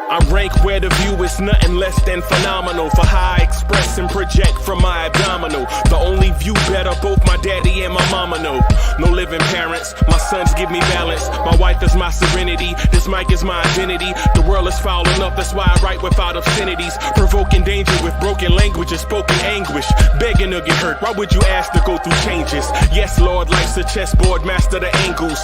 I rank where the view is nothing less than phenomenal for how I express and project from my abdominal. The only view better, both my daddy and my mama know. No living parents, my sons give me balance. My wife is my serenity, this mic is my identity. The world is foul enough, that's why I write without obscenities. Provoking danger with broken language and spoken anguish. Begging to get hurt, why would you ask to go through changes? Yes, Lord, life's a chessboard, master the angles.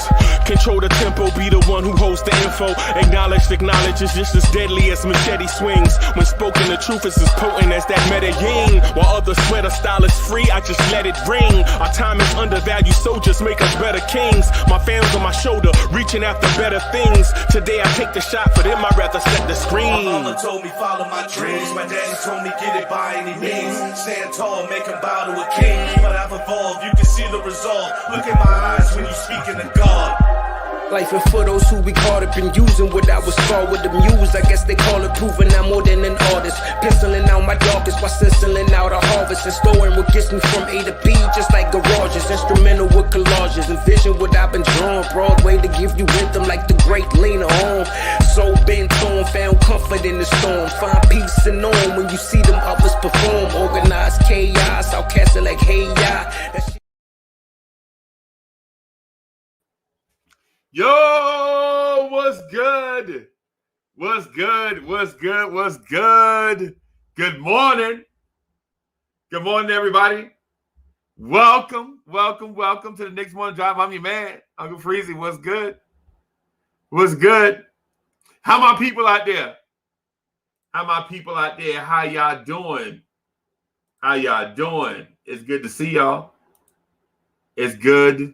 Control the tempo, be the one who holds the info. Acknowledge is just as deadly as machete swings. When spoken, the truth is as potent as that Medellin. While others swear the style is free, I just let it ring. Our time is undervalued, soldiers make us better kings. My fans on my shoulder, reaching after better things. Today I take the shot, for them I'd rather set the screen. My mama told me follow my dreams. My daddy told me get it by any means. Stand tall, make him bow to a king. But I've evolved, you can see the result. Look in my eyes when you speaking to God. Life and for those who we caught up in using what I was taught with the muse. I guess they call it proving I'm more than an artist. Penciling out my darkest while stenciling out a harvest. And storing what gets me from A to B, just like garages. Instrumental with collages. Envision what I've been drawing. Broadway to give you rhythm like the great Lena Horne. So bent torn, found comfort in the storm. Find peace and norm when you see them others perform. Organized chaos, outcasted like hey ya. Yo, what's good? What's good? What's good? What's good? Good morning. Good morning, everybody. Welcome to the Knicks Morning Drive. I'm your man, Uncle Freezy. What's good? What's good? How my people out there? How y'all doing? It's good to see y'all. It's good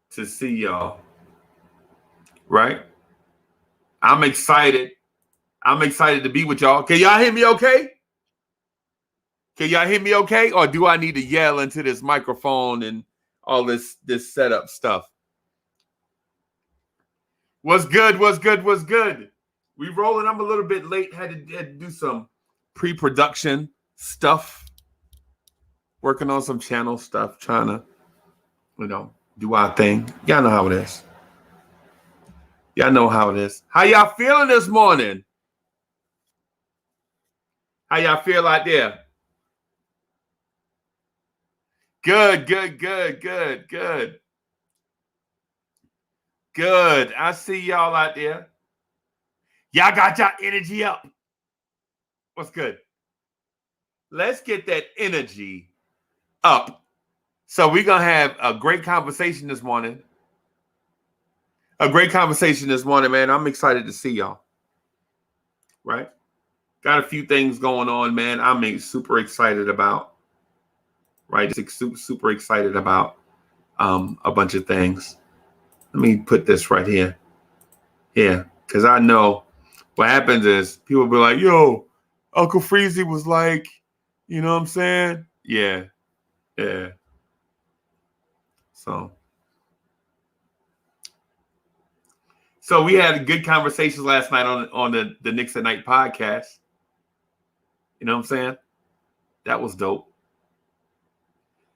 to see y'all, right? I'm excited to be with y'all. Can y'all hear me okay? Or do I need to yell into this microphone and all this setup stuff? What's good? We rolling. I'm a little bit late. Had to do some pre-production stuff, working on some channel stuff, trying to, do our thing. Y'all know how it is. How y'all feeling this morning? How y'all feel out there? Good. I see y'all out there. Y'all got y'all energy up. What's good? Let's get that energy up. So we're going to have a great conversation this morning. Man. I'm excited to see y'all. Right? Got a few things going on, man. I'm super excited about. Right? Super excited about a bunch of things. Let me put this right here. Yeah, because I know what happens is people be like, yo, Uncle Freezy was like, you know what I'm saying? Yeah. So we had a good conversation last night on the Knicks at Night podcast. You know what I'm saying? That was dope.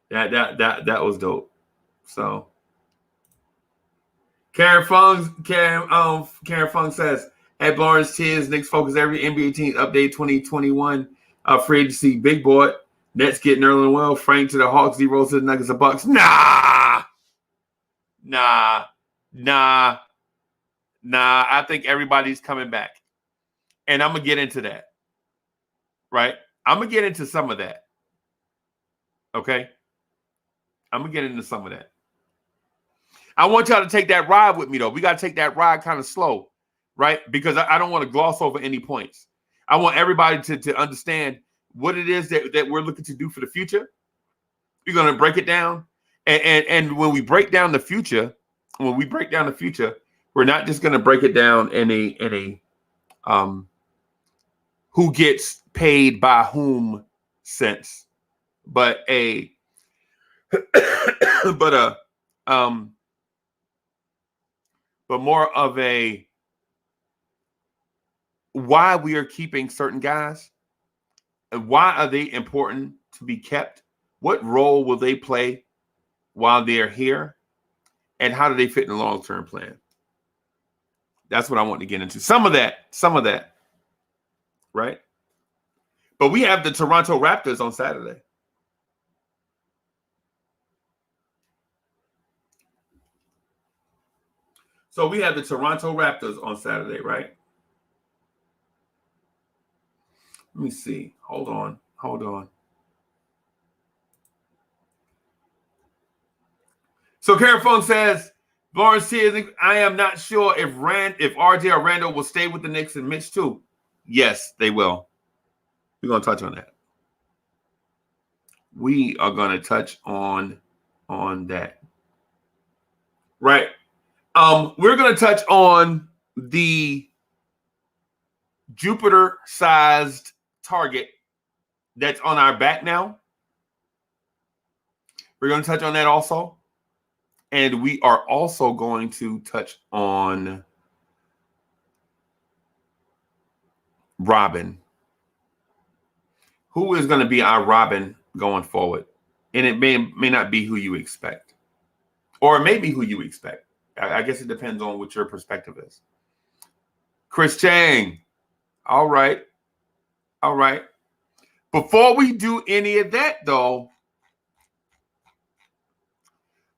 That was dope. So Karen Fung says, at Blorange Tears, Knicks focus every NBA team update 2021 free agency big board. Nets get Nerlens Well, Frank to the Hawks, D-Rose to the Nuggets, the Bucks. Nah. I think everybody's coming back. And I'm going to get into that. Right? I'm going to get into some of that. Okay? I'm going to get into some of that. I want y'all to take that ride with me, though. We got to take that ride kind of slow. Right? Because I don't want to gloss over any points. I want everybody to understand what it is that we're looking to do for the future. We're going to break it down. And when we break down the future, we're not just going to break it down in a who gets paid by whom sense, but more of a why we are keeping certain guys Why are they important to be kept? What role will they play while they're here? And how do they fit in the long-term plan? That's what I want to get into. Some of that, right? But we have the Toronto Raptors on Saturday. So we have the Toronto Raptors on Saturday, right? Let me see. Hold on. So Karen Fung says, Blorange says, I am not sure if RJ or Randle will stay with the Knicks and Mitch too. Yes, they will. We're going to touch on that. We are going to touch on that. Right. We're going to touch on the Jupiter-sized target that's on our back now. We're going to touch on that also. And we are also going to touch on Robin. Who is going to be our Robin going forward? And it may not be who you expect. Or it may be who you expect. I guess it depends on what your perspective is. Chris Chang. All right. Before we do any of that, though,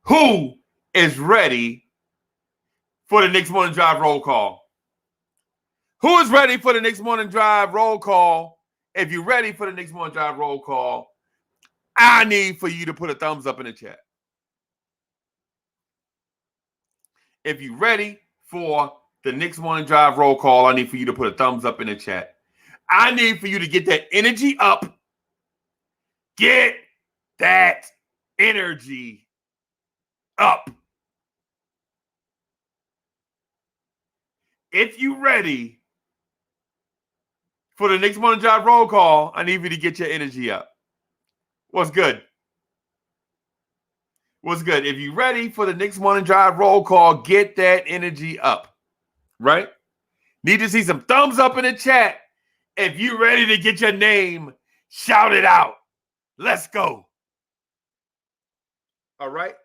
who is ready for the Knicks Morning Drive roll call? Who is ready for the Knicks Morning Drive roll call? If you're ready for the Knicks Morning Drive roll call, I need for you to put a thumbs up in the chat. If you're ready for the Knicks Morning Drive roll call, I need for you to put a thumbs up in the chat. I need for you to get that energy up. Get that energy up. If you're ready for the Knicks Morning Drive roll call, I need you to get your energy up. What's good? If you're ready for the Knicks Morning Drive roll call, get that energy up. Right? Need to see some thumbs up in the chat if you're ready to get your name shouted out. Let's go. All right?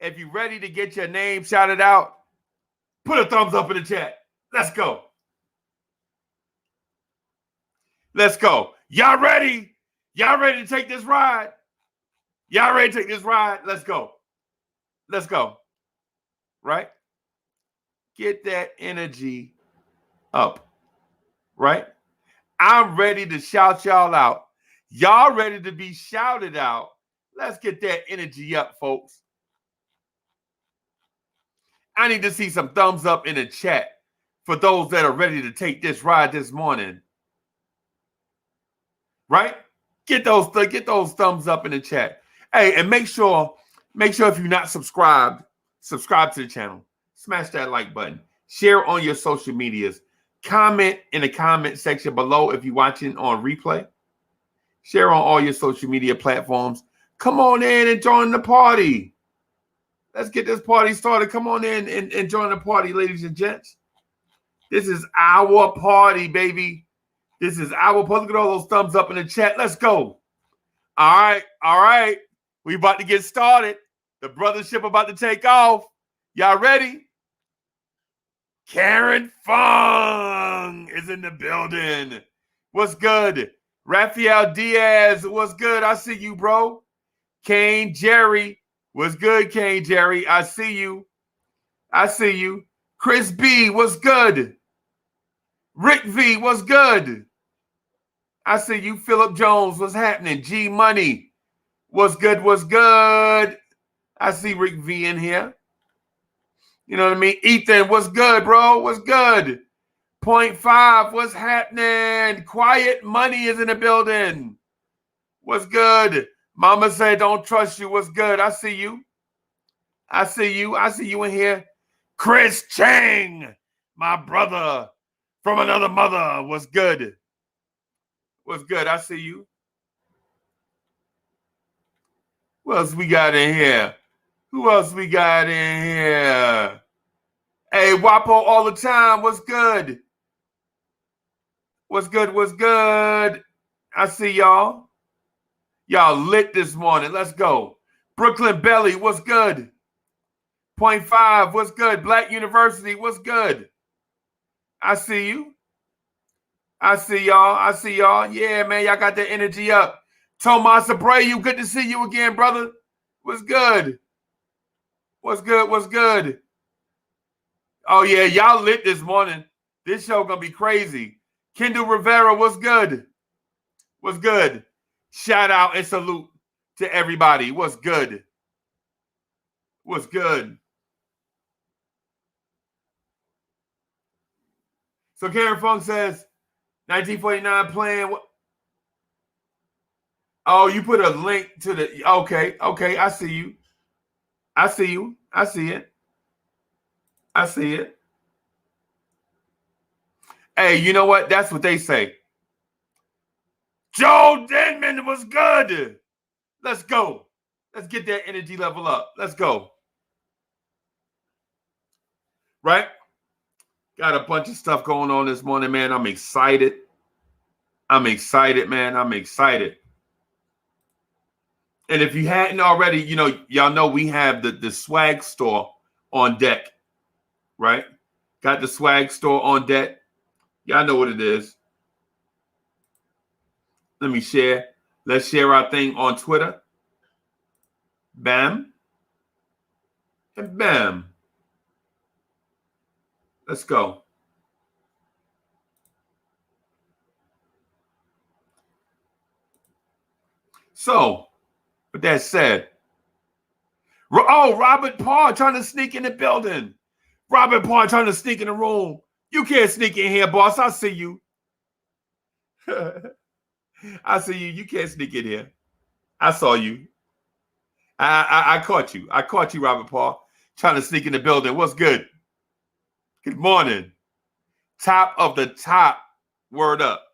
If you're ready to get your name shouted out, put a thumbs up in the chat. Let's go. Y'all ready? Y'all ready to take this ride? Let's go. Right? Get that energy up. Right? I'm ready to shout y'all out. Y'all ready to be shouted out. Let's get that energy up, folks. I need to see some thumbs up in the chat for those that are ready to take this ride this morning. Right? Get those thumbs up in the chat. Hey, and make sure if you're not subscribed, subscribe to the channel. Smash that like button. Share on your social medias. Comment in the comment section below if you're watching on replay. Share on all your social media platforms. Come on in and join the party. Let's get this party started. Come on in and join the party, ladies and gents. This is our party, baby. This is our party. Look at all those thumbs up in the chat. Let's go. All right. We about to get started. The brothership about to take off. Y'all ready? Karen Fung is in the building. What's good? Rafael Diaz, what's good? I see you, bro. Kane Jerry, what's good, Kane Jerry? I see you. Chris B, what's good? Rick V, what's good? I see you. Philip Jones, what's happening? G Money, what's good? I see Rick V in here. You know what I mean? Ethan, what's good, bro? What's good? 0.5, what's happening? Quiet Money is in the building. What's good? Mama said, don't trust you. What's good? I see you. I see you in here. Chris Chang, my brother from another mother. What's good? I see you. Who else we got in here? Hey, Wapo all the time. What's good? What's good? What's good? I see y'all. Y'all lit this morning. Let's go. Brooklyn Belly, what's good? 0.5, what's good? Black University, what's good? I see you. I see y'all. I see y'all. Yeah, man, y'all got that energy up. Tomas Abreu, good to see you again, brother. What's good? What's good? What's good? Oh, yeah, y'all lit this morning. This show gonna be crazy. Kendall Rivera, what's good? What's good? Shout out and salute to everybody. What's good? What's good? So Karen Funk says, 1949 playing. Oh, you put a link to the. Okay. I see you. I see you. I see it. I see it. Hey, you know what? That's what they say. Joe Denman was good. Let's go. Let's get that energy level up. Let's go. Right? Got a bunch of stuff going on this morning, man. I'm excited. Man. I'm excited. And if you hadn't already, y'all know we have the swag store on deck, right? Got the swag store on deck. Y'all know what it is. Let me share. Let's share our thing on Twitter. Bam. And bam. Let's go. So, with that said, Robert Parr trying to sneak in the building. Robert Parr trying to sneak in the room. You can't sneak in here, boss. I see you. I see you. You can't sneak in here. I saw you. I caught you. I caught you, Robert Parr, trying to sneak in the building. What's good? Good morning. Top of the top. Word up.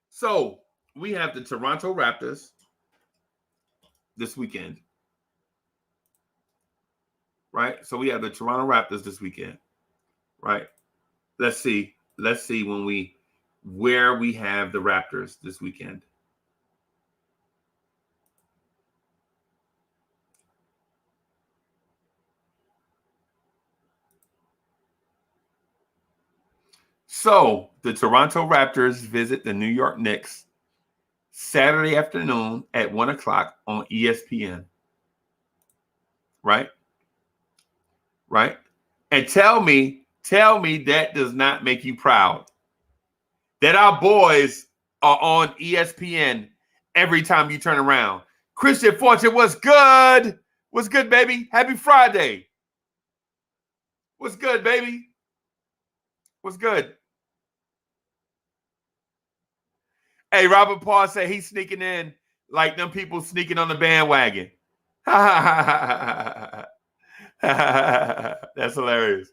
So we have the Toronto Raptors this weekend. Right? So we have the Toronto Raptors this weekend. Right? Let's see where we have the Raptors this weekend. So the Toronto Raptors visit the New York Knicks Saturday afternoon at 1:00 on ESPN. Right? Right? And tell me that does not make you proud. That our boys are on ESPN every time you turn around. Christian Fortune, what's good? What's good, baby? Happy Friday. What's good, baby? What's good? Hey, Robert Parr said he's sneaking in like them people sneaking on the bandwagon. That's hilarious.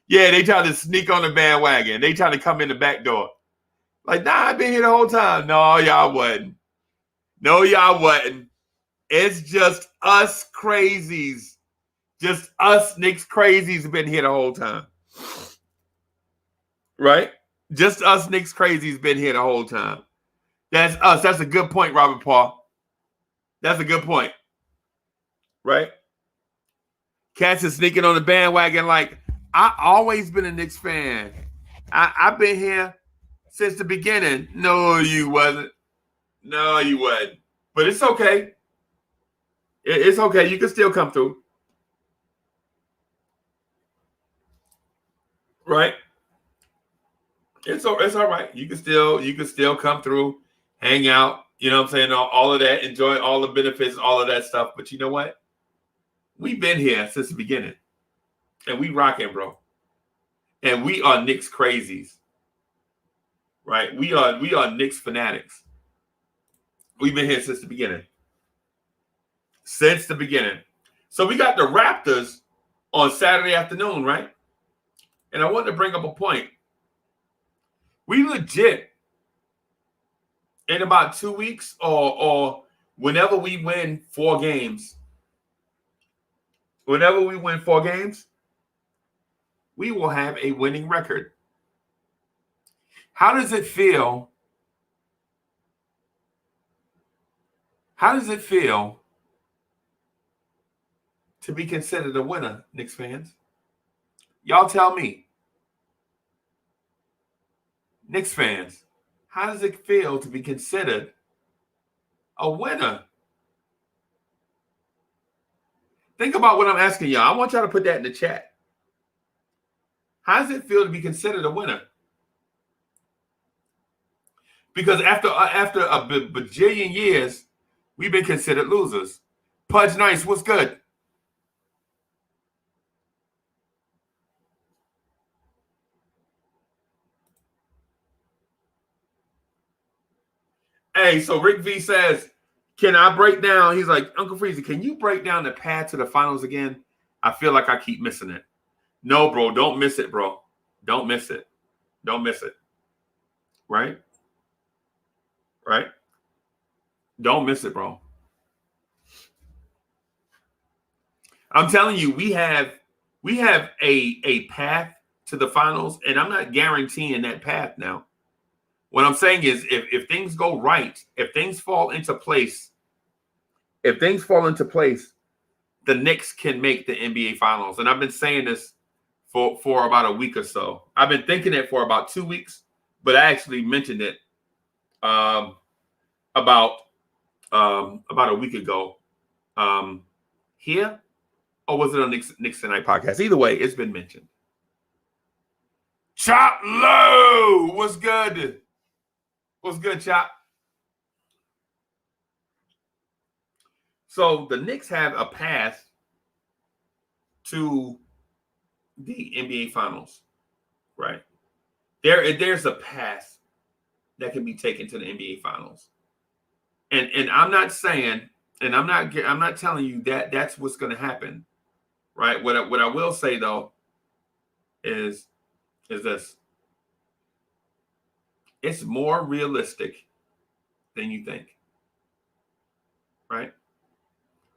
Yeah, they try to sneak on the bandwagon. They try to come in the back door. Like, nah, I've been here the whole time. No, y'all wasn't. It's just us crazies. Just us Knicks crazies have been here the whole time. Right? Just us Knicks crazies been here the whole time. That's us. That's a good point, Robert Parr. That's a good point. Right? Cats is sneaking on the bandwagon like, I always been a Knicks fan. I've been here since the beginning. No, you wasn't. But it's okay. It's okay. You can still come through. Right? It's all right. You can still come through, hang out, you know what I'm saying? All of that, enjoy all the benefits, all of that stuff. But you know what? We've been here since the beginning. And we rocking, bro. And we are Knicks crazies. Right? We are Knicks fanatics. We've been here since the beginning. So we got the Raptors on Saturday afternoon, right? And I wanted to bring up a point. We legit, in about 2 weeks or whenever we win 4 games, whenever we win 4 games, we will have a winning record. How does it feel? How does it feel to be considered a winner, Knicks fans? Y'all tell me. Knicks fans, how does it feel to be considered a winner? Think about what I'm asking y'all. I want y'all to put that in the chat. How does it feel to be considered a winner? Because after a bajillion years, we've been considered losers. Pudge Nice, what's good? Hey, so Rick V says, can I break down? He's like, Uncle Freezy, can you break down the path to the finals again? I feel like I keep missing it. No, bro, don't miss it, bro. Don't miss it. Don't miss it. Right? Right? Don't miss it, bro. I'm telling you, we have a path to the finals, and I'm not guaranteeing that path now. What I'm saying is if things go right, if things fall into place, the Knicks can make the NBA finals. And I've been saying this for about a week or so. I've been thinking it for about 2 weeks, but I actually mentioned it about a week ago. Here, or was it on Knicks Tonight podcast? Either way, it's been mentioned. Chop Low, what's good? What's good, Chop? So the Knicks have a path to the NBA Finals, right? There's a path that can be taken to the NBA Finals, and I'm not saying, and I'm not telling you that that's what's going to happen, right? What I will say though is this: it's more realistic than you think, right?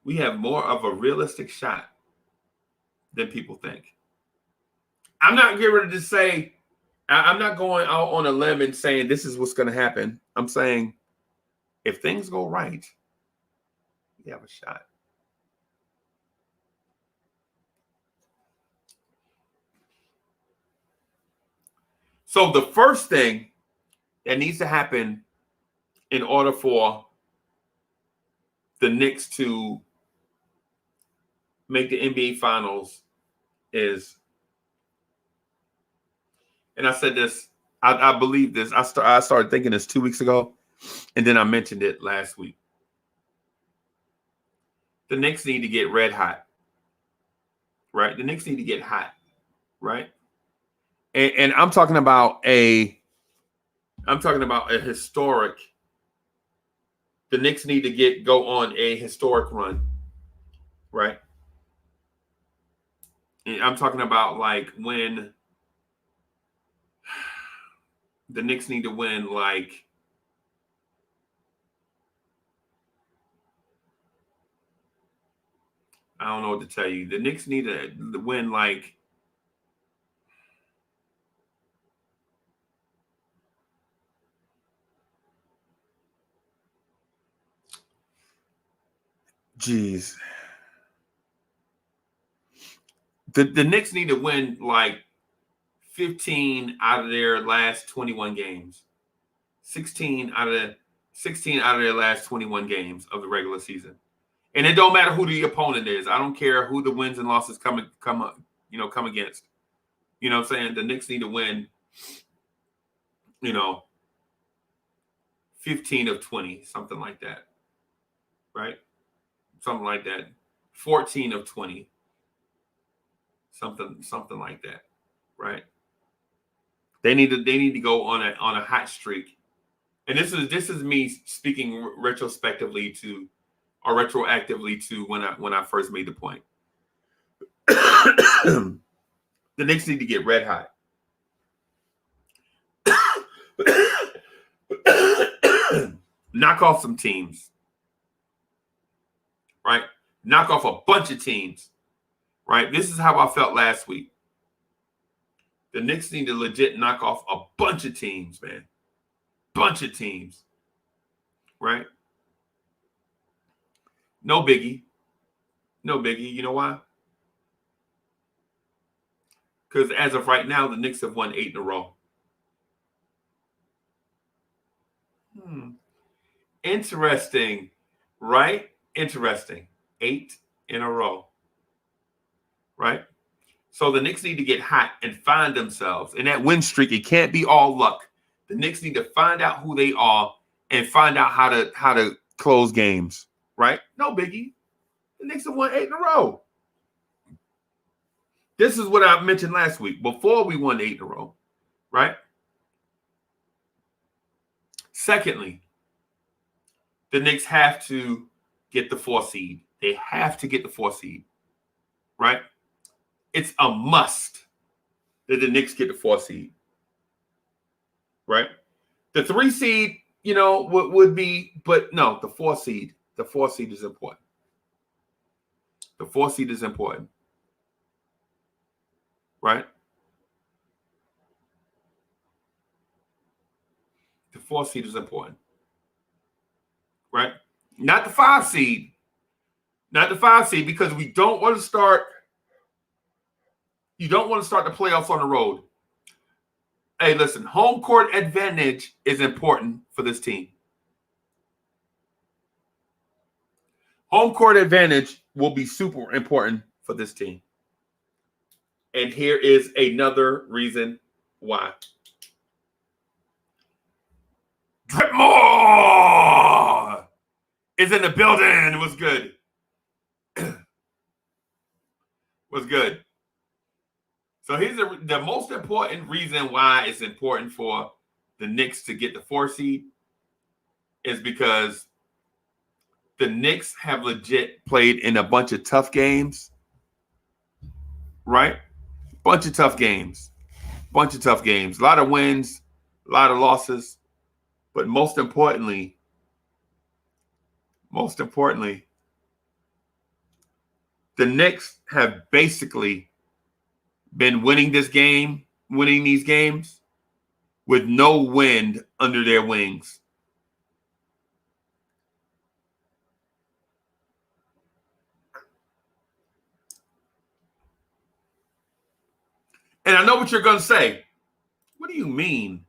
We have more of a realistic shot than people think. I'm not getting ready to say, I'm not going out on a limb and saying this is what's going to happen. I'm saying if things go right, we have a shot. So the first thing that needs to happen in order for the Knicks to make the NBA Finals is, and I said this, I believe this. I started thinking this 2 weeks ago, and then I mentioned it last week. The Knicks need to get red hot, right? The Knicks need to get hot, right? And I'm talking about a historic. The Knicks need to go on a historic run, right? And I'm talking about like when the Knicks need to win, like I don't know what to tell you. The Knicks need to win like geez. The Knicks need to win like 15 out of their last 21 games. 16 out of their last 21 games of the regular season. And it don't matter who the opponent is. I don't care who the wins and losses come against. You know what I'm saying? The Knicks need to win, 15 of 20, something like that. Right? Something like that. 14 of 20. Something like that. Right? They need to go on a hot streak. And this is me speaking retroactively to when I first made the point. The Knicks need to get red hot. Knock off some teams. Right? Knock off a bunch of teams. right? This is how I felt last week. The Knicks need to legit knock off a bunch of teams, man. Bunch of teams, right? No biggie. No biggie. You know why? Because as of right now, the Knicks have won 8 in a row. Interesting, right? Interesting. 8 in a row, right? So the Knicks need to get hot and find themselves. And that win streak, it can't be all luck. The Knicks need to find out who they are and find out how to close games, right? No biggie. The Knicks have won 8 in a row. This is what I mentioned last week before we won 8 in a row, right? Secondly, the Knicks have to get the 4 seed. They have to get the 4 seed, right? It's a must that the Knicks get the 4 seed, right? The 3 seed, would be, but no, the 4 seed. The 4 seed is important. The 4 seed is important, right? The 4 seed is important, right? Not the 5 seed. Not the 5 seed, because we don't want to start. You don't want to start the playoffs on the road. Hey, listen, home court advantage is important for this team. Home court advantage will be super important for this team. And here is another reason why. Dripmore is in the building. It was good. Was good. So here's the most important reason why it's important for the Knicks to get the 4 seed is because the Knicks have legit played in a bunch of tough games, right? Bunch of tough games. A lot of wins, a lot of losses. But most importantly, the Knicks have basically been winning these games with no wind under their wings. And I know what you're going to say. What do you mean?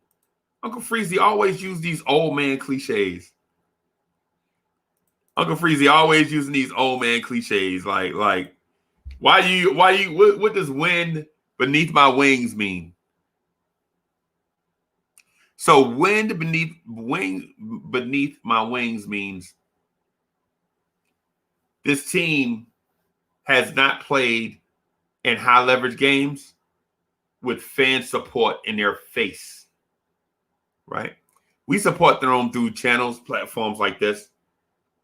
Uncle Freezy always use these old man cliches. Like, what does wind beneath my wings mean? So wind beneath my wings means this team has not played in high leverage games with fan support in their face, right? We support them through channels, platforms like this.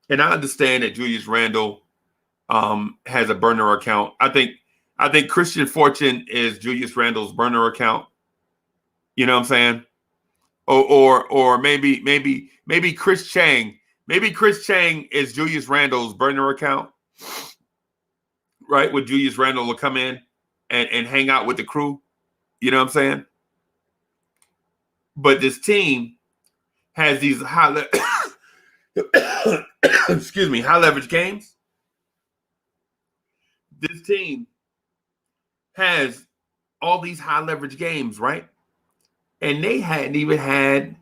And I understand that Julius Randle has a burner account. I think Christian Fortune is Julius Randle's burner account. You know what I'm saying? Or maybe Chris Chang. Maybe Chris Chang is Julius Randle's burner account. Right? Where Julius Randle will come in and hang out with the crew. You know what I'm saying? But this team has these high leverage games. This team has all these high leverage games, right? And they hadn't even had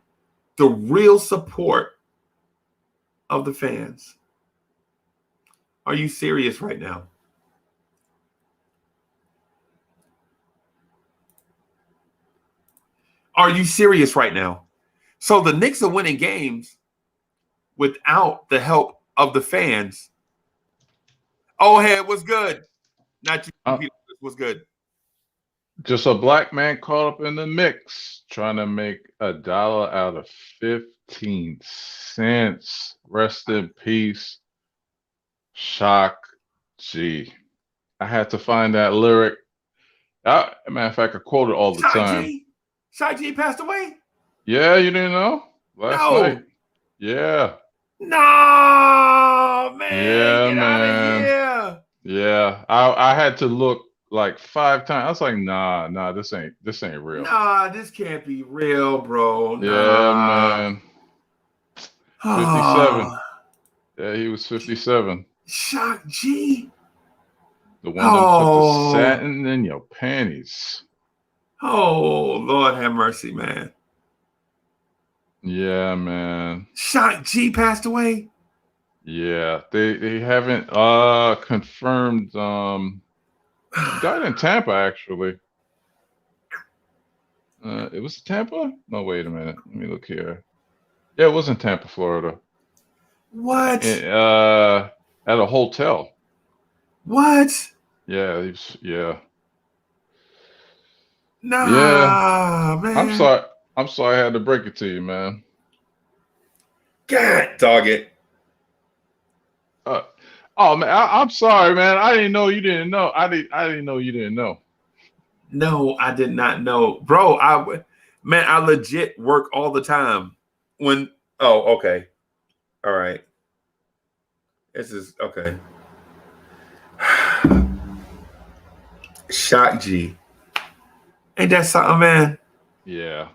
the real support of the fans. Are you serious right now? Are you serious right now? So the Knicks are winning games without the help of the fans. Oh, hey, what's good? Not you. What's good? Just a black man caught up in the mix, trying to make $1 out of 15 cents. Rest in peace, Shock G. I had to find that lyric. Matter of fact, I quote it all the time. Shock G passed away? Yeah, you didn't know? Last night. Yeah. No, man. Yeah, Get man. out of here. Yeah, I had to look like 5 times. I was like, nah, this ain't real. Nah, this can't be real, bro. Yeah, Nah. man. 57. Oh, Yeah, he was 57. Shock G. The one that put the Oh, satin in your panties. oh, Lord have mercy, man. Yeah, man. Shock G passed away. Yeah, they haven't confirmed. He died in Tampa, actually. It was Tampa? No, wait a minute. Let me look here. Yeah, it was in Tampa, Florida. What? At a hotel. What? Yeah, he was, yeah. Nah, Yeah. man. I'm sorry I had to break it to you, man. God dog it. Oh man, I'm sorry, man. I didn't know you didn't know. I didn't know you didn't know. No, I did not know. Bro, I legit work all the time. Okay. All right. This is okay. Shock G. Ain't that something, man? Yeah.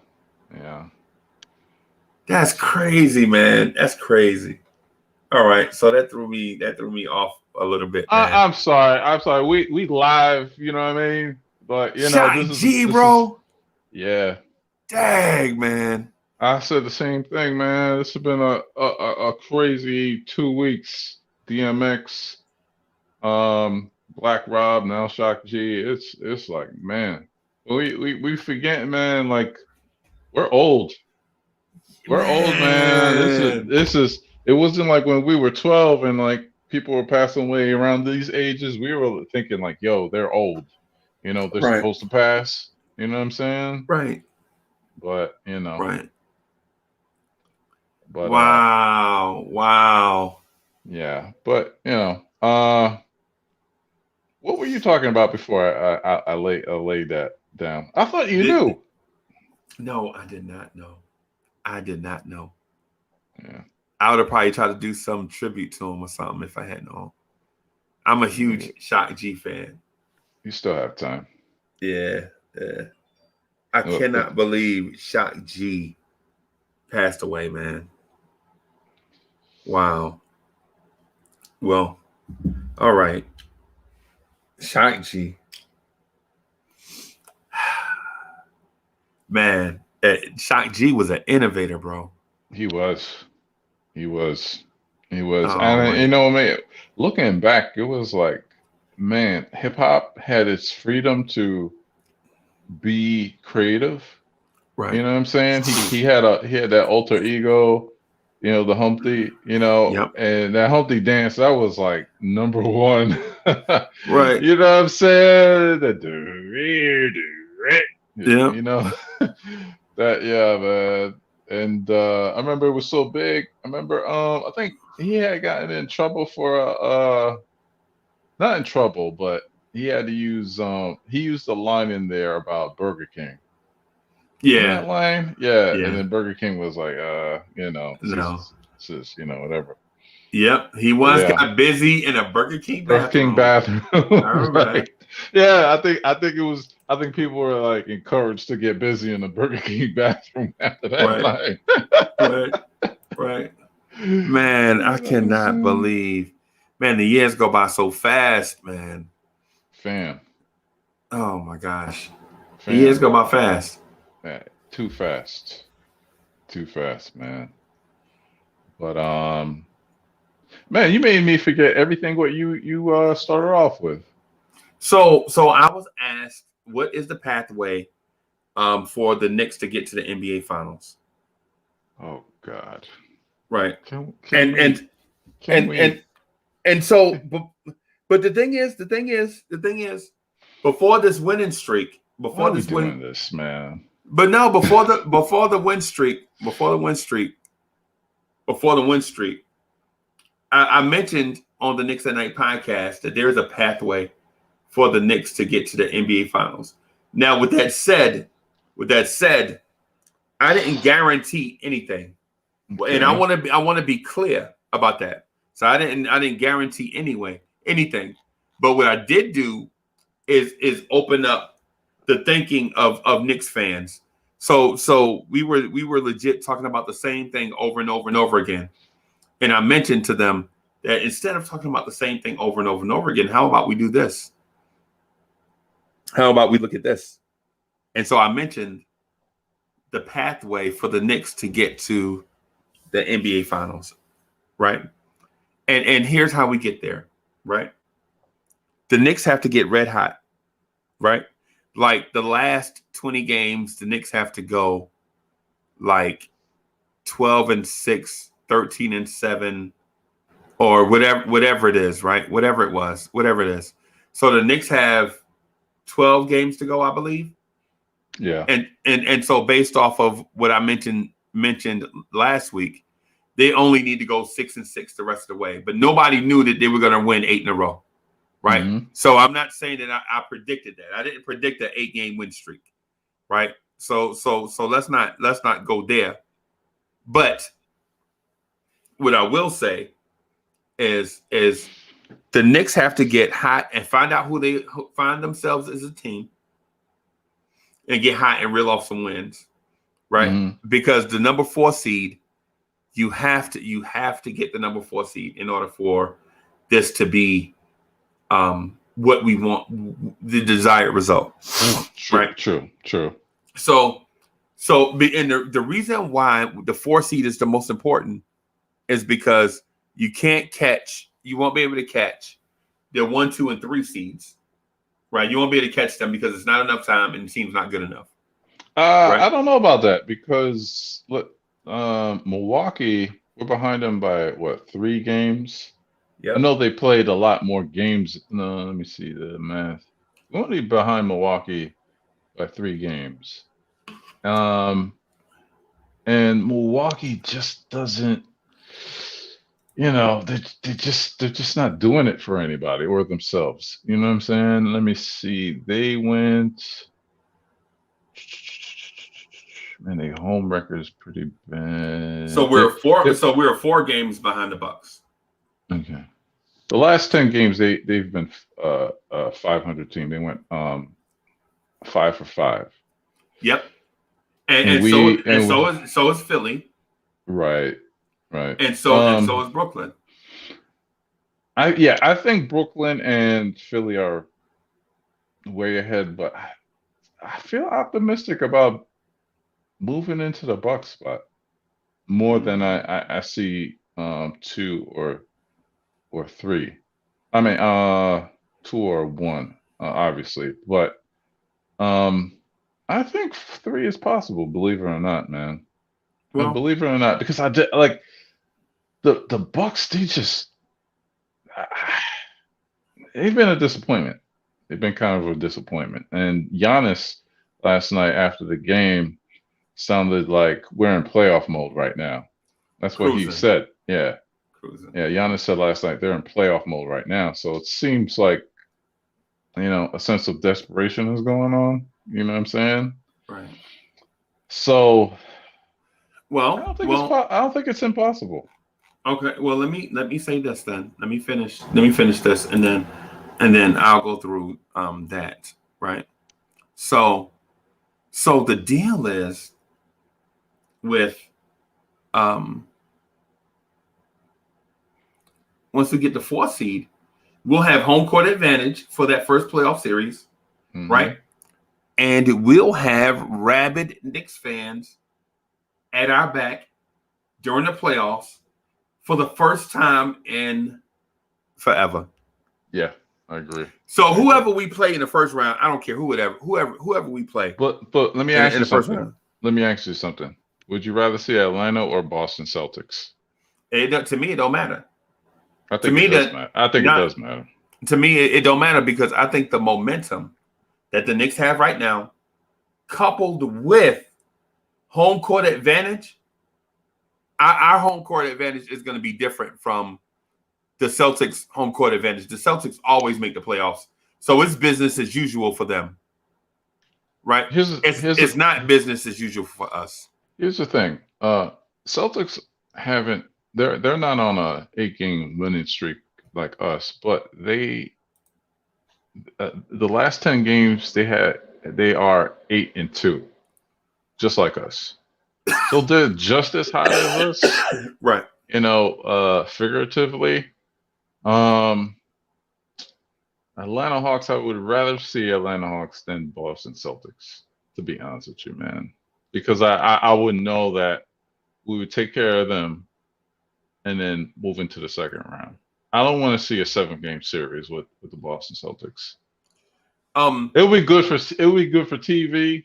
That's crazy, man. That's crazy. All right. So that threw me off a little bit, man. I'm sorry. We live, you know what I mean? But you know, Shock G, bro. Yeah. Dang, man. I said the same thing, man. This has been a crazy 2 weeks. DMX, Black Rob, now Shock G. It's like, man, we forgetting, man. Like, we're old. We're old, man. This is. It wasn't like when we were 12 and like people were passing away around these ages. We were thinking like, yo, they're old. You know, they're supposed to pass. You know what I'm saying? Right. But you know. Right. But wow. Yeah, but you know, what were you talking about before I laid that down? I thought you knew. No, I did not know. Yeah. I would have probably tried to do some tribute to him or something if I had known. I'm a huge Shock G fan. You still have time. Yeah. I cannot believe Shock G passed away, man. Wow. Well, all right. Shock G. Man, Shock G was an innovator, bro. He was. Oh, and you know, man, looking back, it was like, man, hip hop had its freedom to be creative. right. You know what I'm saying? He had that alter ego, you know, the Humpty, you know, Yep. and that Humpty dance, that was like number one. Right. You know what I'm saying? Yeah. You know, that, yeah, man. And I remember it was so big. I remember I think he had gotten in trouble for not in trouble, but he had to use he used a line in there about Burger King. Yeah. That line? Yeah. Yeah. And then Burger King was like, you know, No. sis, you know, whatever. Yep. He got busy in a Burger King bathroom. Burger King bathroom. I remember Right. Yeah, I think people were like encouraged to get busy in the Burger King bathroom after that line. Right. Man, I cannot believe. Man, the years go by so fast, man. Fam. Oh my gosh. The years go by fast. Man, too fast, man. But man, you made me forget everything what you started off with. So I was asked, what is the pathway for the Knicks to get to the NBA Finals? Oh God. Right. And so, but the thing is, before this winning streak, before this man. But no, before the win streak, I mentioned on the Knicks at Night podcast that there is a pathway for the Knicks to get to the NBA Finals. Now, with that said, I didn't guarantee anything, and I want to be clear about that. So I didn't guarantee anything. But what I did do is open up the thinking of Knicks fans. So we were legit talking about the same thing over and over and over again. And I mentioned to them that instead of talking about the same thing over and over and over again, how about we do this? How about we look at this? And so I mentioned the pathway for the Knicks to get to the NBA Finals, right? And here's how we get there, right? The Knicks have to get red hot, right? Like the last 20 games, the Knicks have to go like 12-6, 13-7, or whatever it is, right? Whatever it is. So the Knicks have 12 games to go, I believe. Yeah. And so based off of what I mentioned last week, they only need to go 6-6 the rest of the way. But nobody knew that they were going to win 8 in a row, right? Mm-hmm. So I'm not saying that I predicted that. I didn't predict an 8-game win streak, right? So let's not go there. But what I will say is the Knicks have to get hot and find out who they find themselves as a team, and get hot and reel off some wins, right? Mm-hmm. Because the number 4 seed, you have to get the number 4 seed in order for this to be what we want, the desired result. True, right? True. So and the reason why the 4 seed is the most important is because you won't be able to catch the 1, 2, and 3 seeds. Right, you won't be able to catch them because it's not enough time and the team's not good enough. Right? I don't know about that because Milwaukee, we're behind them by what, 3 games? Yep. I know they played a lot more games. No, let me see the math. We're only behind Milwaukee by 3 games. And Milwaukee just doesn't, they're just not doing it for anybody or themselves. You know what I'm saying? Let me see. They went, man, their home record is pretty bad. So we're 4 games behind the Bucks. Okay. The last 10 games they've been 500 team. They went 5 for 5. Yep. And so is Philly. Right. And so is Brooklyn. I think Brooklyn and Philly are way ahead, but I feel optimistic about moving into the Bucks spot more than I see 2 or 3. I mean 2 or 1, obviously, but I think 3 is possible, believe it or not, man. Well, believe it or not, because I did like the Bucks. They've been a disappointment. They've been kind of a disappointment. And Giannis last night after the game sounded like we're in playoff mode right now. That's what he said. Yeah. Cruising. Yeah. Giannis said last night they're in playoff mode right now. So it seems like, a sense of desperation is going on. You know what I'm saying? Right. So, well, I don't think it's impossible. Okay. Well, let me say this then. Let me finish this, and then I'll go through that. Right. So the deal is with once we get the 4 seed, we'll have home court advantage for that first playoff series, right? And we'll have rabid Knicks fans at our back during the playoffs for the first time in forever. Yeah, I agree. So whoever we play in the first round, I don't care whoever we play. But let me ask you something. Round. Let me ask you something. Would you rather see Atlanta or Boston Celtics? To me, it don't matter. I think it does matter. To me, it don't matter because I think the momentum that the Knicks have right now, coupled with home court advantage, our home court advantage is going to be different from the Celtics' home court advantage. The Celtics always make the playoffs, so it's business as usual for them, right? It's not business as usual for us. Here's the thing: Celtics haven't. They're not on a 8-game winning streak like us, but they the last 10 games they are 8-2, just like us. So they're just as hot as us, Right. figuratively. Atlanta Hawks, I would rather see Atlanta Hawks than Boston Celtics, to be honest with you, man. Because I would know that we would take care of them and then move into the second round. I don't want to see a 7-game series with the Boston Celtics. It'll be good for TV.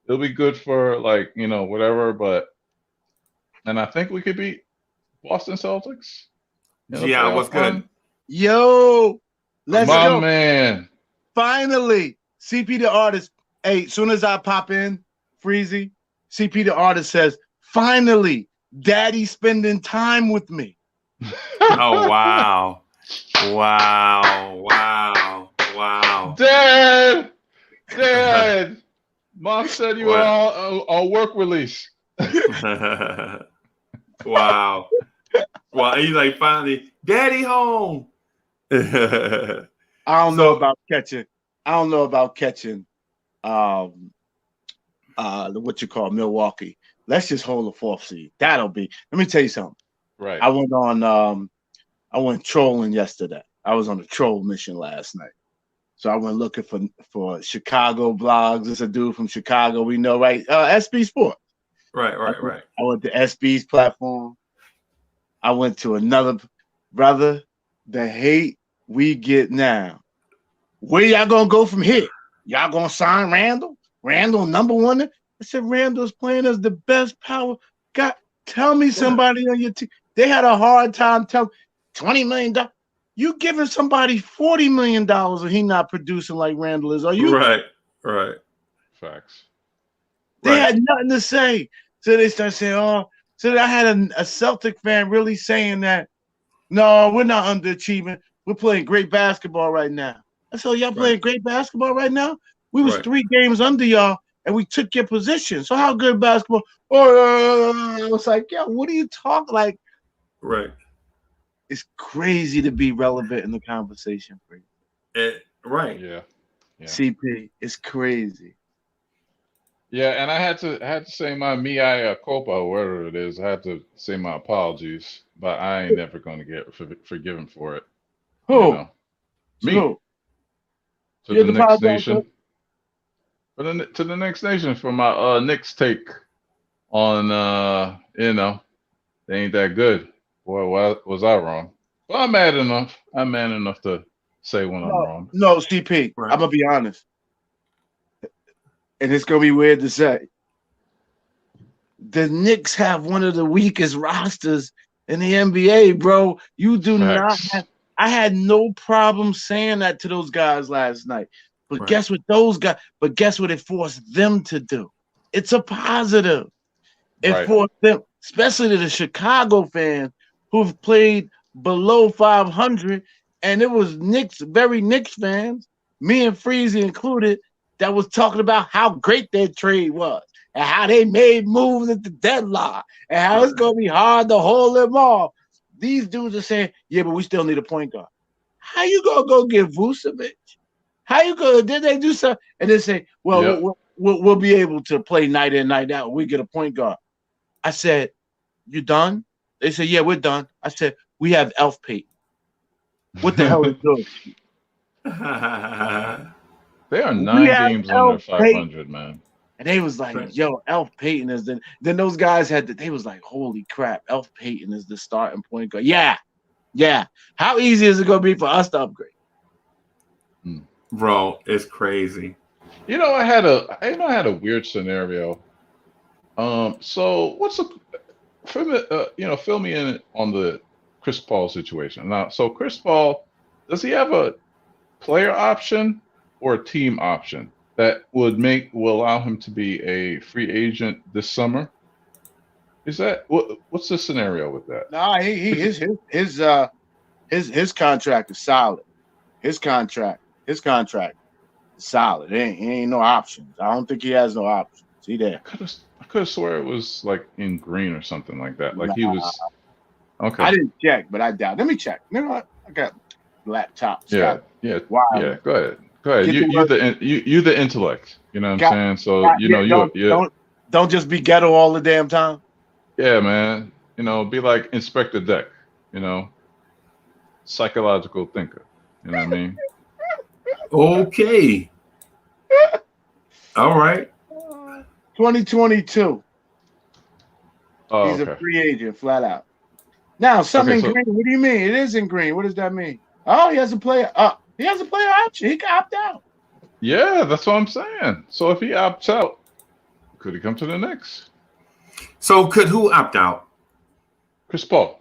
It'll be good for whatever, and I think we could beat Boston Celtics. Yeah, what's good? Yo, let's My go. man. Finally, CP the artist. Hey, soon as I pop in, Freezy, CP the artist says, finally, Daddy spending time with me. Oh, wow. Wow. Dad, Mom said you were on work release. Wow. Well, he's like, finally, Daddy home. I don't know about catching. What you call Milwaukee. Let's just hold the 4th seed. That'll be. Let me tell you something. Right. I went trolling yesterday. I was on a troll mission last night. So I went looking for Chicago blogs. There's a dude from Chicago we know, right? SB Sports. Right. I went to SB's platform. I went to another brother. The hate we get now. Where y'all gonna go from here? Y'all gonna sign Randle? Randle number 1? I said Randle's playing as the best power. God, tell me somebody on your team. They had a hard time telling $20 million. You giving somebody $40 million and he not producing like Randle is? Are you right? Facts. They had nothing to say. So they start saying, oh, so I had a Celtic fan really saying that, no, we're not underachieving. We're playing great basketball right now. I said, y'all playing great basketball right now? We was 3 games under y'all and we took your position. So how good basketball? I was like, yo, what are you talking like? Right. It's crazy to be relevant in the conversation. Right. Yeah. CP, it's crazy. Yeah, and I had to say my mea culpa, whatever it is. I had to say my apologies, but I ain't never going to get forgiven for it. Who? Me. Who? To the Knicks Nation. To the Knicks Nation for my Knicks take on they ain't that good. Boy, was I wrong? Well, I'm mad enough. I'm man enough to say when I'm wrong. No, CP. Right. I'm gonna be honest, and it's gonna be weird to say. The Knicks have one of the weakest rosters in the NBA, bro. You do not have. I had no problem saying that to those guys last night. But guess what guess what it forced them to do? It's a positive. It forced them, especially to the Chicago fans who've played below 500, and it was very Knicks fans, me and Freezy included, that was talking about how great their trade was and how they made moves at the deadline and how it's going to be hard to hold them off. These dudes are saying, yeah, but we still need a point guard. How you going to go get Vucevic? How you going to, did they do something? And they say, well, we'll be able to play night in, night out. We get a point guard. I said, you done? They said, yeah, we're done. I said, we have Elf Payton. What the hell is doing? They are 9 games under 500, man. And they was like, yo, Elf Payton is the. Then those guys they was like, holy crap, Elf Payton is the starting point guard. Yeah. How easy is it going to be for us to upgrade? Bro, it's crazy. I had a weird scenario. So what's fill me in on the Chris Paul situation. Now, so Chris Paul, does he have a player option or a team option that will allow him to be a free agent this summer? Is that what's the scenario with that? No, his contract is solid. His contract is solid. It ain't no options. I don't think he has no options. See there. I could have swore it was like in green or something like that. Like he was. Okay. I didn't check, but I doubt. Let me check. You know what? I got laptops. Yeah. Wow. Yeah. Go Go ahead. Get the You word. you the intellect. You know what I'm saying? So you know Yeah, don't just be ghetto all the damn time. yeah, man. You know, be like Inspector Deck. You know, psychological thinker. You know what I mean? Okay. All right. 2022. Oh, He's a okay. free agent, flat out. Now, something Okay, in so green. What do you mean? It is in green. What does that mean? Oh, he has a player. He has a player option. He can opt out. yeah, that's what I'm saying. So if he opts out, could he come to the Knicks? So could who opt out? Chris Paul.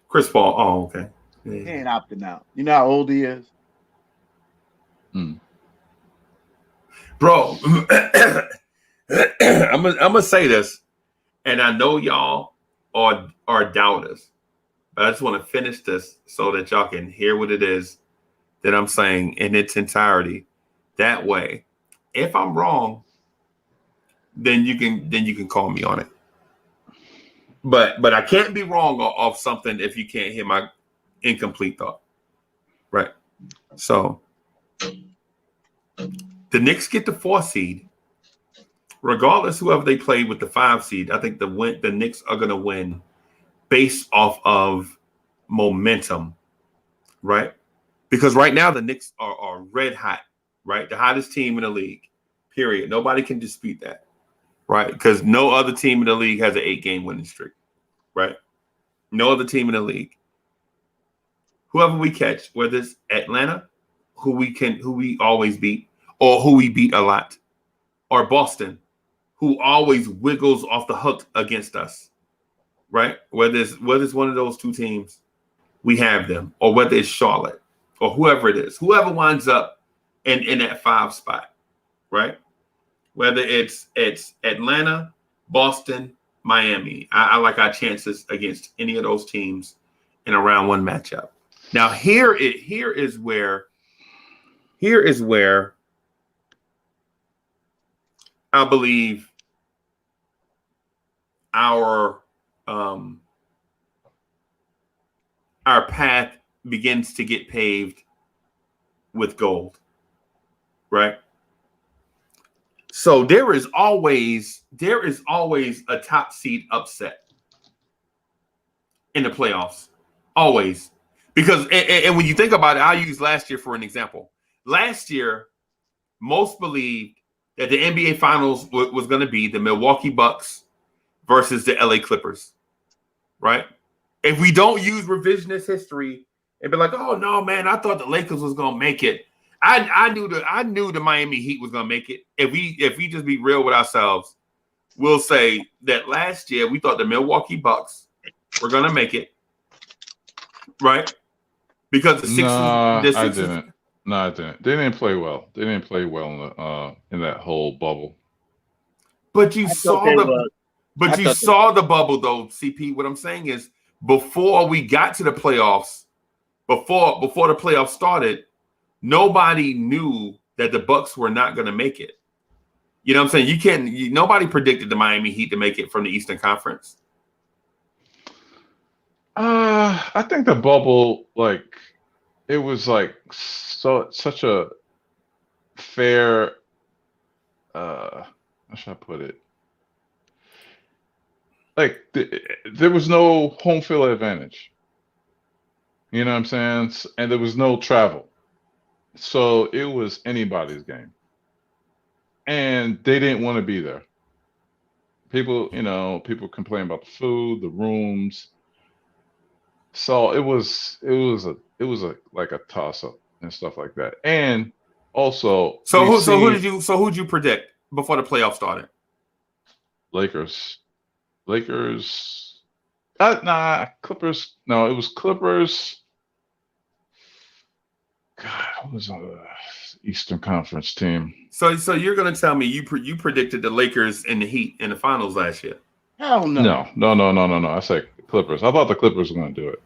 Chris Paul. Oh, okay. He Yeah. ain't opting out. You know how old he is? Bro, I'm gonna say this, and I know y'all are doubters, but I just want to finish this so that y'all can hear what it is that I'm saying in its entirety. That way, if I'm wrong, then you can call me on it. But I can't be wrong off something if you can't hear my incomplete thought. Right. So the Knicks get the 4 seed. Regardless, whoever they play with the 5 seed, I think the Knicks are gonna win based off of momentum, right? Because right now the Knicks are red hot, right? The hottest team in the league. Period. Nobody can dispute that, right? Because no other team in the league has an 8-game winning streak, right? No other team in the league. Whoever we catch, whether it's Atlanta, who we always beat, or who we beat a lot, or Boston, who always wiggles off the hook against us, right? Whether it's one of those 2 teams, we have them, or whether it's Charlotte, or whoever it is, whoever winds up in that 5 spot, right? Whether it's Atlanta, Boston, Miami, I like our chances against any of those teams in a round 1 matchup. Now here is where I believe our path begins to get paved with gold, right? So there is always a top seed upset in the playoffs, always, because and when you think about it, I'll use last year for an example. Last year, most believed that the NBA Finals was going to be the Milwaukee Bucks versus the LA Clippers, right? If we don't use revisionist history and be like, oh no, man, I thought the Lakers was gonna make it. I knew the Miami Heat was gonna make it. If we just be real with ourselves, we'll say that last year we thought the Milwaukee Bucks were gonna make it, right? Because the Sixers. I didn't. No, I didn't. They didn't play well. They didn't play well in that whole bubble. But you saw the bubble though, CP. What I'm saying is, before we got to the playoffs, before the playoffs started, nobody knew that the Bucks were not going to make it. You know what I'm saying? Nobody predicted the Miami Heat to make it from the Eastern Conference. I think the bubble, like, it was like such a fair. How should I put it? Like there was no home field advantage. You know what I'm saying? And there was no travel. So it was anybody's game. And they didn't want to be there. People complain about the food, the rooms. So it was like a toss up and stuff like that. And also who'd you predict before the playoffs started? Lakers. Clippers. No, it was Clippers. God, what was the Eastern Conference team? So you're gonna tell me you predicted the Lakers and the Heat in the finals last year? Hell no. No. I said Clippers. I thought the Clippers were gonna do it.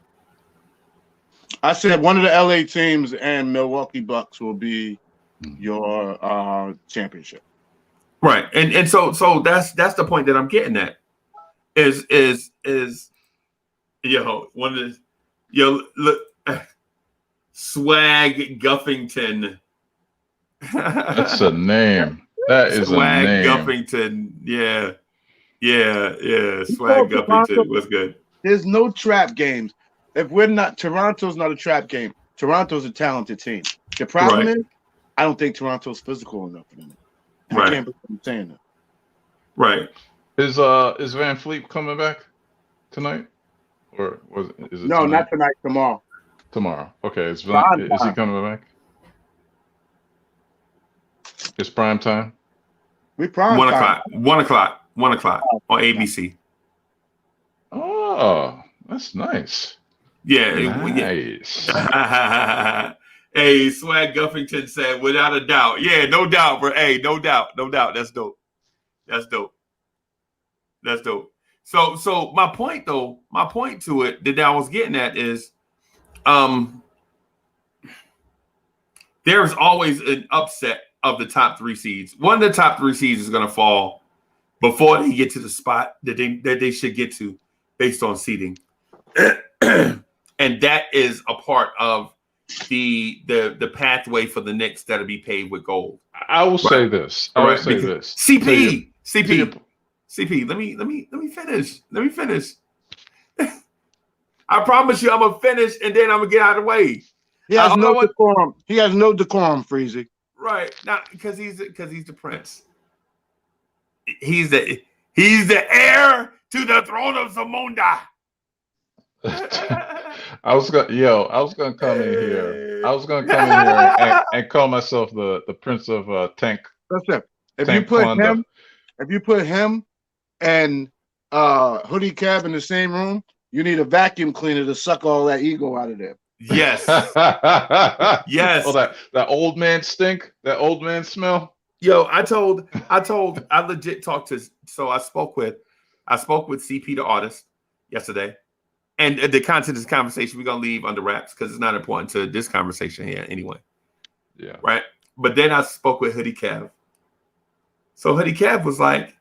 I said one of the LA teams and Milwaukee Bucks will be your championship. Right. And so that's the point that I'm getting at. Is one of the look Swag Guffington That's a name. That is a Swag name. Guffington. Yeah. Swag Guffington was good. There's no trap games. If we're not, Toronto's not a trap game. Toronto's a talented team. The problem is, I don't think Toronto's physical enough for them. I can't believe I'm saying that. Right. Is Van Fleet coming back tonight? Or is it No, tonight? not tonight, tomorrow. Tomorrow. Okay, is he coming back? It's prime time. We prime 1 time. o'clock. 1 o'clock on ABC. Oh, that's nice. Yeah. Nice. Hey, Swag Guffington said, without a doubt. Yeah, no doubt, bro. Hey, no doubt. That's dope. So my point to it that I was getting at is there's always an upset of the top 3 seeds. One of the top 3 seeds is going to fall before they get to the spot that they should get to based on seeding. And that is a part of the pathway for the Knicks that'll be paved with gold. I will say this. CP. Let me finish. I promise you, I'm gonna finish and then I'm gonna get out of the way. He has no decorum. He has no decorum, Freezy. Right, not because he's the prince. He's the heir to the throne of Zamunda. I was gonna come in here. I was gonna come in here and call myself the prince of Tank. That's it. If you put him and Hoodie Cab in the same room, you need a vacuum cleaner to suck all that ego out of there. Yes. Yes. Oh, that old man stink, that old man smell. Yo, I legit talked to. So I spoke with CP the artist yesterday. And the content of this conversation, we're going to leave under wraps because it's not important to this conversation here anyway. Yeah. Right. But then I spoke with Hoodie Cav. So Hoodie Cav was like,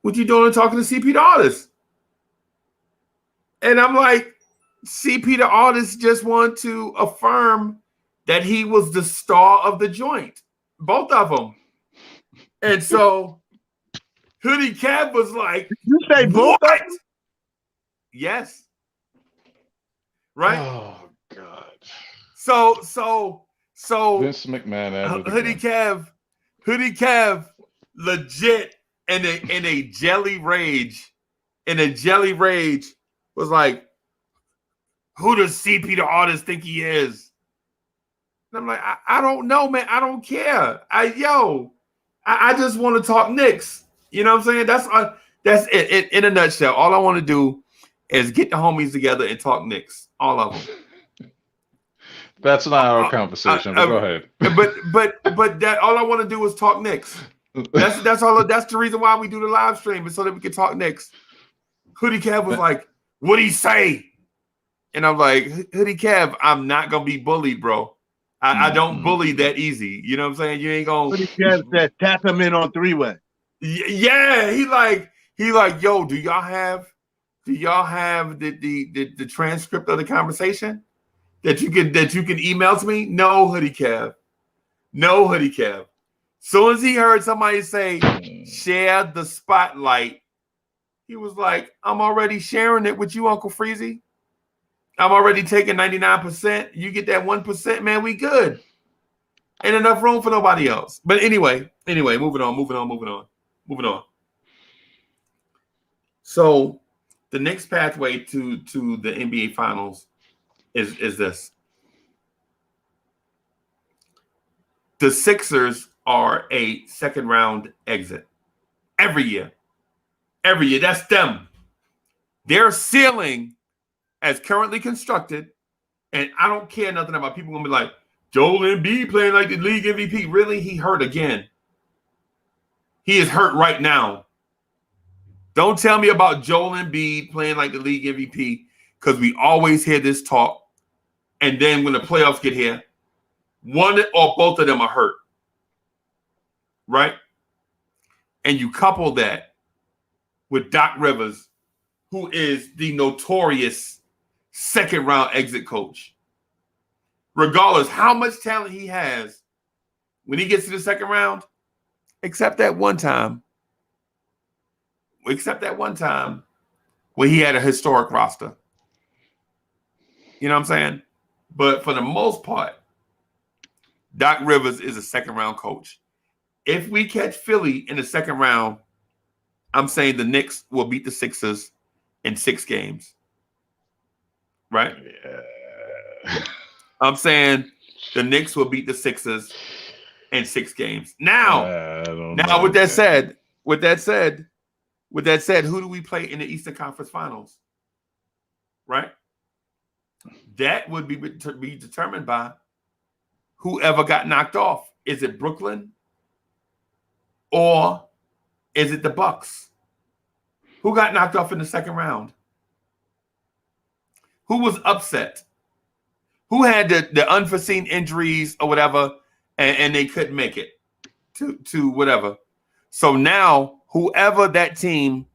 what you doing talking to CP the artist? And I'm like, CP the artist just wanted to affirm that he was the star of the joint. Both of them. And so Hoodie Cav was like, you say both? What? Yes. Right? Oh God. So Vince McMahon Hoodie Cav legit in a jelly rage was like, who does CP the artist think he is? And I'm like, I don't know, man. I don't care. I just want to talk Knicks. You know what I'm saying? That's it in a nutshell. All I want to do is get the homies together and talk Knicks. All of them. That's not our conversation. But go ahead. But that all I want to do is talk Knicks. That's all. That's the reason why we do the live stream, is so that we can talk Knicks. Hoodie Cav was like, "What'd he say?" And I'm like, "Hoodie Cav, I'm not gonna be bullied, bro. I don't bully that easy. You know what I'm saying? You ain't gonna." Hoodie Cav said, "Tap him in on 3-way." Yeah, he like, yo, do y'all have the transcript of the conversation that you can email to me? No, Hoodie Cav. Soon as he heard somebody say share the spotlight, he was like, I'm already sharing it with you, Uncle Freezy. I'm already taking 99%. You get that 1%, man, we good. Ain't enough room for nobody else. But anyway, moving on. So the next pathway to the NBA Finals is this. The Sixers are a second round exit every year. That's them. Their ceiling, as currently constructed, and I don't care nothing about people gonna be like, Joel Embiid playing like the league MVP. Really? He hurt again. He is hurt right now. Don't tell me about Joel Embiid playing like the league MVP, because we always hear this talk. And then when the playoffs get here, one or both of them are hurt. Right? And you couple that with Doc Rivers, who is the notorious second round exit coach. Regardless how much talent he has, when he gets to the second round, except that one time when he had a historic roster. You know what I'm saying? But for the most part, Doc Rivers is a second-round coach. If we catch Philly in the second round, I'm saying the Knicks will beat the Sixers in 6 games. Right? Yeah. I'm saying the Knicks will beat the Sixers in 6 games. Now, with that said, who do we play in the Eastern Conference Finals? Right? That would be determined by whoever got knocked off. Is it Brooklyn or is it the Bucks? Who got knocked off in the second round? Who was upset? Who had the unforeseen injuries or whatever, and they couldn't make it to whatever? So now, whoever that team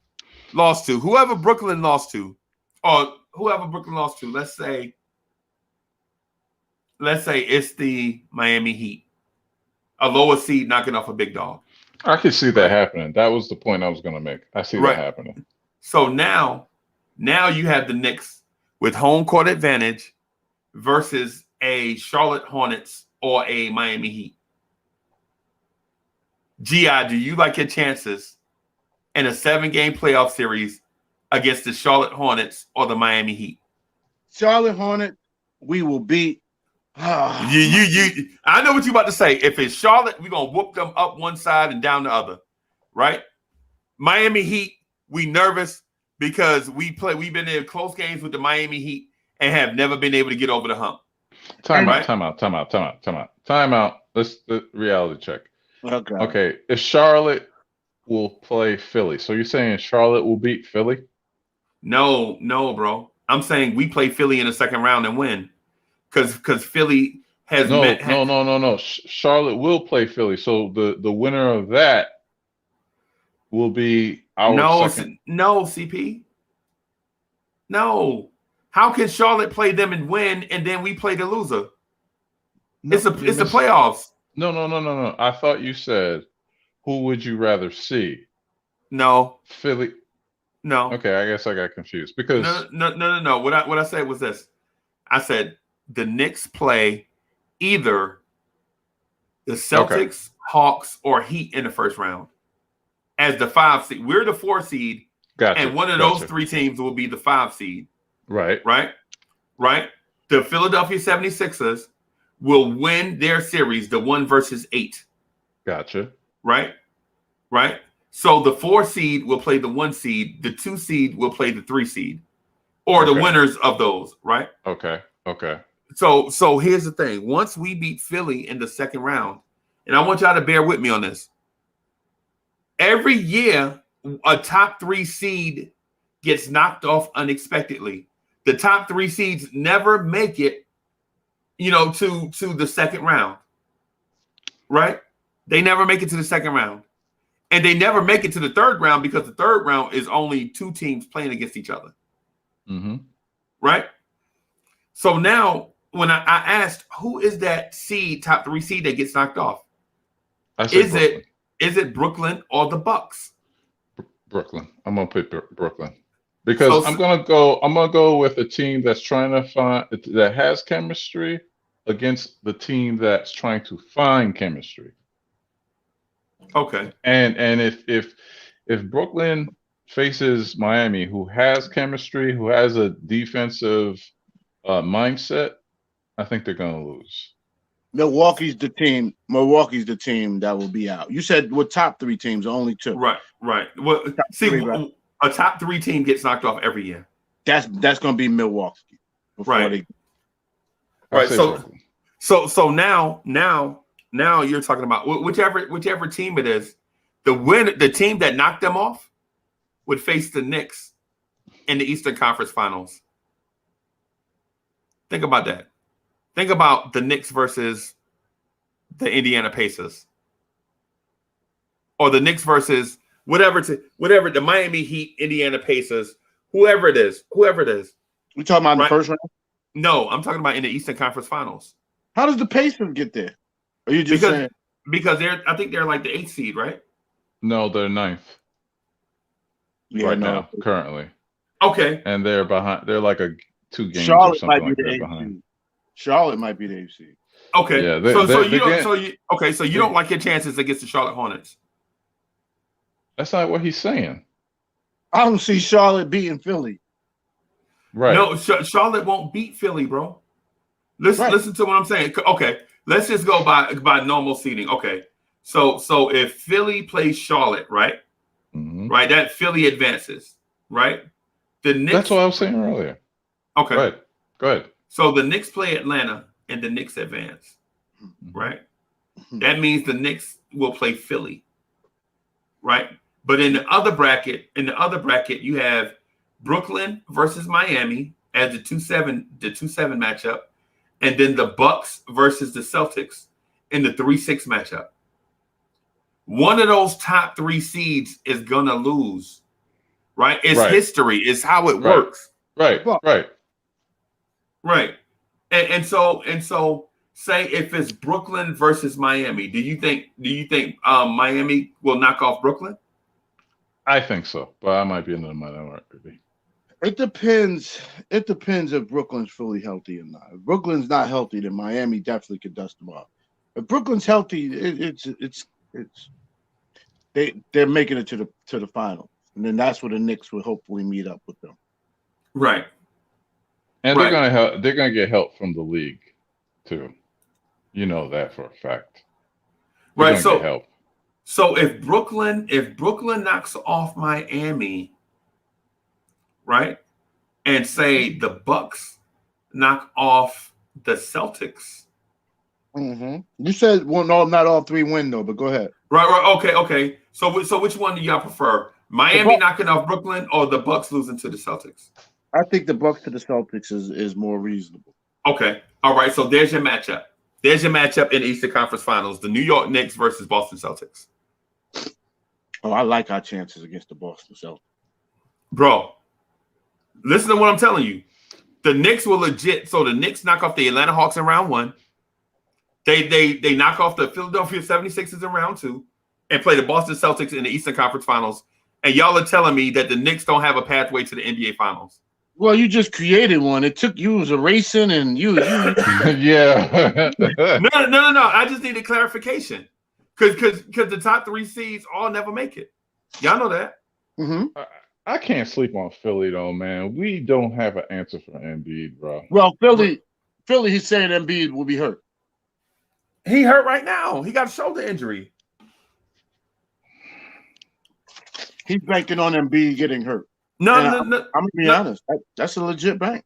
lost to, whoever Brooklyn lost to, let's say it's the Miami Heat, a lower seed knocking off a big dog. I could see that happening. That was the point I was going to make. I see that happening. So now you have the Knicks with home court advantage versus a Charlotte Hornets or a Miami Heat. G.I., do you like your chances in a 7-game playoff series against the Charlotte Hornets or the Miami Heat? Charlotte Hornets, we will beat. I know what you're about to say. If it's Charlotte, we're going to whoop them up one side and down the other, right? Miami Heat, we nervous because we've been in close games with the Miami Heat and have never been able to get over the hump. Time out. Let's the reality check. Okay. If Charlotte will play Philly, so you're saying Charlotte will beat Philly? No, bro. I'm saying we play Philly in the second round and win. Because Philly has no. Charlotte will play Philly. So the winner of that will be our second. No, CP. No. How can Charlotte play them and win, and then we play the loser? No, it's the playoffs. No. I thought you said, who would you rather see? No. Philly. No. Okay, I guess I got confused because no. What I said was this. I said the Knicks play either the Celtics, Hawks, or Heat in the first round as the 5 seed. We're the 4 seed, and one of those 3 teams will be the 5 seed. Right. The Philadelphia 76ers will win their series, the 1 versus 8. Gotcha. Right. So the 4 seed will play the 1 seed. The 2 seed will play the 3 seed, or the winners of those. Right. Okay. So here's the thing. Once we beat Philly in the second round, and I want y'all to bear with me on this. Every year, a top 3 seed gets knocked off unexpectedly. The top 3 seeds never make it, to the second round. Right? They never make it to the second round. And they never make it to the third round because the third round is only 2 teams playing against each other. Mm-hmm. Right? So now, when I asked, who is that top 3 seed that gets knocked off? Is it Brooklyn or the Bucks? Brooklyn. I'm gonna pick Brooklyn because I'm gonna go with a team that's that has chemistry against the team that's trying to find chemistry. Okay. And if Brooklyn faces Miami, who has chemistry, who has a defensive mindset, I think they're going to lose. Milwaukee's the team that will be out. You said with top 3 teams, only 2. Right. Well, a top 3 team gets knocked off every year. That's going to be Milwaukee. Right. So now you're talking about whichever team it is, the team that knocked them off would face the Knicks in the Eastern Conference Finals. Think about that. Think about the Knicks versus the Indiana Pacers, or the Knicks versus whatever the Miami Heat, Indiana Pacers, whoever it is. We talking about in the first round? No, I'm talking about in the Eastern Conference Finals. How does the Pacers get there? Are you just saying? Because I think they're like the 8th seed, right? No, they're 9th now, currently. Okay. And they're behind. They're like 2 games or Charlotte something might be like the that 8th behind. seed. Charlotte might be the 8th seed. Okay. Yeah, so you don't like your chances against the Charlotte Hornets. That's not what he's saying. I don't see Charlotte beating Philly. Right. No, Charlotte won't beat Philly, bro. Listen to what I'm saying. Okay, let's just go by normal seeding. Okay, so if Philly plays Charlotte, right, right, that Philly advances, right. The Knicks. That's what I was saying earlier. Okay, go ahead. So the Knicks play Atlanta, and the Knicks advance, right. That means the Knicks will play Philly, right. But in the other bracket, you have Brooklyn versus Miami as the 2-7 matchup, and then the Bucks versus the Celtics in the 3-6 matchup. One of those top 3 seeds is gonna lose, right? It's history. It's how it works. Right. And so say if it's Brooklyn versus Miami, do you think Miami will knock off Brooklyn? I think so, but I might be in the minority. It depends. It depends if Brooklyn's fully healthy or not. If Brooklyn's not healthy, then Miami definitely could dust them off. If Brooklyn's healthy, they're making it to the final, and then that's where the Knicks will hopefully meet up with them. Right. And they're gonna get help from the league too. You know that for a fact. Right. So get help. So if Brooklyn knocks off Miami, right, and say the Bucks knock off the Celtics. You said no, not all 3 win though, but go ahead. Right. Okay. So which one do y'all prefer? Miami knocking off Brooklyn or the Bucks losing to the Celtics? I think the Bucks to the Celtics is more reasonable. Okay. All right. So there's your matchup. There's your matchup in the Eastern Conference Finals: the New York Knicks versus Boston Celtics. Oh, I like our chances against the Boston Celtics. Bro, listen to what I'm telling you. The Knicks will legit. So the Knicks knock off the Atlanta Hawks in round 1. They knock off the Philadelphia 76ers in round 2 and play the Boston Celtics in the Eastern Conference Finals. And y'all are telling me that the Knicks don't have a pathway to the NBA Finals. Well, you just created one. It took you as a racing and you. Yeah. No. I just need a clarification. Because the top 3 seeds all never make it. Y'all know that. I can't sleep on Philly though, man. We don't have an answer for Embiid, bro. Well, Philly, he's saying Embiid will be hurt. He hurt right now. He got a shoulder injury. He's banking on Embiid getting hurt. No. I'm gonna be honest. That's a legit bank.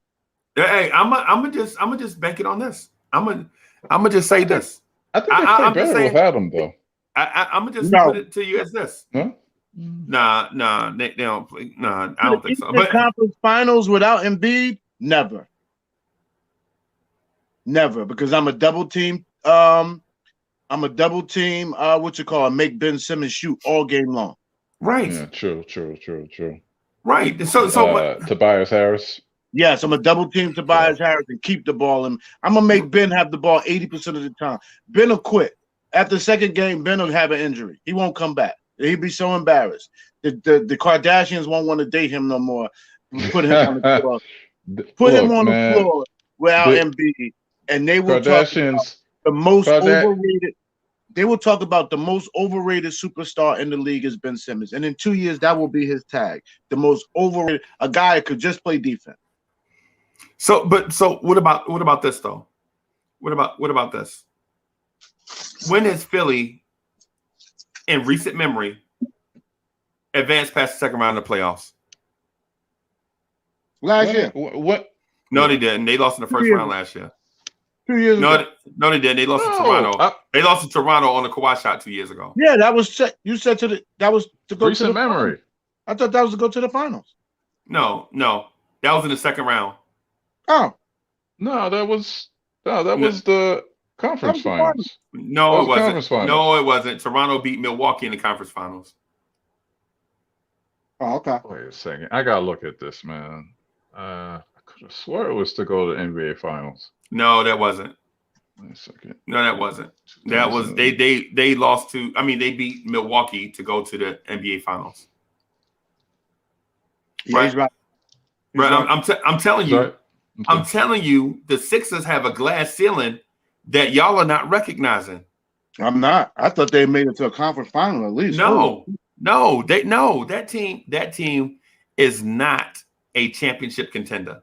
Hey, I'm gonna just bank it on this. I'm gonna just say this. I think they play better without him though. I'm gonna just put it to you as this. Huh? Nah, they don't play. Nah, I don't think so. But conference finals without Embiid, never, because I'm a double team. What you call it? Make Ben Simmons shoot all game long. Right. Yeah. True. Right. So what? Tobias Harris. Yes, I'm a double team Tobias Harris and keep the ball in. I'm gonna make Ben have the ball 80% of the time. Ben will quit after the second game. Ben will have an injury. He won't come back. He'd be so embarrassed. The Kardashians won't want to date him no more. Put him on the floor. The floor without Embiid, and they will talk about the most overrated. They will talk about the most overrated superstar in the league is Ben Simmons, and in 2 years that will be his tag. The most overrated, a guy that could just play defense. So what about this though? What about this? When has Philly, in recent memory, advanced past the second round of the playoffs? Last year. What? No, they didn't. They lost in the first round last year. 2 years ago. No, they didn't. They lost to Toronto. They lost to Toronto on the Kawhi shot 2 years ago. Yeah, that was you said that was to go recent to the memory. Finals. I thought that was to go to the finals. No, that was in the second round. Oh, no, that was the conference finals. No, it wasn't. No, it wasn't. Toronto beat Milwaukee in the conference finals. Oh, okay. Wait a second. I gotta look at this, man. I could have swore it was to go to the NBA Finals. No, that wasn't. Wait a second. No, that wasn't. That was they lost to. I mean, they beat Milwaukee to go to the NBA Finals. Yeah, he's right. Right. I'm telling you. Sorry. I'm telling you, the Sixers have a glass ceiling that y'all are not recognizing. I'm not. I thought they made it to a conference final at least. No. That team is not a championship contender.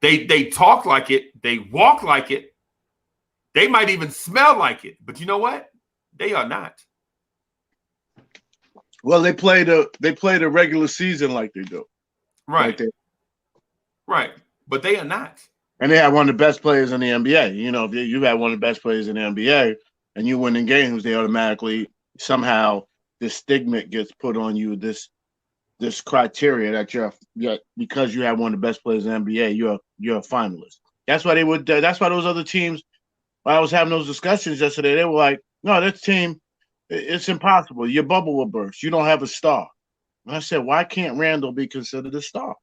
They talk like it, they walk like it, they might even smell like it. But you know what? They are not. Well, they play the regular season like they do. Right. Right. But they are not. And they have one of the best players in the NBA. You know, if you have one of the best players in the NBA and you win in games, they automatically somehow this stigma gets put on you. This criteria that you're because you have one of the best players in the NBA, you're a finalist. That's why they would. That's why those other teams. When I was having those discussions yesterday, they were like, "No, this team, it's impossible. Your bubble will burst. You don't have a star." And I said, "Why can't Randle be considered a star?"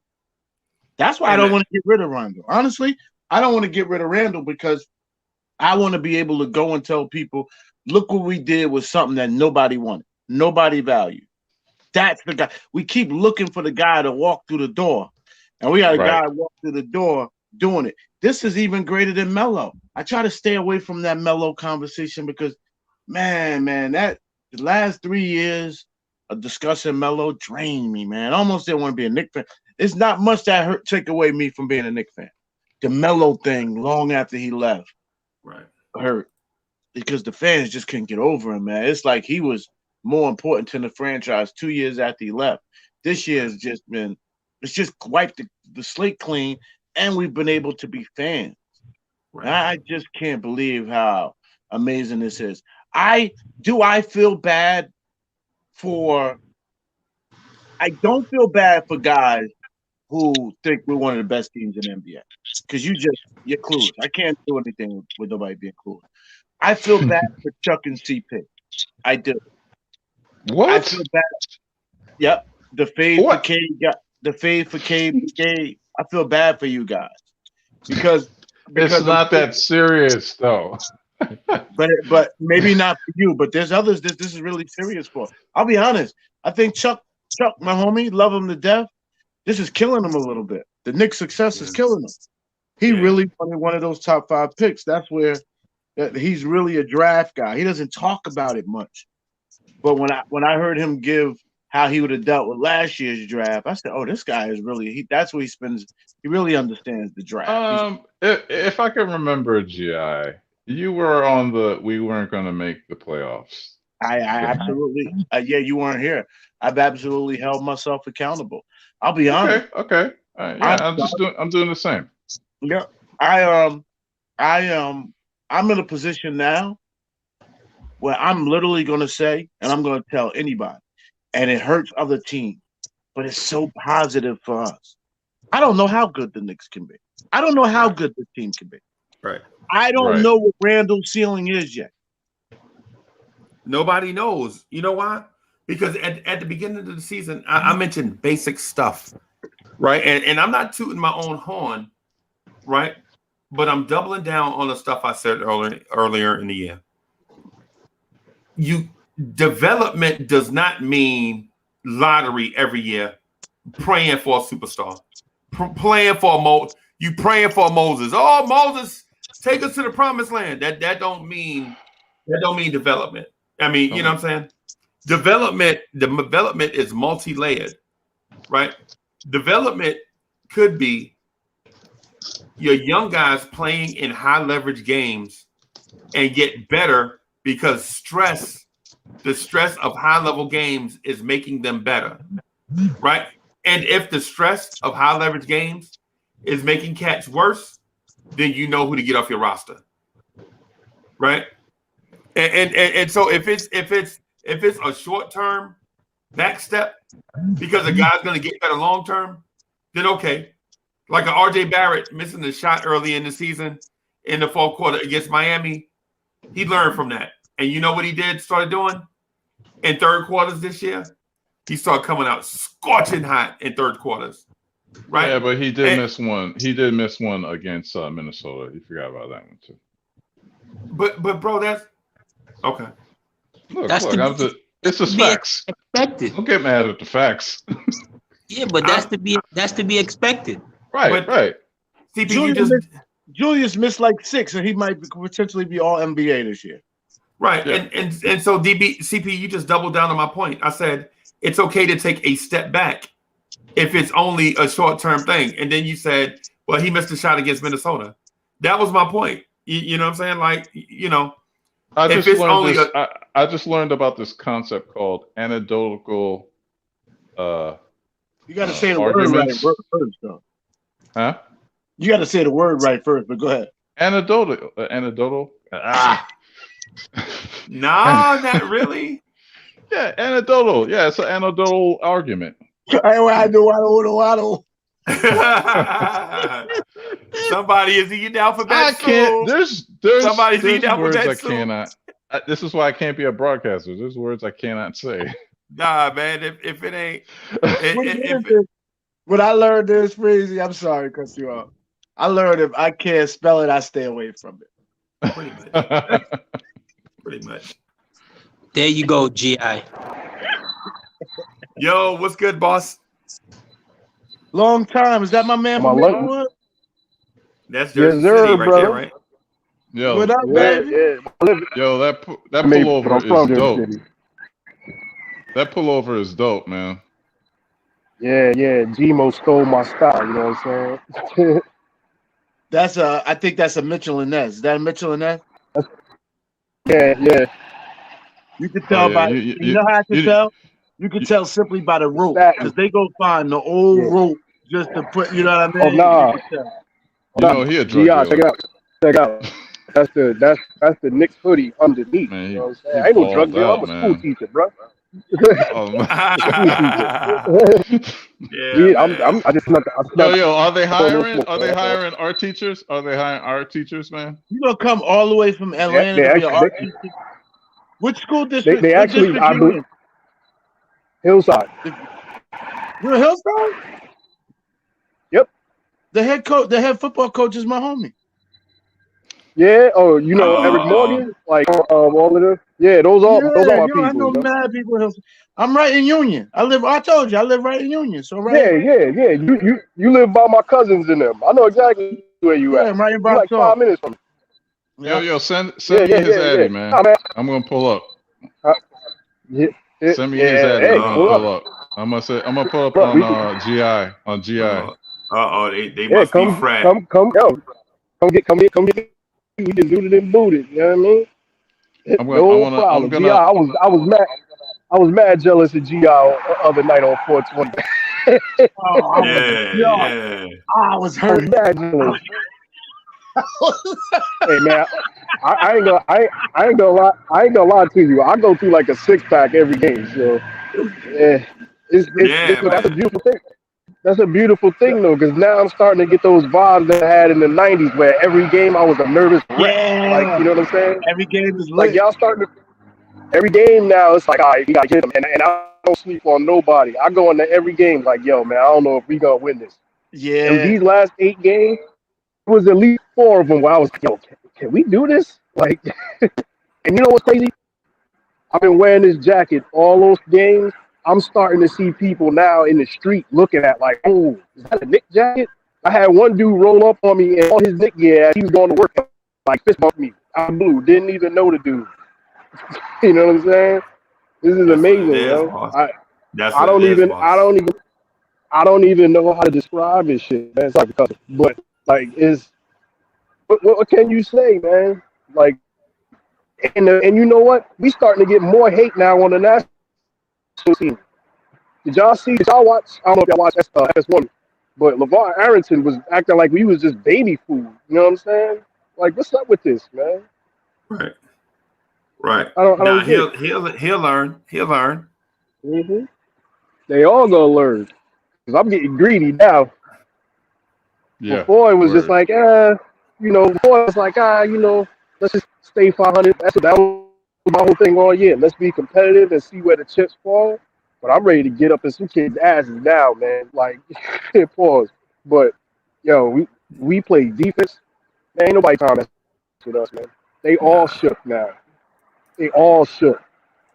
That's why I don't want to get rid of Randle. Honestly, I don't want to get rid of Randle because I want to be able to go and tell people, look what we did with something that nobody wanted, nobody valued. That's the guy. We keep looking for the guy to walk through the door, and we got a guy walk through the door doing it. This is even greater than Melo. I try to stay away from that Melo conversation because, man, that the last 3 years of discussing Melo drained me, man. I almost didn't want to be a Knicks fan. It's not much that take away me from being a Knicks fan. The Melo thing, long after he left, hurt because the fans just couldn't get over him, man. It's like he was more important to the franchise 2 years after he left. This year has just been, it's just wiped the slate clean, and we've been able to be fans. I just can't believe how amazing this is. I feel bad for. I don't feel bad for guys who think we're one of the best teams in the NBA because you're clueless. I can't do anything with nobody being clueless. I feel bad for Chuck and CP. I do. What? I feel bad. Yep. The fade for K. The fade for K. I feel bad for you guys because it's not that serious though. but maybe not for you. But there's others that this is really serious for. I'll be honest. I think Chuck, my homie, love him to death. This is killing him a little bit. The Knicks' success is killing him. He really wanted one of those top 5 picks. That's where he's really a draft guy. He doesn't talk about it much. But when I heard him give how he would have dealt with last year's draft, I said, "Oh, this guy is really that's where he spends. He really understands the draft." If I can remember, GI, you were on we weren't going to make the playoffs. I absolutely, you weren't here. I've absolutely held myself accountable. I'll be honest. Okay. I'm doing the same. Yeah, I'm in a position now where I'm literally going to say, and I'm going to tell anybody, and it hurts other teams, but it's so positive for us. I don't know how good the Knicks can be. I don't know how good the team can be. Right. I don't know what Randle's ceiling is yet. Nobody knows. You know why? Because at the beginning of the season, I mentioned basic stuff, right? And I'm not tooting my own horn, right? But I'm doubling down on the stuff I said earlier in the year. Development does not mean lottery every year, praying for a superstar, praying for you praying for Moses. Oh, Moses, take us to the promised land. That don't mean development. I mean, you know what I'm saying? The development is multi-layered, right? Development could be your young guys playing in high leverage games and get better because the stress of high level games is making them better, right? And if the stress of high leverage games is making cats worse, then you know who to get off your roster, right? And so if it's a short term back step because a guy's going to get better long term, then okay. Like an RJ Barrett missing the shot early in the season in the 4th quarter against Miami, he learned from that. And you know what he started doing in 3rd quarters this year? He started coming out scorching hot in 3rd quarters, right? Yeah, but he did miss one. He did miss one against Minnesota. You forgot about that one too. But bro, that's okay. Look, That's it's just facts. Expected. Don't get mad at the facts. Yeah, but that's to be expected. Right, right. CP, Julius missed like 6, and he might potentially be all NBA this year. Right, yeah. and so CP, you just doubled down on my point. I said it's okay to take a step back if it's only a short-term thing, and then you said, well, he missed a shot against Minnesota. That was my point. You know what I'm saying? Like, you know, I just learned about this concept called anecdotal. You got to say the word right first, though. Huh? You got to say the word right first, but go ahead. Anecdotal. No, not really. Yeah, anecdotal. Yeah, it's an anecdotal argument. I don't. Somebody is eating alphabet I can't. soup. There's Somebody's eating words alphabet I soup. cannot. This is why I can't be a broadcaster. There's words I cannot say. Nah, man. If it ain't, When I learned this, Freezy, I'm sorry, cut you off. I learned if I can't spell it, I stay away from it. Pretty much. Pretty much. There you go, GI. Yo, what's good, boss? Long time. Is that my man from Maplewood? That's Jersey City right there, right? Yo, what up, baby? Yo, that pullover is dope. That pullover is dope, man. Yeah. Gmo stole my style. You know what I'm saying? I think that's a Mitchell and Ness. Is that a Mitchell and Ness? Yeah. You can tell by you know how I can tell? You can tell simply by the rope, because they go find the old rope just to put. You know what I mean? Oh nah. He a drug dealer. Check out. That's the Knicks hoodie underneath. Man, you know what I'm saying? I ain't no drug dealer. I'm a school teacher, bro. I just Yo, are they hiring? Are they hiring art teachers? Are they hiring art teachers, man? You gonna come all the way from Atlanta to be an art teacher? Which school district? They actually, I believe, Hillside. You're a Hillside? Yep. The head football coach is my homie. Yeah. Oh, you know Eric Morgan, like all of them. Yeah, those are my people. I know mad people. I'm right in Union. I told you, I live right in Union. So right. Yeah. You live by my cousins and them. I know exactly where you at. I'm right in You're like 5 minutes from me. Yo, send me his addy, man. I'm gonna pull up. Send me his addy. I'm gonna pull up. I'm gonna pull up on GI. On GI. They must be friends. Come get. We just booted and booted. You know what I mean? No problem. I was mad jealous of GI other night on 420. I was hurt. Mad jealous. Hey man, I ain't gonna lie to you. I go through like a 6-pack every game. So that's a beautiful thing. That's a beautiful thing though, because now I'm starting to get those vibes that I had in the '90s, where every game I was a nervous wreck. Like, you know what I'm saying? Every game is like y'all starting to. Every game now, it's like, all right, we gotta get them, and I don't sleep on nobody. I go into every game like, yo, man, I don't know if we gonna win this. Yeah. And these last 8 games, it was at least 4 of them where I was like, yo, can we do this? Like, and you know what's crazy? I've been wearing this jacket all those games. I'm starting to see people now in the street looking at like, oh, is that a Knicks jacket? I had one dude roll up on me and all his Knicks gear, he was going to work, like fist bumped me. I'm blue, didn't even know the dude. You know what I'm saying? This is amazing, yo. I don't even know how to describe this shit, man. It's like, but like, what can you say, man? Like, and you know what? We starting to get more hate now on the national team. Did y'all watch? I don't know if y'all watched S1, but LeVar Arrington was acting like we was just baby food. You know what I'm saying? Like, what's up with this, man? Right. He'll learn. Mm-hmm. They all gonna learn. Cause I'm getting greedy now. Yeah. Before it was just like, before it was like, let's just stay 500. That was my whole thing all year. Let's be competitive and see where the chips fall. But I'm ready to get up in some kids' asses now, man. Like, pause. But yo, we play defense. Man, ain't nobody trying to mess with us, man. They all shook now. They all shook.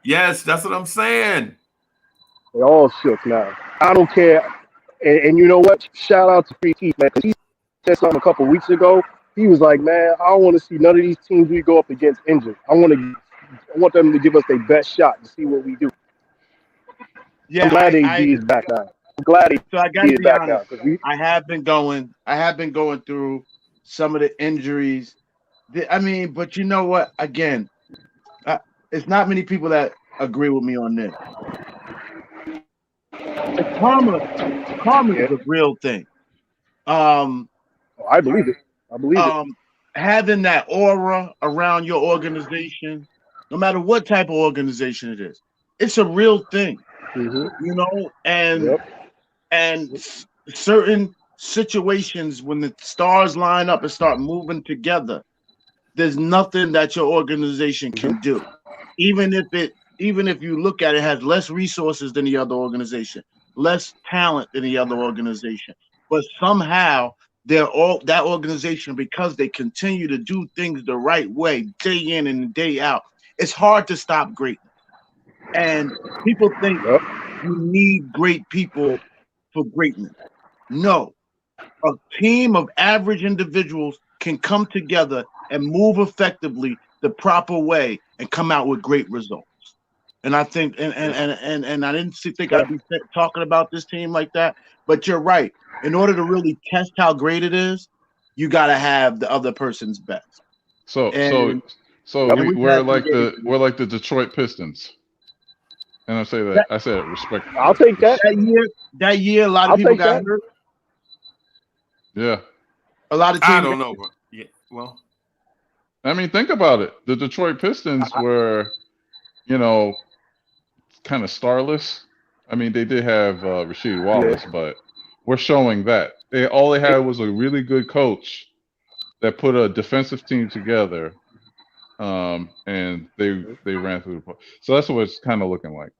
Yes, that's what I'm saying. They all shook now. I don't care. And you know what? Shout out to Free Keith, man, because he said something a couple weeks ago. He was like, man, I don't want to see none of these teams we go up against injured. I want them to give us their best shot to see what we do. Yeah, I'm glad AD is back now. I'm glad so I AD gotta is be back honest. now. I have been going through some of the injuries. I mean, but you know what? Again, it's not many people that agree with me on this. Karma is a real thing. I believe it. I believe it. Having that aura around your organization, no matter what type of organization it is, it's a real thing. Mm-hmm. You know, and certain situations when the stars line up and start moving together, there's nothing that your organization can do, even if you look at it, has less resources than the other organization, less talent than the other organization, but somehow that organization, because they continue to do things the right way day in and day out, it's hard to stop greatness. And people think you need great people for greatness. No, a team of average individuals can come together and move effectively the proper way and come out with great results. And I think, and I didn't think I'd be talking about this team like that, but you're right. In order to really test how great it is, you got to have the other person's best. So we're like the Detroit Pistons. And I say that I said it respectfully. I'll take that. That year, a lot of people got hurt. Yeah. A lot of teams. I don't know. But yeah, well, I mean, think about it. The Detroit Pistons were, kind of starless. I mean, they did have Rasheed Wallace, but we're showing that all they had was a really good coach that put a defensive team together, and they ran through the. So that's what it's kind of looking like.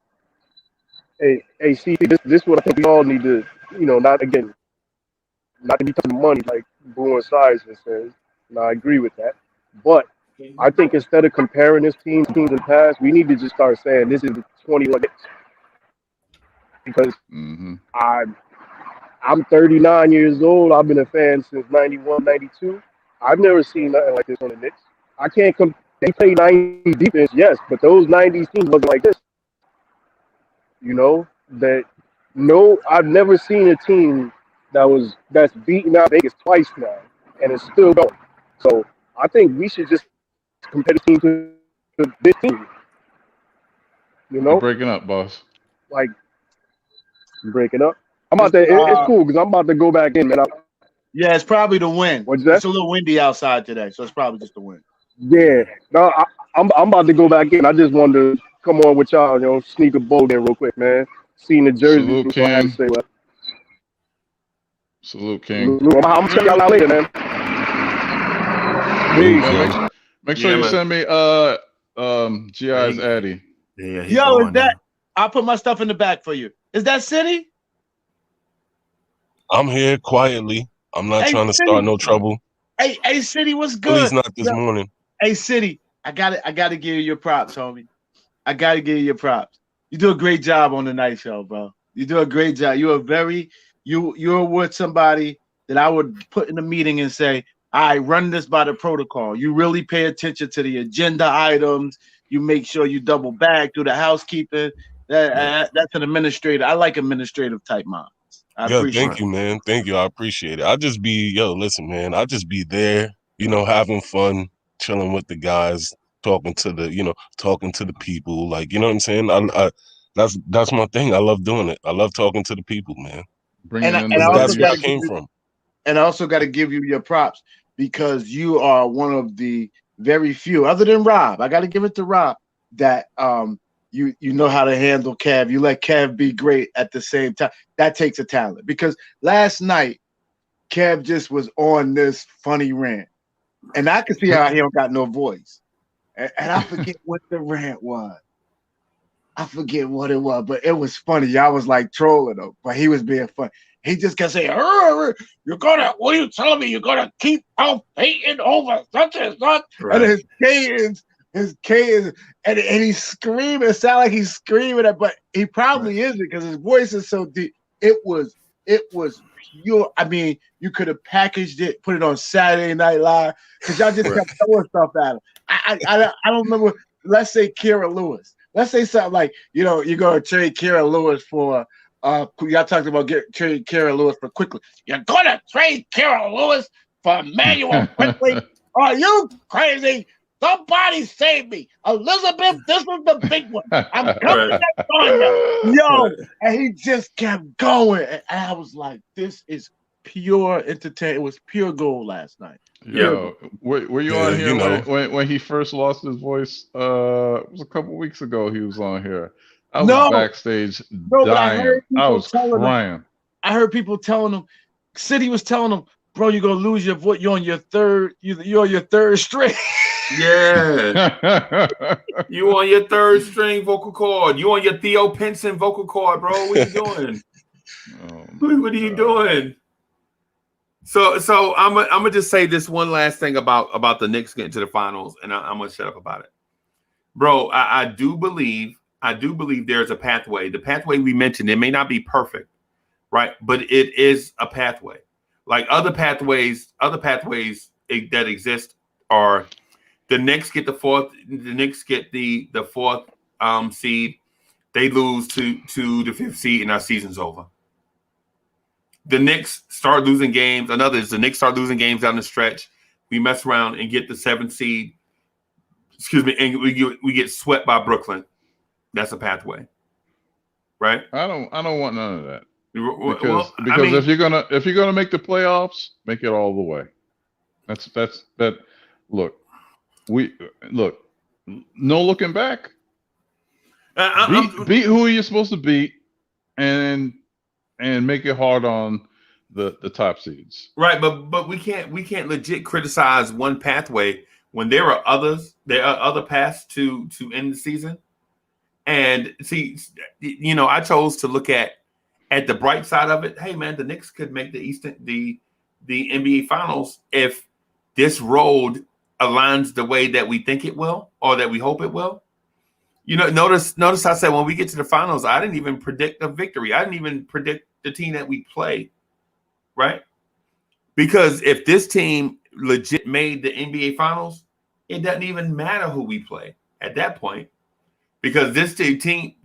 Hey, see, this is what I think we all need to, not to be talking money like Bruin Size says. And I agree with that, but I think instead of comparing this teams in the past, we need to just start saying this is the 21 Knicks. Because I'm 39 years old. I've been a fan since 91, 92. I've never seen nothing like this on the Knicks. I can't they play 90s defense, yes, but those 90s teams wasn't like this. I've never seen a team that's beaten out Vegas twice now and it's still going. So I think we should just compare the team to this team. You're breaking up, boss. Like breaking up. I'm about to. It's cool because I'm about to go back in, man. Yeah, it's probably the wind. What's that? It's a little windy outside today, so it's probably just the wind. Yeah. No, I'm about to go back in. I just wanted to come on with y'all, sneak a boat in real quick, man. Seeing the jersey. Salute, so I had to say what. Salute, King. I'm gonna check y'all out later, man. Make sure you send me GI's Addy. Yeah, yo, is that? I'll put my stuff in the back for you. Is that City? I'm here quietly. I'm not trying to start no trouble. Hey, City, what's good? Please not this morning. Hey, City, I gotta give you your props, homie. I gotta give you your props. You do a great job on the night show, bro. You do a great job. You're with somebody that I would put in a meeting and say, I run this by the protocol. You really pay attention to the agenda items. You make sure you double back, do the housekeeping. That's an administrator. I like administrative type minds. Thank you, man. Thank you. I appreciate it. I just be, listen, man. I just be there, having fun, chilling with the guys, talking to the people. Like, you know what I'm saying? That's my thing. I love doing it. I love talking to the people, man. That's where I came from. And I also got to give you your props because you are one of the very few, other than Rob. I got to give it to Rob that you know how to handle Kev. You let Kev be great at the same time. That takes a talent because last night Kev just was on this funny rant, and I could see how he don't got no voice. And I forget what the rant was. I forget what it was, but it was funny. I was like trolling him, but he was being funny. he just kept saying, what are you telling me? You're gonna keep out Peyton over such and such, Right. and his cadence, and he's screaming. It sounds like he's screaming it, but he probably isn't because his voice is so deep. It was pure. I mean, you could have packaged it, put it on Saturday Night Live, because y'all just kept throwing stuff at him. I don't remember. Let's say Kira Lewis. Let's say something like, you're going to trade Kira Lewis for. Y'all talked about trade Kira Lewis for Quickly. You're going to trade Kira Lewis for Emmanuel Quickly? Are you crazy? Somebody save me. Elizabeth, this was the big one. I'm coming back on you. Yo, and he just kept going. And I was like, this is pure entertainment. It was pure gold last night. Yo, were you on here when he first lost his voice? It was a couple weeks ago. He was on here. I was backstage dying. I was crying. I heard people telling him, City was telling him, bro, you're gonna lose your voice. You're on your third string. Yeah. You on your third string vocal cord. You on your Theo Pinson vocal cord, bro. What are you doing? What are you doing? So I'm gonna just say this one last thing about the Knicks getting to the finals, and I'm gonna shut up about it, bro. I do believe there's a pathway. The pathway we mentioned, it may not be perfect, right? But it is a pathway. Like other pathways that exist are the Knicks get the fourth. The Knicks get the fourth seed. They lose to the fifth seed, and our season's over. The Knicks start losing games. The Knicks start losing games down the stretch. We mess around and get the seventh seed. Excuse me, and we get swept by Brooklyn. That's a pathway, right? I don't want none of that. Because I mean, if you're gonna make the playoffs, make it all the way. That's that. Look, no looking back. Beat who you're supposed to beat, and make it hard on the top seeds. Right, but we can't legit criticize one pathway when there are others. There are other paths to end the season. And see, I chose to look at the bright side of it. Hey man, the Knicks could make the NBA Finals if this road aligns the way that we think it will, or that we hope it will. Notice I said when we get to the finals, I didn't even predict a victory. I didn't even predict the team that we play, right? Because if this team legit made the NBA Finals, it doesn't even matter who we play at that point, because this team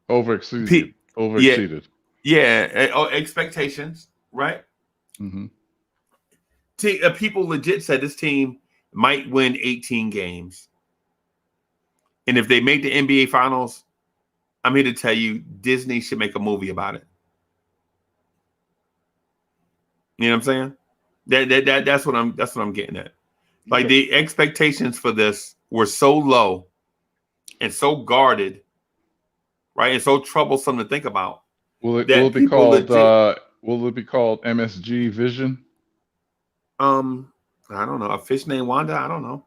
overexceeded. Yeah, expectations, right? Mm-hmm. People legit said this team might win 18 games. And if they make the NBA Finals, I'm here to tell you, Disney should make a movie about it. You know what I'm saying? That's what I'm getting at. Like the expectations for this were so low and so guarded, right? And so troublesome to think about. Will it be called MSG Vision? I don't know. A fish named Wanda? I don't know.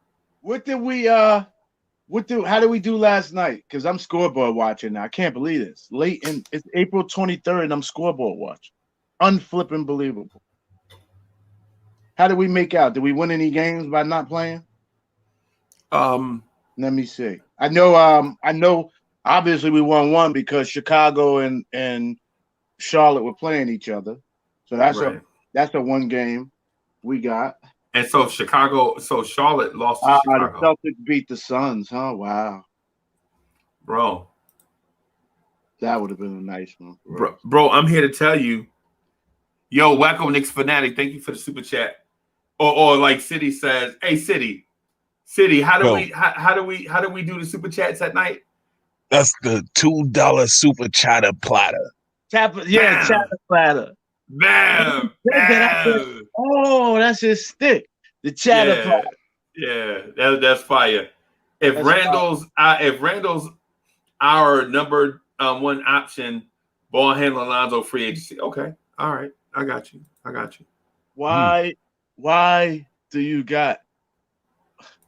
How did we do last night? Because I'm scoreboard watching now. I can't believe this. It's April 23rd, and I'm scoreboard watching. Unflipping believable. How did we make out? Did we win any games by not playing? Let me see. I know. Obviously, we won one because Chicago and Charlotte were playing each other. So that's a one game we got. And so Charlotte lost to Chicago. The Celtics beat the Suns, huh? Wow. Bro. That would have been a nice one. Bro, I'm here to tell you. Yo, Wacko Knicks Fanatic, thank you for the super chat. Or like City says, hey City, how do we do the super chats at night? That's the $2 super chatter platter. Chatter platter. Bam! Oh, that's his stick. The chatter platter. Yeah, that's fire. If Randle's our number one option, ball handler Lonzo free agency. Okay, all right, I got you. Why do you got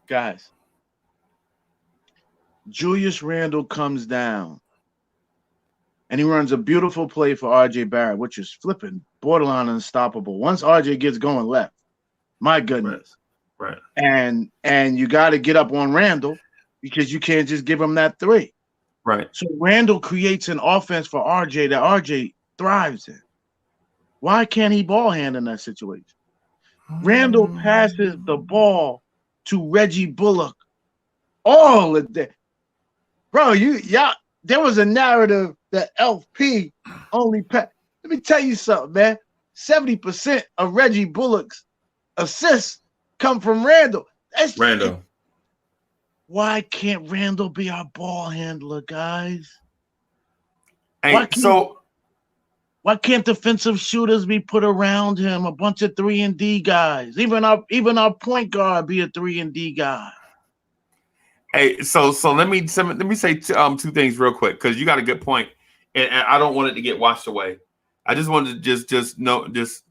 guys? Julius Randle comes down and he runs a beautiful play for RJ Barrett, which is flipping borderline unstoppable. Once RJ gets going left, my goodness. Right. And you got to get up on Randle because you can't just give him that three. Right. So Randle creates an offense for RJ that RJ thrives in. Why can't he ball hand in that situation? Randle passes the ball to Reggie Bullock all of that. Bro, y'all, there was a narrative that LP only passed. Let me tell you something, man. 70% of Reggie Bullock's assists come from Randle. That's Randle. Why can't Randle be our ball handler, guys? Hey, why can't defensive shooters be put around him? A bunch of 3-and-D guys. Even our point guard be a 3-and-D guy. Hey, so let me say two things real quick because you got a good point, and I don't want it to get washed away. I just wanted to just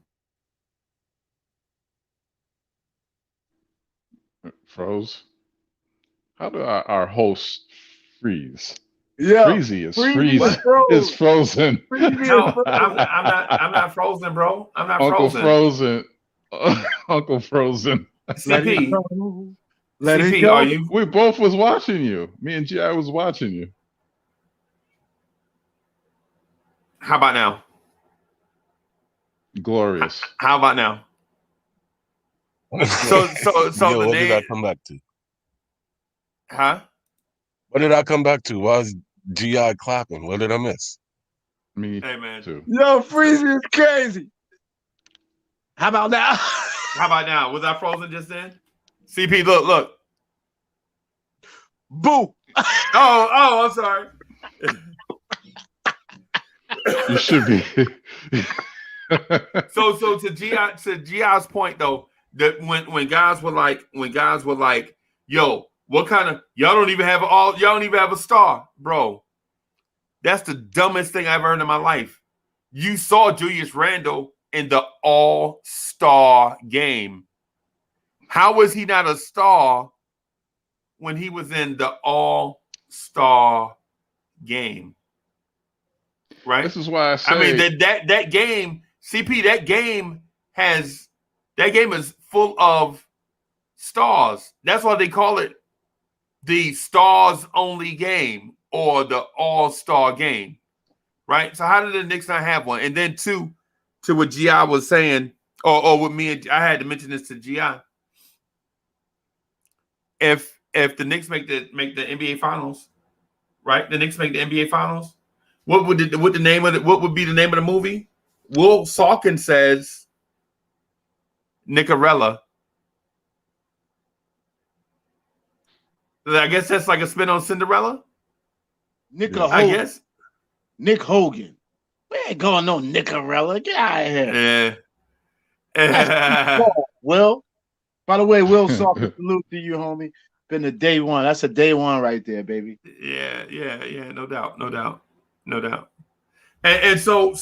froze. How do our host freeze? Yeah, Freezy is frozen. No, I'm not frozen, bro. I'm not Uncle frozen. Uncle Frozen. CP. Let CP, it go. are you? We both was watching you. Me and G.I. was watching you. How about now? Glorious. How about now? So Yo, what did I come back to? Huh? What did I come back to? Why is G.I. clapping? What did I miss? Me man. too. Yo, Freezy is crazy. How about now? How about now? Was I frozen just then? CP, look. Boo. Oh, I'm sorry. You should be. So to Gi's point though, that when guys were like, yo, what kind of y'all don't even have a star, bro. That's the dumbest thing I've ever heard in my life. You saw Julius Randle in the All-Star game. How was he not a star when he was in the All-Star game? Right? This is why I say. I mean that game, CP, that game is full of stars. That's why they call it the stars only game or the all-star game. Right? So how did the Knicks not have one? And then to what G.I. was saying, or with me, I had to mention this to G.I. If the Knicks make the NBA Finals, right? The Knicks make the NBA Finals. What would be the name of the movie? Will Salkin says Nicorella. I guess that's like a spin on Cinderella. I guess. Nick Hogan. We ain't going no Nicorella. Get out of here. Yeah. Will. By the way, Will Salkin, salute to you, homie. Been a day one. That's a day one right there, baby. Yeah. No doubt. And so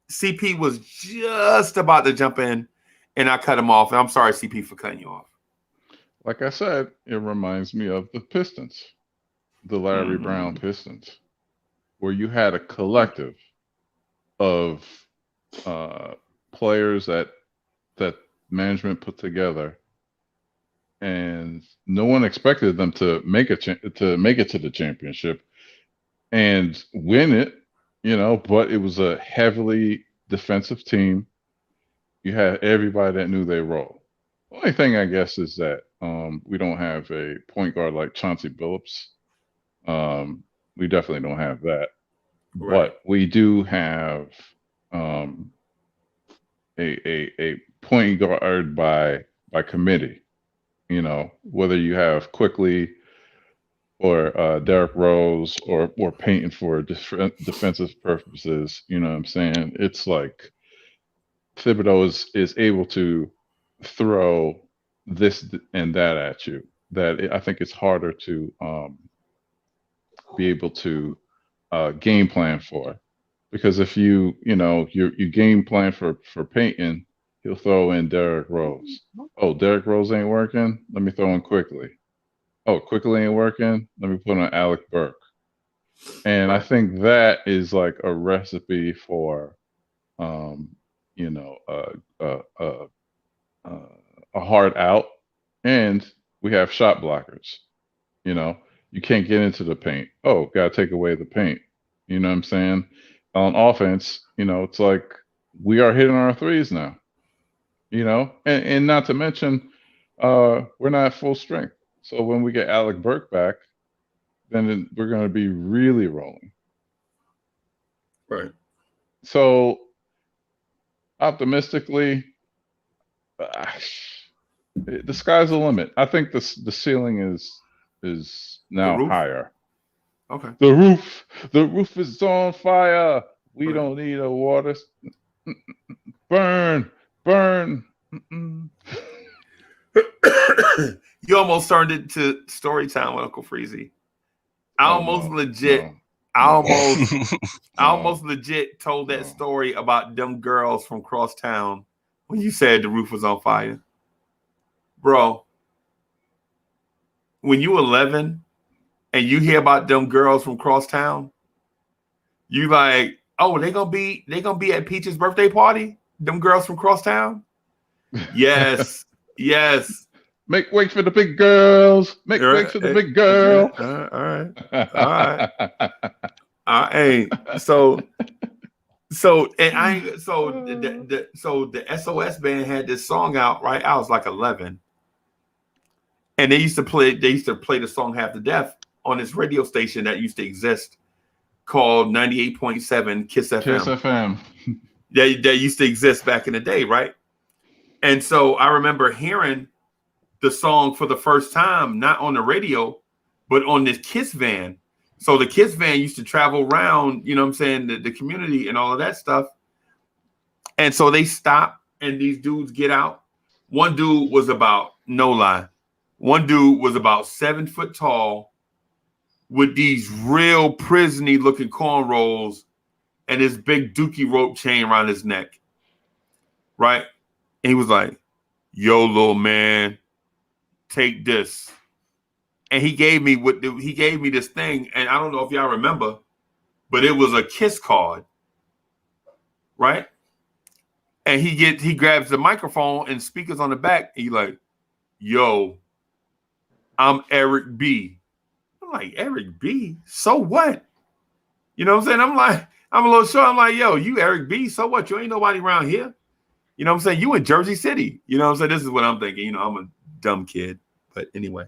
CP was just about to jump in, and I cut him off. And I'm sorry, CP, for cutting you off. Like I said, it reminds me of the Pistons, the Larry Brown Pistons, where you had a collective of players that management put together, and no one expected them to make it to the championship and win it, but it was a heavily defensive team. You had everybody that knew their role. The only thing I guess is that we don't have a point guard like Chauncey Billups. We definitely don't have that. Right. But we do have a point guard by committee. Whether you have Quickly or Derrick Rose or Payton for defensive purposes. You know what I'm saying? It's like Thibodeau is able to throw this and that at you. I think it's harder to be able to game plan for, because if you game plan for Payton, he'll throw in Derrick Rose. Oh, Derrick Rose ain't working. Let me throw in Quickly. Oh, Quickly ain't working. Let me put on Alec Burke. And I think that is like a recipe for, a hard out. And we have shot blockers. You can't get into the paint. Oh, gotta take away the paint. You know what I'm saying? On offense, it's like we are hitting our threes now. And not to mention, we're not at full strength. So when we get Alec Burke back, then we're going to be really rolling. Right. So optimistically, the sky's the limit. I think the ceiling is now higher. Okay. The roof is on fire. We don't need a water. Burn. You almost turned it to story time with Uncle Freezy. I almost legit told that story about them girls from Crosstown when you said the roof was on fire. Bro, when you 11 and you hear about them girls from Crosstown, you like, oh, they gonna be at Peach's birthday party? Them girls from Crosstown? Yes. Yes. Make way for the big girls. Make way for the big girl. All right. Hey, so the SOS band had this song out, right? I was like 11. And they used to play the song Half to Death on this radio station that used to exist called 98.7 Kiss FM. Kiss FM. That used to exist back in the day, right? And so I remember hearing the song for the first time, not on the radio, but on this Kiss van. So the Kiss van used to travel around, you know what I'm saying, the community and all of that stuff. And so they stop and these dudes get out. One dude was about 7 foot tall with these real prisony looking cornrows and this big dookie rope chain around his neck. Right? And he was like, yo, little man, take this. And he gave me this thing, and I don't know if y'all remember, but it was a Kiss card, right? And he grabs the microphone and speakers on the back, and he's like, yo, I'm Eric B. I'm like, Eric B? So what? You know what I'm saying? I'm a little short. I'm like, yo, you Eric B, so what? You ain't nobody around here. You know what I'm saying? You in Jersey City. You know what I'm saying? This is what I'm thinking. I'm a dumb kid. But anyway,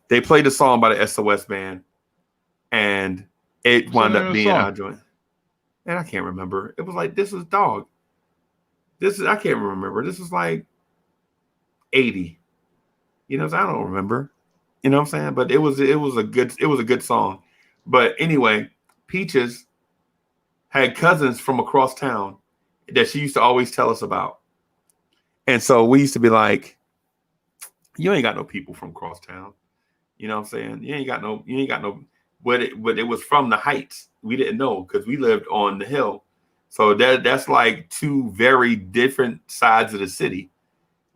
they played a song by the SOS band, and it wound up being our joint. And I can't remember. It was like, this is dog. I can't remember. This was like 80. You know, I don't remember. You know what I'm saying? But it was a good song. But anyway, Peaches had cousins from across town that she used to always tell us about. And so we used to be like, you ain't got no people from Crosstown. You know what I'm saying? You ain't got no, but it was from the Heights. We didn't know because we lived on the hill. So that's like two very different sides of the city,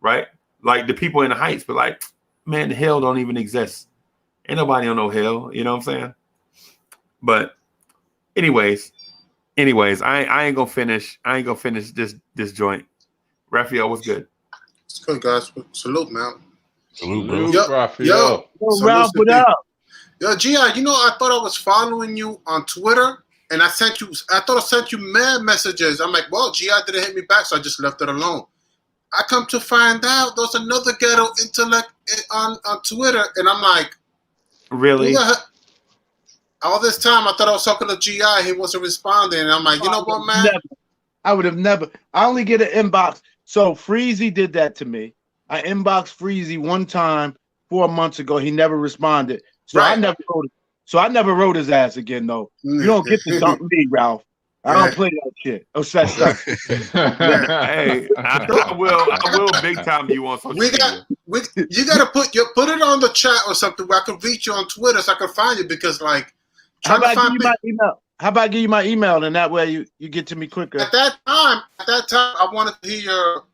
right? Like the people in the Heights, but like, man, the hill don't even exist. Ain't nobody on no hill. You know what I'm saying? But anyways, I ain't gonna finish this joint. Raphael, what's good? It's good, guys. Salute, man. Salute, bro. Yo, Ralph, what up? Yo, G.I., I thought I was following you on Twitter, and I thought I sent you mad messages. I'm like, well, G.I. didn't hit me back, so I just left it alone. I come to find out there's another ghetto intellect on Twitter, and I'm like, really? All this time, I thought I was talking to G.I. He wasn't responding, and I'm like, you know what, man? I would have never. I only get an inbox. So Freezy did that to me. I inboxed Freezy one time 4 months ago. He never responded. So I never wrote his ass again, though. You don't get to talk to me, Ralph. I don't play that shit. Oh, such stuff. Hey, I will big time you on social media. You gotta put it on the chat or something where I can reach you on Twitter so I can find you, because like, how about I give you my email? How about I give you my email, and that way you get to me quicker. At that time, I wanted to hear your.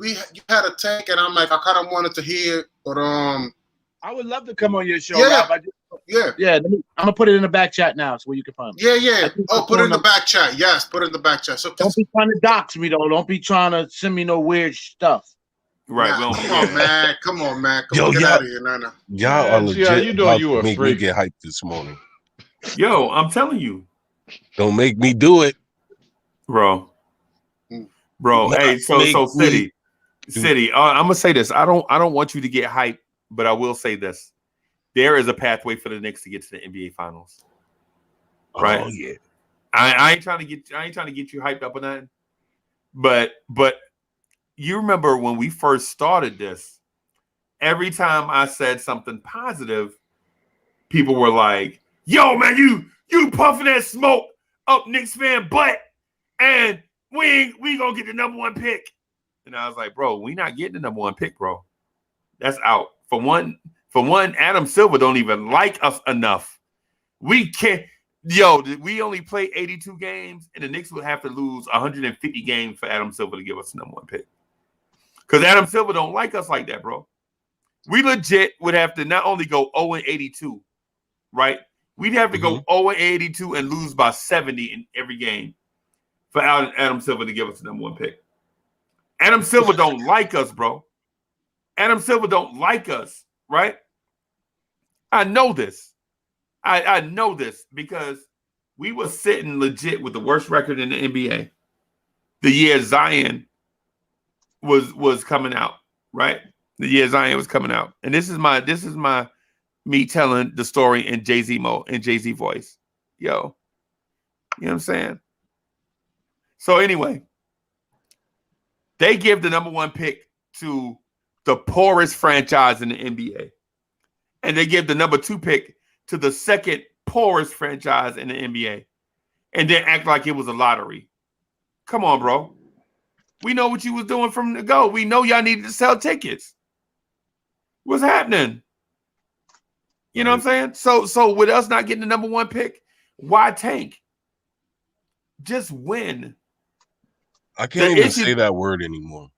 You had a take, and I'm like, I kind of wanted to hear, but I would love to come on your show. Yeah, Ralph. Yeah. Yeah, I'm gonna put it in the back chat now, so where you can find me. Yeah. Oh, put it in the back chat. Yes, put it in the back chat. So don't be trying to dox me though. Don't be trying to send me no weird stuff. Right. Nah, come on, man. Come on, man. Come on, get out of here, Nana. Y'all are legit. Yeah, you know about you to a make freak. me get hyped this morning. Yo, I'm telling you, Don't make me do it, bro. Hey, so City. I'm gonna say this. I don't want you to get hyped, but I will say this: there is a pathway for the Knicks to get to the NBA Finals. Right? Oh yeah. I ain't trying to get you hyped up or nothing. But you remember when we first started this, every time I said something positive, people were like, "Yo, man, you puffing that smoke up Knicks fan butt, and we gonna get the number one pick." And I was like, "Bro, we not getting the number one pick, bro. That's out. For one, Adam Silver don't even like us enough. We can't. Yo, we only play 82 games, and the Knicks would have to lose 150 games for Adam Silver to give us the number one pick. Because Adam Silver don't like us like that, bro. We legit would have to not only go 0-82, right? We'd have to go 0-82 and lose by 70 in every game for Adam Silver to give us the number one pick. Adam Silver don't like us, bro. Adam Silver don't like us, right? I know this. I know this because we were sitting legit with the worst record in the NBA the year Zion was coming out, right? The year Zion was coming out. And this is me telling the story in Jay-Z voice. Yo. You know what I'm saying? So anyway, they give the number one pick to the poorest franchise in the NBA. And they give the number two pick to the second poorest franchise in the NBA. And then act like it was a lottery. Come on, bro. We know what you was doing from the go. We know y'all needed to sell tickets. What's happening? You know what I'm saying? So with us not getting the number one pick, why tank? Just win. I can't even say that word anymore.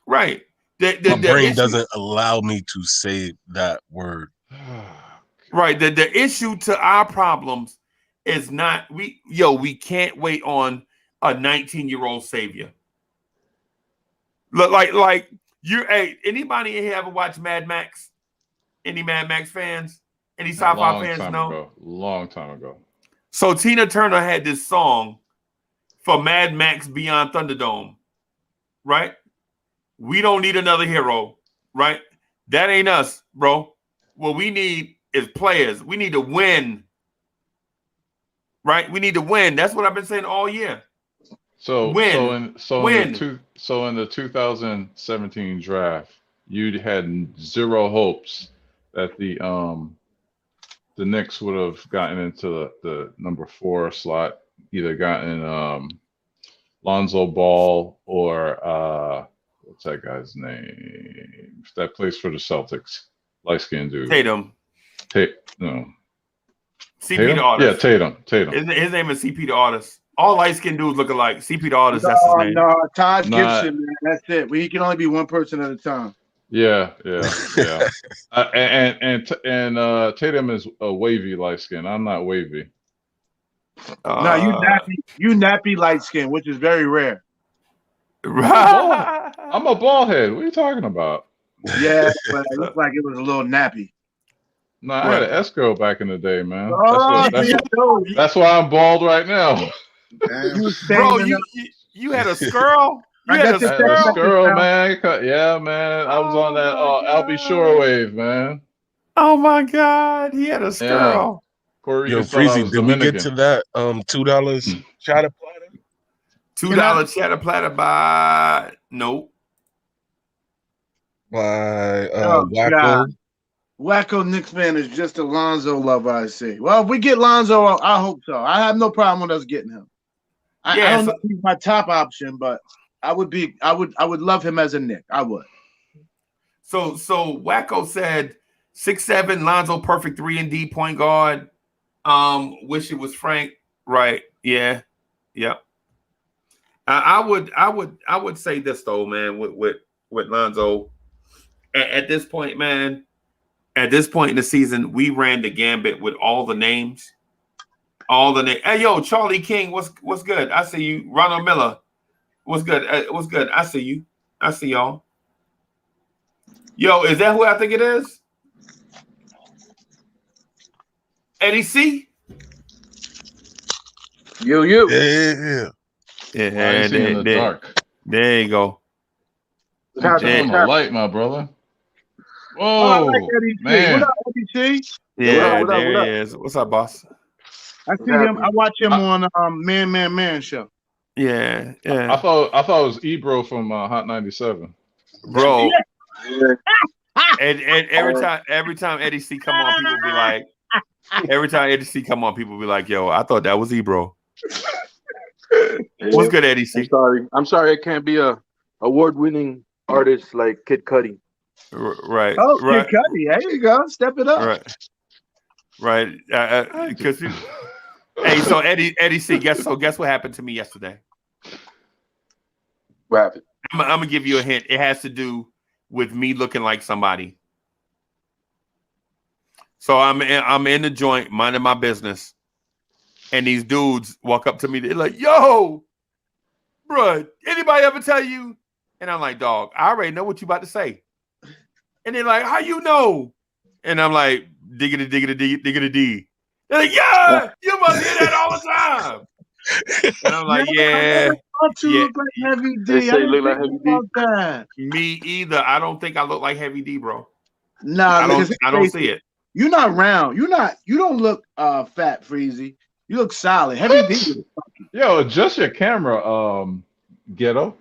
Right. My brain doesn't allow me to say that word. Right. The issue to our problems is not we can't wait on a 19-year-old savior. Look like you. Hey, anybody in here ever watch Mad Max? Any Mad Max fans? Any sci-fi fans? No. Long time ago. So Tina Turner had this song for Mad Max Beyond Thunderdome, right? We don't need another hero, right? That ain't us, bro. What we need is players. We need to win, right? We need to win. That's what I've been saying all year. In the 2017 draft, you had zero hopes that the Knicks would have gotten into the number 4 slot, either gotten Lonzo Ball or what's that guy's name? That plays for the Celtics, light-skinned dude. Tatum. No. CP the artist. Yeah, Tatum. His name is CP the artist. All light-skinned dudes look alike. CP the artist, that's his name. No, Todd Gibson, man. That's it. He can only be one person at a time. Yeah. and Tatum is a wavy light skin. I'm not wavy. No, you nappy light skin, which is very rare. I'm a bald head. What are you talking about? Yeah, but it looked like it was a little nappy. No, I had an escrow back in the day, man. Oh, that's why I'm bald right now. Bro, you had a skirl? You had a skirl, man. Yeah, man. I was on that Albie Shore wave, man. Oh my God, he had a skirl. Yeah. Yo, Freezy, did we get to that $2 chatter platter? $2 chatter platter by by Wacko. Wacko Knicks fan is just a Lonzo lover, I see. Well, if we get Lonzo, I hope so. I have no problem with us getting him. I don't know if he's my top option, but I would love him as a Knick. I would. So Wacko said 6'7", Lonzo, perfect 3-and-D point guard. Wish it was Frank. Right. Yeah. Yep. I would say this though, man, with Lonzo. At this point, man, At this point in the season, we ran the gambit with all the names. Hey, yo, Charlie King, what's good? I see you. Ronald Miller, what's good? What's good? I see you. I see y'all. Yo, is that who I think it is? Eddie C? You. Yeah. Why is he in the dark? There you go. Turn the light, my brother. Whoa, I like Eddie C. man. What up, Eddie C? Yeah, what up, there what up? he is. What's up, boss? I see him. I watch him on Man show. Yeah. I thought it was Ebro from Hot 97. Bro. Yeah. And every time Eddie C come on, people be like, yo, I thought that was Ebro. What's good, Eddie C? I'm sorry I can't be a award-winning artist like Kid Cudi. Right. Oh, right. Kid Cudi. There you go. Step it up. Right. Because hey, so Eddie C, guess what happened to me yesterday? What happened? I'm gonna give you a hint. It has to do with me looking like somebody. So I'm in the joint, minding my business, and these dudes walk up to me. They're like, "Yo, bro, anybody ever tell you?" And I'm like, "Dog, I already know what you about to say." And they're like, "How you know?" And I'm like, "Diggity, diggity, diggity, D." They're like, "Yeah, you must hear that all the time." And I'm like, "Yeah." Look like Heavy D. They say I didn't look like think Heavy D. about that. Me either. I don't think I look like Heavy D, bro. Nah, I don't see it. You're not round. You don't look fat, Freezy. You look solid. Heavy D. Yo, adjust your camera, Ghetto.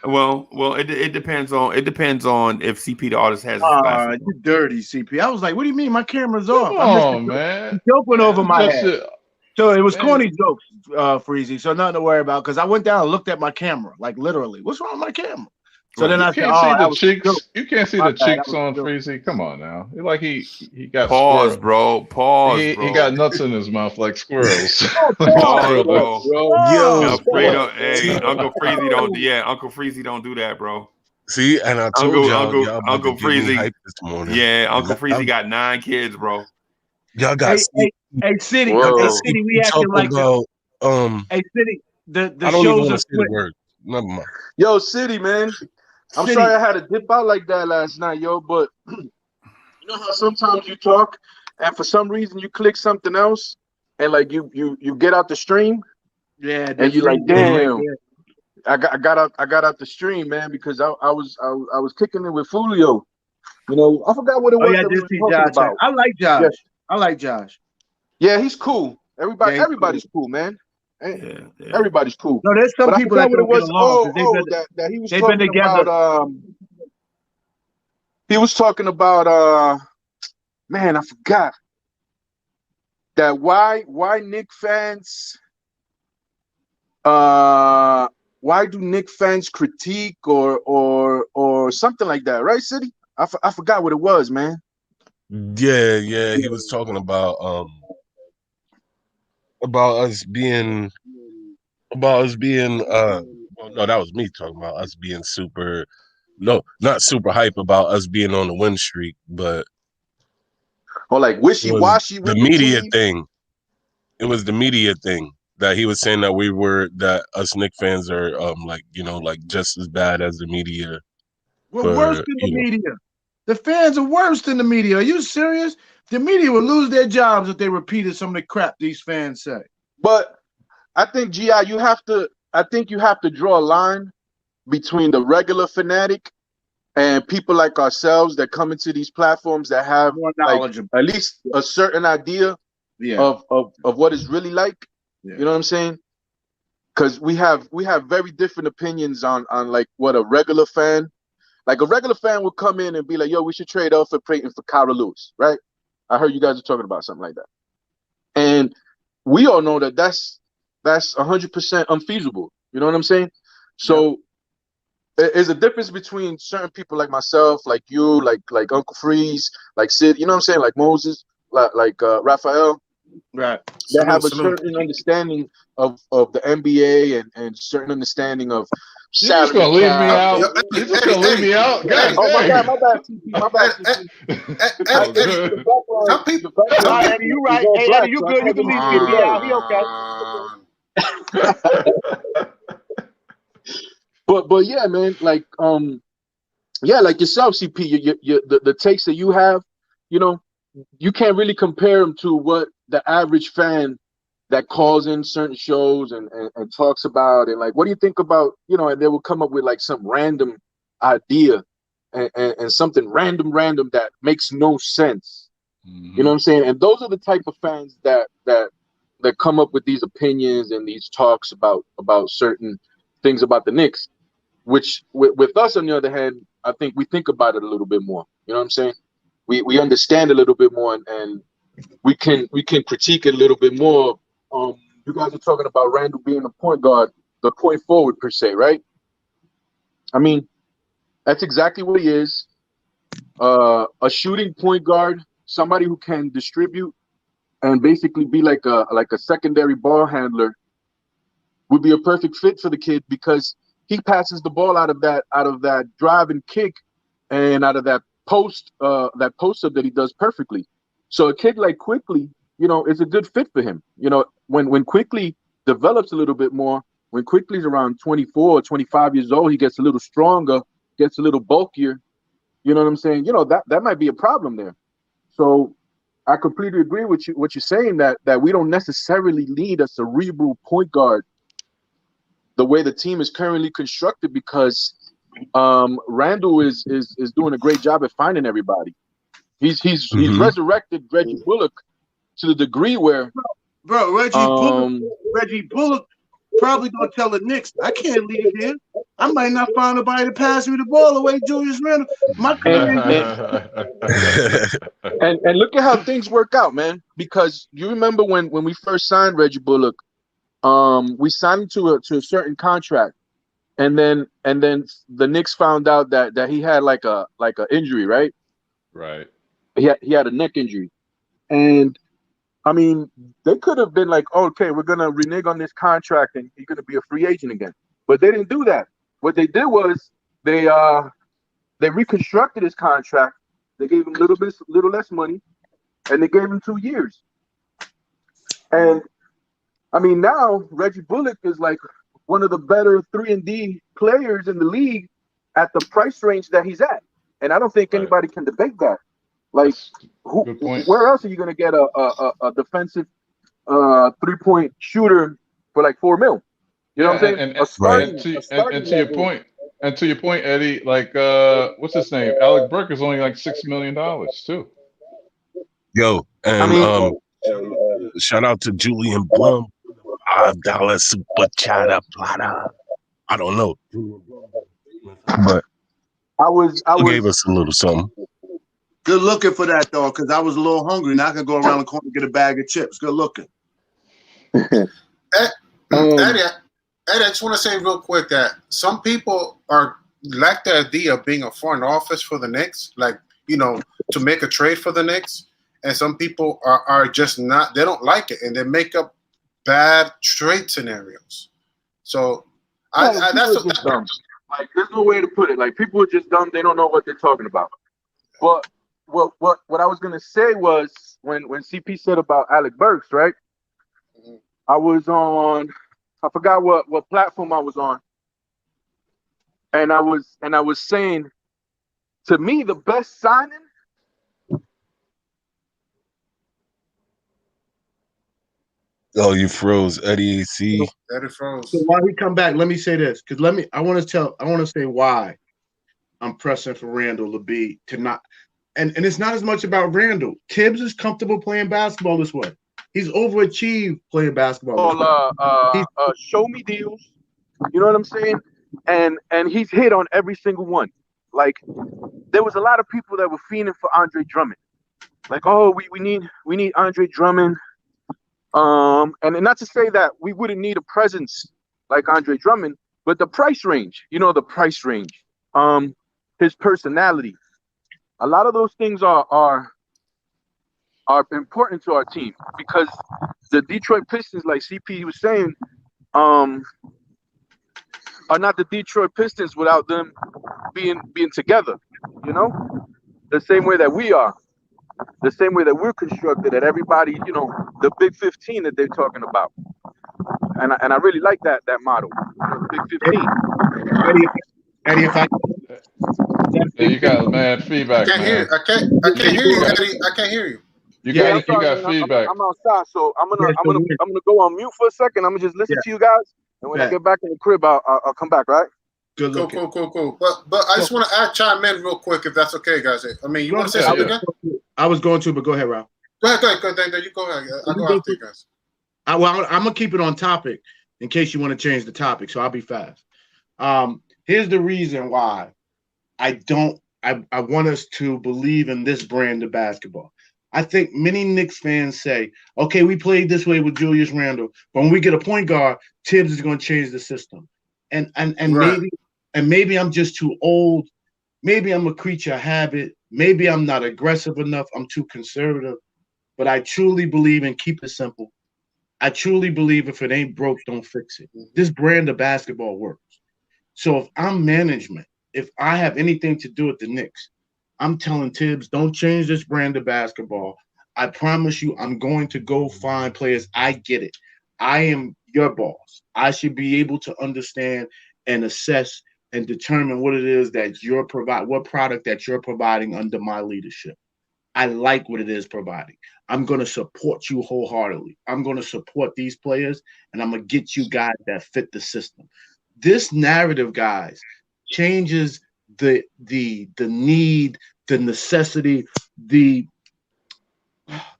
Well, it depends on if CP the artist has his glasses. You dirty CP. I was like, what do you mean? My camera's off. Oh man, joke went over my head. It. So it was corny jokes, Freezy. So nothing to worry about because I went down and looked at my camera, like literally. What's wrong with my camera? So then I said, you can't see the cheeks on Freezy. Come on now. It's like he got pause, squirrel. bro. Pause, he bro. He got nuts in his mouth like squirrels. Pause, bro. Yo, Uncle Freezy don't. Yeah, Uncle Freezy don't do that, bro. See, and I told Uncle Freezy hype this morning. Yeah, Uncle Freezy got 9 kids, bro. Y'all got Hey, City, we acting like about, hey, City, the I don't even shows want are to say the word. Never mind. Yo, City, man. I'm City. sorry I had to dip out like that last night, yo, but you know how sometimes you talk and for some reason you click something else and like you get out the stream? Yeah, and you're like, damn. I got out the stream, man, because I was kicking it with Fulio. You know, I forgot what it was. Yeah, that just we were talking about. I like Josh. Yes. I like Josh. Yeah, he's cool. Everybody's cool, man. Everybody's cool. No, there's some people that don't get along. That he was they've talking been together. about. He was talking about. Man, I forgot. That why Knicks fans. Why do Knicks fans critique or something like that, right, City? I forgot what it was, man. Yeah, he was talking about us being well, no, that was me talking about us being not super hype about us being on the win streak, but like wishy-washy with the media thing. It was the media thing that he was saying that us Knicks fans are like just as bad as the media. We're worse than the media. The fans are worse than the media. Are you serious? The media would lose their jobs if they repeated some of the crap these fans say. But I think GI, you have to draw a line between the regular fanatic and people like ourselves that come into these platforms that have like, at least a certain idea of what it's really like. Yeah. You know what I'm saying? Because we have very different opinions on like what a regular fan. Like a regular fan would come in and be like, yo, we should trade Elfrid Payton for Kyra Lewis, right? I heard you guys are talking about something like that. And we all know that that's 100% unfeasible. You know what I'm saying? So there's a difference between certain people like myself, like you, like Uncle Freeze, like Sid, you know what I'm saying? Like Moses, like Raphael. Right. That have a certain understanding of the NBA and certain understanding of You just gonna leave me out? You just gonna leave me out? God Oh, my dang. bad, TP. My bad, TP. Eddie, some people, Some some Eddie, you right. Hey, Eddie, you good. You can leave TP out. He okay. But yeah, man, like yeah, like yourself, CP, the takes that you have, you know, you can't really compare them to what the average fan that calls in certain shows and talks about, and like, what do you think about, you know, and they will come up with like some random idea and something random that makes no sense. You know what I'm saying? And those are the type of fans that come up with these opinions and these talks about certain things about the Knicks, which with us on the other hand, I think we think about it a little bit more. You know what I'm saying? We understand a little bit more, and we can critique it a little bit more. You guys are talking about Randle being a point guard, the point forward per se, right? I mean, that's exactly what he is. A shooting point guard, somebody who can distribute and basically be like a secondary ball handler would be a perfect fit for the kid, because he passes the ball out of that drive and kick and out of that post up that he does perfectly. So a kid like Quickly, you know, is a good fit for him. You know, when Quickly develops a little bit more, when Quickly's around 24 or 25 years old, he gets a little stronger, gets a little bulkier. You know what I'm saying? You know, that might be a problem there. So I completely agree with you, what you're saying, that we don't necessarily need a cerebral point guard the way the team is currently constructed, because Randle is doing a great job at finding everybody. He's resurrected Reggie Bullock to the degree where Reggie Bullock probably gonna tell the Knicks, I can't leave here. I might not find nobody to pass me the ball away, Julius Randle. My and look at how things work out, man. Because you remember when we first signed Reggie Bullock, we signed him to a certain contract, and then the Knicks found out that he had like a injury, right? Right. He had a neck injury, and I mean, they could have been like, oh, okay, we're gonna renege on this contract and he's gonna be a free agent again. But they didn't do that. What they did was they reconstructed his contract. They gave him a little less money, and they gave him 2 years. And I mean, now Reggie Bullock is like one of the better 3-and-D players in the league at the price range that he's at, and I don't think anybody can debate that. Like, where else are you gonna get a defensive 3-point shooter for like $4 million? You know what I'm saying? And to your point, Eddie, like what's his name? Alec Burke is only like $6 million too. Yo, and shout out to Julian Blum, $5 super chata plata. I don't know, but I gave us a little something. Good looking for that, though, because I was a little hungry. Now I can go around the corner and get a bag of chips. Good looking. Eddie, I just want to say real quick that some people like the idea of being a front office for the Knicks, like, you know, to make a trade for the Knicks. And some people are just not, they don't like it, and they make up bad trade scenarios. So that's dumb. Like, there's no way to put it. Like, people are just dumb. They don't know what they're talking about. But what I was gonna say was when CP said about Alec Burks, right? I was on, I forgot what platform I was on, and I was saying, to me, the best signing. Oh, you froze, Eddie AC. Eddie froze. So while we come back, let me say this, because I want to say why I'm pressing for Randle to be to not, and it's not as much about Randle. Tibbs is comfortable playing basketball this way. He's overachieved playing basketball. Show me deals. You know what I'm saying? And he's hit on every single one. Like, there was a lot of people that were fiending for Andre Drummond. Like, oh, we need Andre Drummond. And not to say that we wouldn't need a presence like Andre Drummond, but the price range, his personality, a lot of those things are important to our team, because the Detroit Pistons, like CP was saying, are not the Detroit Pistons without them being together. You know, the same way that we are, the same way that we're constructed. That everybody, you know, the Big 15 that they're talking about, and I really like that model, the Big 15. Eddie, if I Yeah, you got mad feedback, I can't hear. man. I can't hear you, Eddie. I can't hear you. You Yeah, I'm got you sorry, got man. feedback. I'm outside, so I'm Yeah, gonna go on mute for a second. I'm gonna just listen to you guys, and when I get back in the crib, I'll come back. Right? Good Cool, looking. cool. But I just want to chime in real quick, if that's okay, guys. I mean, you want to say something again? I was going to, but go ahead, Ralph. Go ahead. Then you go ahead. I'll go after you guys. I'm gonna keep it on topic in case you want to change the topic, so I'll be fast. Here's the reason why I want us to believe in this brand of basketball. I think many Knicks fans say, okay, we played this way with Julius Randle, but when we get a point guard, Tibbs is going to change the system. And right. maybe I'm just too old. Maybe I'm a creature of habit. Maybe I'm not aggressive enough. I'm too conservative. But I truly believe in keep it simple. I truly believe if it ain't broke, don't fix it. This brand of basketball works. So if I'm management, if I have anything to do with the Knicks, I'm telling Tibbs, don't change this brand of basketball. I promise you, I'm going to go find players. I get it. I am your boss. I should be able to understand and assess and determine what it is that you're what product that you're providing under my leadership. I like what it is providing. I'm going to support you wholeheartedly. I'm going to support these players, and I'm going to get you guys that fit the system. This narrative, guys, changes the need, the necessity, the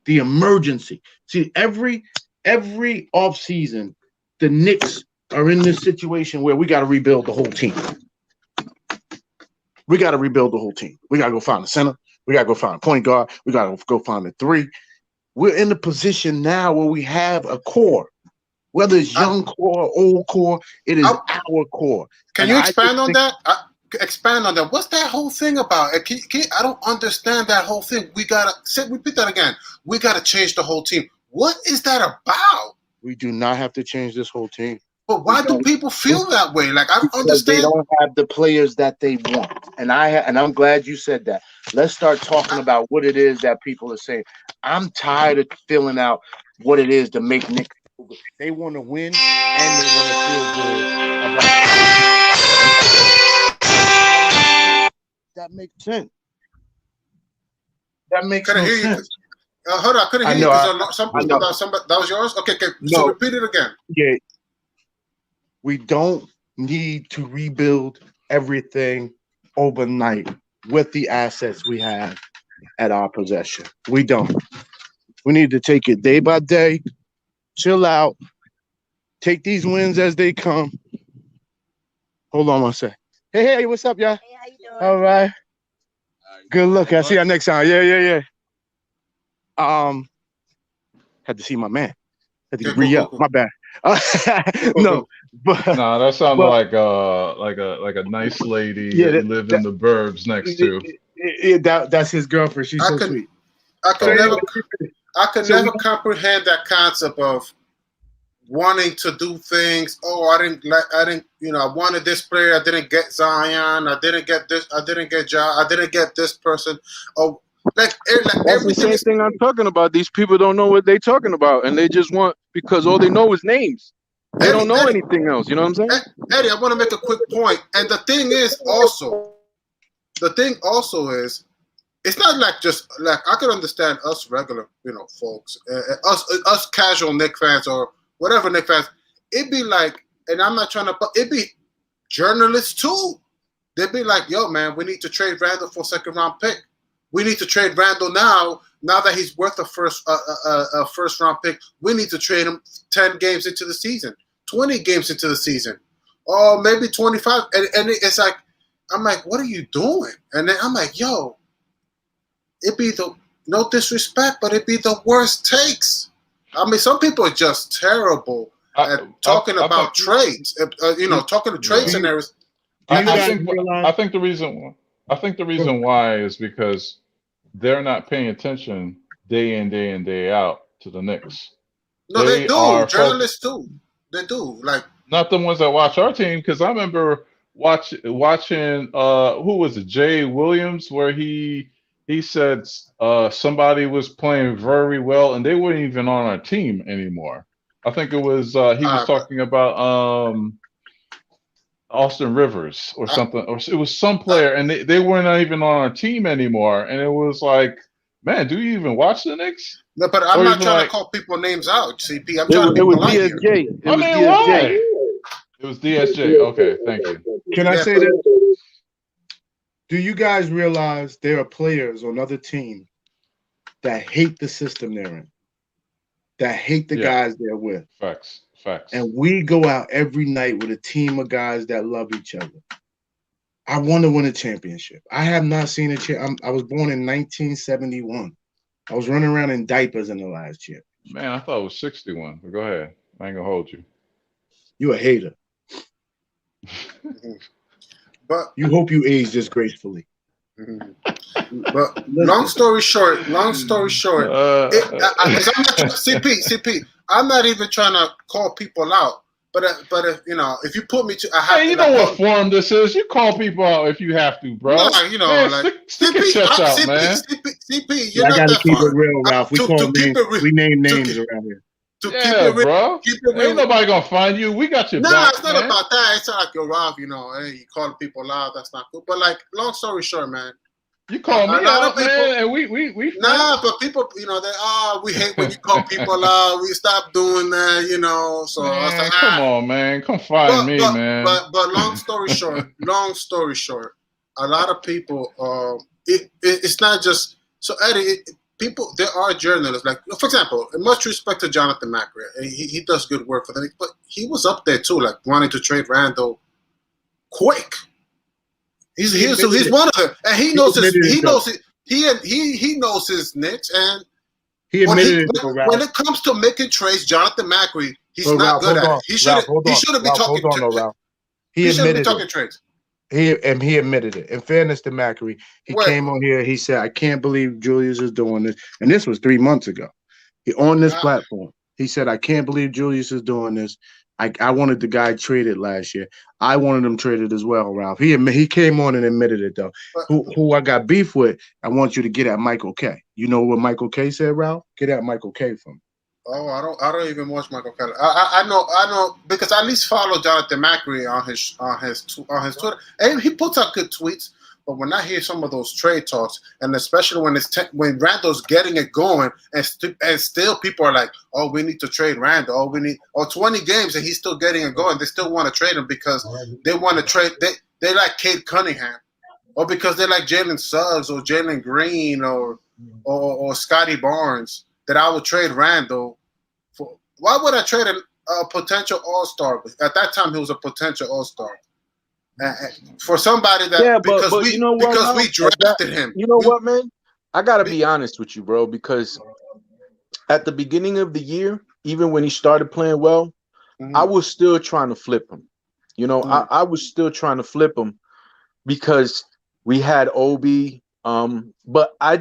emergency. See, every offseason, the Knicks are in this situation where we got to rebuild the whole team. We got to rebuild the whole team. We got to go find a center. We got to go find a point guard. We got to go find a three. We're in the position now where we have a core. Whether it's young core, old core, it is our core. Can you expand on that? Expand on that. What's that whole thing about? I don't understand that whole thing. Repeat that again. We gotta change the whole team. What is that about? We do not have to change this whole team. But why do people feel that way? Like, I don't understand. They don't have the players that they want, and I'm glad you said that. Let's start talking about what it is that people are saying. I'm tired of filling out what it is to make Knicks. They want to win and they want to feel good about it. That makes sense. That makes sense. Hold on, I couldn't hear you because that was yours? Okay, so repeat it again. Yeah. We don't need to rebuild everything overnight with the assets we have at our possession. We don't. We need to take it day by day, chill out, take these wins as they come. Hold on one sec. Hey, what's up, y'all? Hey, how you doing? All right. Good look. I'll see y'all next time. Yeah. Had to see my man. Had to re-up. Cool. My bad. No, but no, that sounds like a nice lady that lived in the burbs next to. That's his girlfriend. She's so sweet. I could never comprehend that concept of wanting to do things. Oh, I wanted this player. I didn't get Zion. I didn't get this. I didn't get Ja. I didn't get this person. Oh. Like that's the same thing I'm talking about. These people don't know what they're talking about, and they just want, because all they know is names. They don't know anything else. You know what I'm saying? Eddie, I want to make a quick point. And the thing also is, it's not like just like I could understand us regular, folks, us casual Knicks fans or whatever Knicks fans. It'd be like, and I'm not trying to, but it'd be journalists too. They'd be like, yo, man, we need to trade Randle for a second round pick. We need to trade Randle now that he's worth a first round pick. We need to trade him 10 games into the season, 20 games into the season, or maybe 25. And it's like, I'm like, what are you doing? And then I'm like, yo, it'd be no disrespect, but it'd be the worst takes. I mean, some people are just terrible at talking about trades. Talking to trade scenarios. I think the reason why is because they're not paying attention day in and day out to the Knicks. No, they do. Journalists too. They do. Like Not the ones that watch our team, because I remember watching who was it, Jay Williams, where he said somebody was playing very well and they weren't even on our team anymore. I think it was he was talking about Austin Rivers or something, or it was some player, and they weren't even on our team anymore. And it was like, man, do you even watch the Knicks? no, but I'm not trying to call people names out, CP. I'm trying to be It was polite here. DSJ. I mean, why? It was DSJ. Okay, thank you. Can I say that? Do you guys realize there are players on other teams that hate the system they're in, that hate the guys they're with? Facts. And we go out every night with a team of guys that love each other. I want to win a championship. I have not seen a I was born in 1971. I was running around in diapers in the last year. Man, I thought it was 61. But go ahead. I ain't gonna hold you. You a hater. But you hope you age disgracefully. But long story short, CP, I'm not even trying to call people out. But if, you know, if you put me to, hey, you know what forum this is? You call people out if you have to, bro. No, you know, man, like stick your chest out, man. CP, you're I not gotta that keep far. it real, Ralph. We call names. We name names around here. Bro. Ain't nobody gonna find you. We got your back. Nah, it's not man. about that. It's not like you're Ralph, you know. Hey, you call people out. That's not cool. But like, long story short, man. You call me out, man, and we nah, but people, you know, we hate when you call people out. We stop doing that, you know. So man, I was like, come on, man, come find me, man. But long story short, a lot of people, it's not just so Eddie. People, there are journalists, like, for example, much respect to Jonathan Macri. He does good work for them, but he was up there too, like wanting to trade Randle quick. He's one of them, and he knows his Knicks, and when it comes to making trades, Jonathan Macri, he's not good at it. He shouldn't be talking. He shouldn't be talking trades. He admitted it. In fairness to Macri, he came on here. He said, "I can't believe Julius is doing this," and this was 3 months ago. He on this platform. He said, "I can't believe Julius is doing this. I wanted the guy traded last year. I wanted him traded as well, Ralph." He came on and admitted it though. Who I got beef with? I want you to get at Michael K. You know what Michael K said, Ralph? Get at Michael K from. Oh, I don't even watch Michael Kelly. I know because I at least follow Jonathan Macri on his Twitter, and he puts out good tweets. But when I hear some of those trade talks, and especially when Randle's getting it going, and still people are like, "Oh, we need to trade Randle. Oh, we need 20 games, and he's still getting it going." They still want to trade him because they want to trade. They like Cade Cunningham, or because they like Jalen Suggs or Jalen Green or Scotty Barnes. That I would trade Randle for. Why would I trade a potential All-Star? At that time, he was a potential All-Star. For somebody that because we drafted him. You know what, man? I gotta be honest with you, bro, because at the beginning of the year, even when he started playing well, I was still trying to flip him. You know, I was still trying to flip him because we had Obi, but I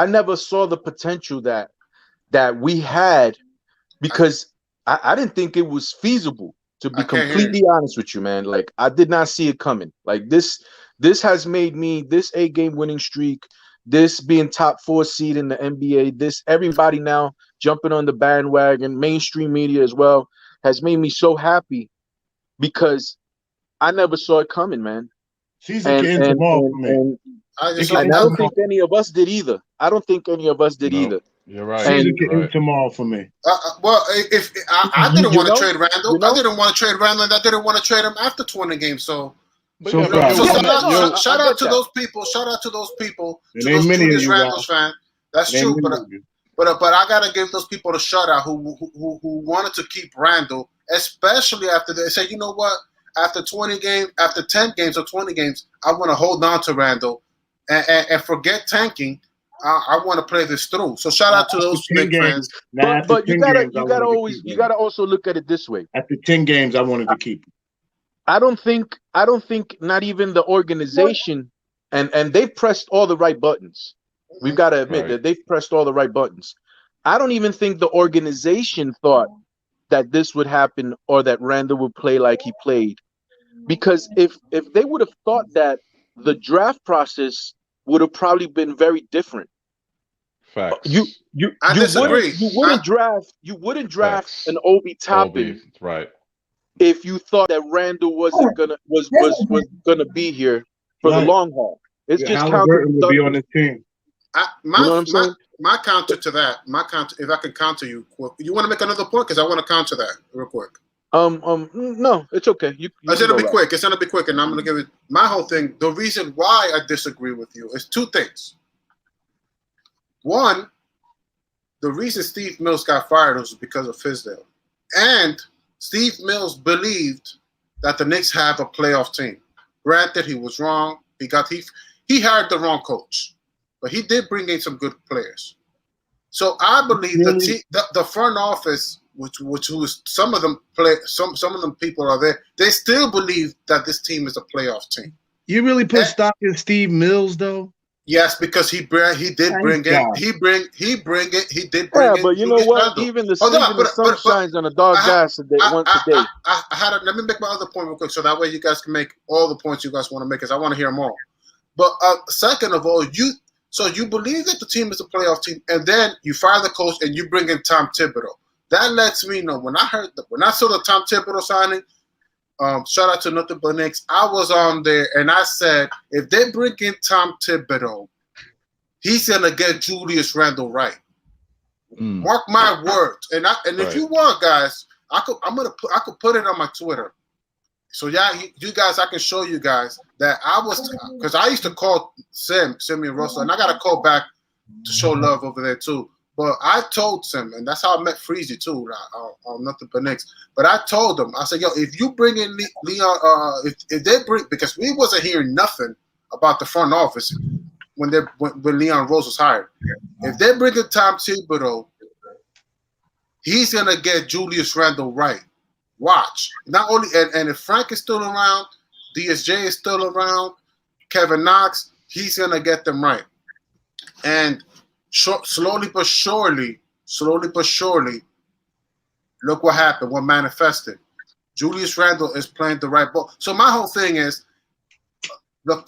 never saw the potential that we had because I didn't think it was feasible, to be completely honest with you, man. Like, I did not see it coming. Like, this has made me, this 8-game winning streak, this being top 4 seed in the NBA, this everybody now jumping on the bandwagon, mainstream media as well, has made me so happy because I never saw it coming, man. And I don't think any of us did either. You're right. Tomorrow for me. Well, if I didn't want to trade Randle, I didn't want to trade Randle, and I didn't want to trade him after 20 games. So shout out to those people. Shout out to those people. To those Julius Randle fans. That's true. But I gotta give those people a shout out who wanted to keep Randle, especially after they said, you know what? After 10 games or 20 games, I want to hold on to Randle and forget tanking. I want to play this through. So shout out to those Knicks fans. But you gotta also look at it this way. After 10 games, I wanted to keep. I don't think not even the organization, and they've pressed all the right buttons. We've got to admit that they've pressed all the right buttons. I don't even think the organization thought that this would happen or that Randle would play like he played. Because if they would have thought that, the draft process would have probably been very different. Facts. You disagree. wouldn't draft an Obi Toppin, right? if you thought that Randle wasn't was gonna be here for the long haul. It's just Halliburton would be on his team. You know what I'm saying? My counter to that, if I can counter you, you want to make another point, because I want to counter that real quick. No, it's okay. It's gonna be quick. It's gonna be quick, and I'm gonna give it my whole thing. The reason why I disagree with you is two things. One, the reason Steve Mills got fired was because of Fizdale, and Steve Mills believed that the Knicks have a playoff team. Granted, he was wrong. He hired the wrong coach, but he did bring in some good players. So I believe the front office, which was some of them people are there, they still believe that this team is a playoff team. You really put stock in Steve Mills, though? Yes, because he did bring in. Yeah, but you know what? Randle. Even the sun shines on a dog once a day. Let me make my other point real quick, so that way you guys can make all the points you guys want to make, because I want to hear them all. But second of all, you believe that the team is a playoff team, and then you fire the coach and you bring in Tom Thibodeau. That lets me know, when I saw the Tom Thibodeau signing, shout out to Nothing But Knicks, I was on there and I said, if they bring in Tom Thibodeau, he's gonna get Julius Randle right. Mark my words. And if you want, guys, I could put it on my Twitter. So yeah, you guys, I can show you guys that because I used to call Simeon Russell, and I got to call back to show love over there too. But I told Sim, and that's how I met Freezy too, on Nothing But Knicks. But I told him, I said, yo, if you bring in Leon, if they bring, because we wasn't hearing nothing about the front office when Leon Rose was hired. If they bring in Tom Thibodeau, he's gonna get Julius Randle right. Watch. Not only and if Frank is still around, DSJ is still around, Kevin Knox, he's gonna get them right. And slowly but surely, look what happened, what manifested. Julius Randle is playing the right ball. So my whole thing is the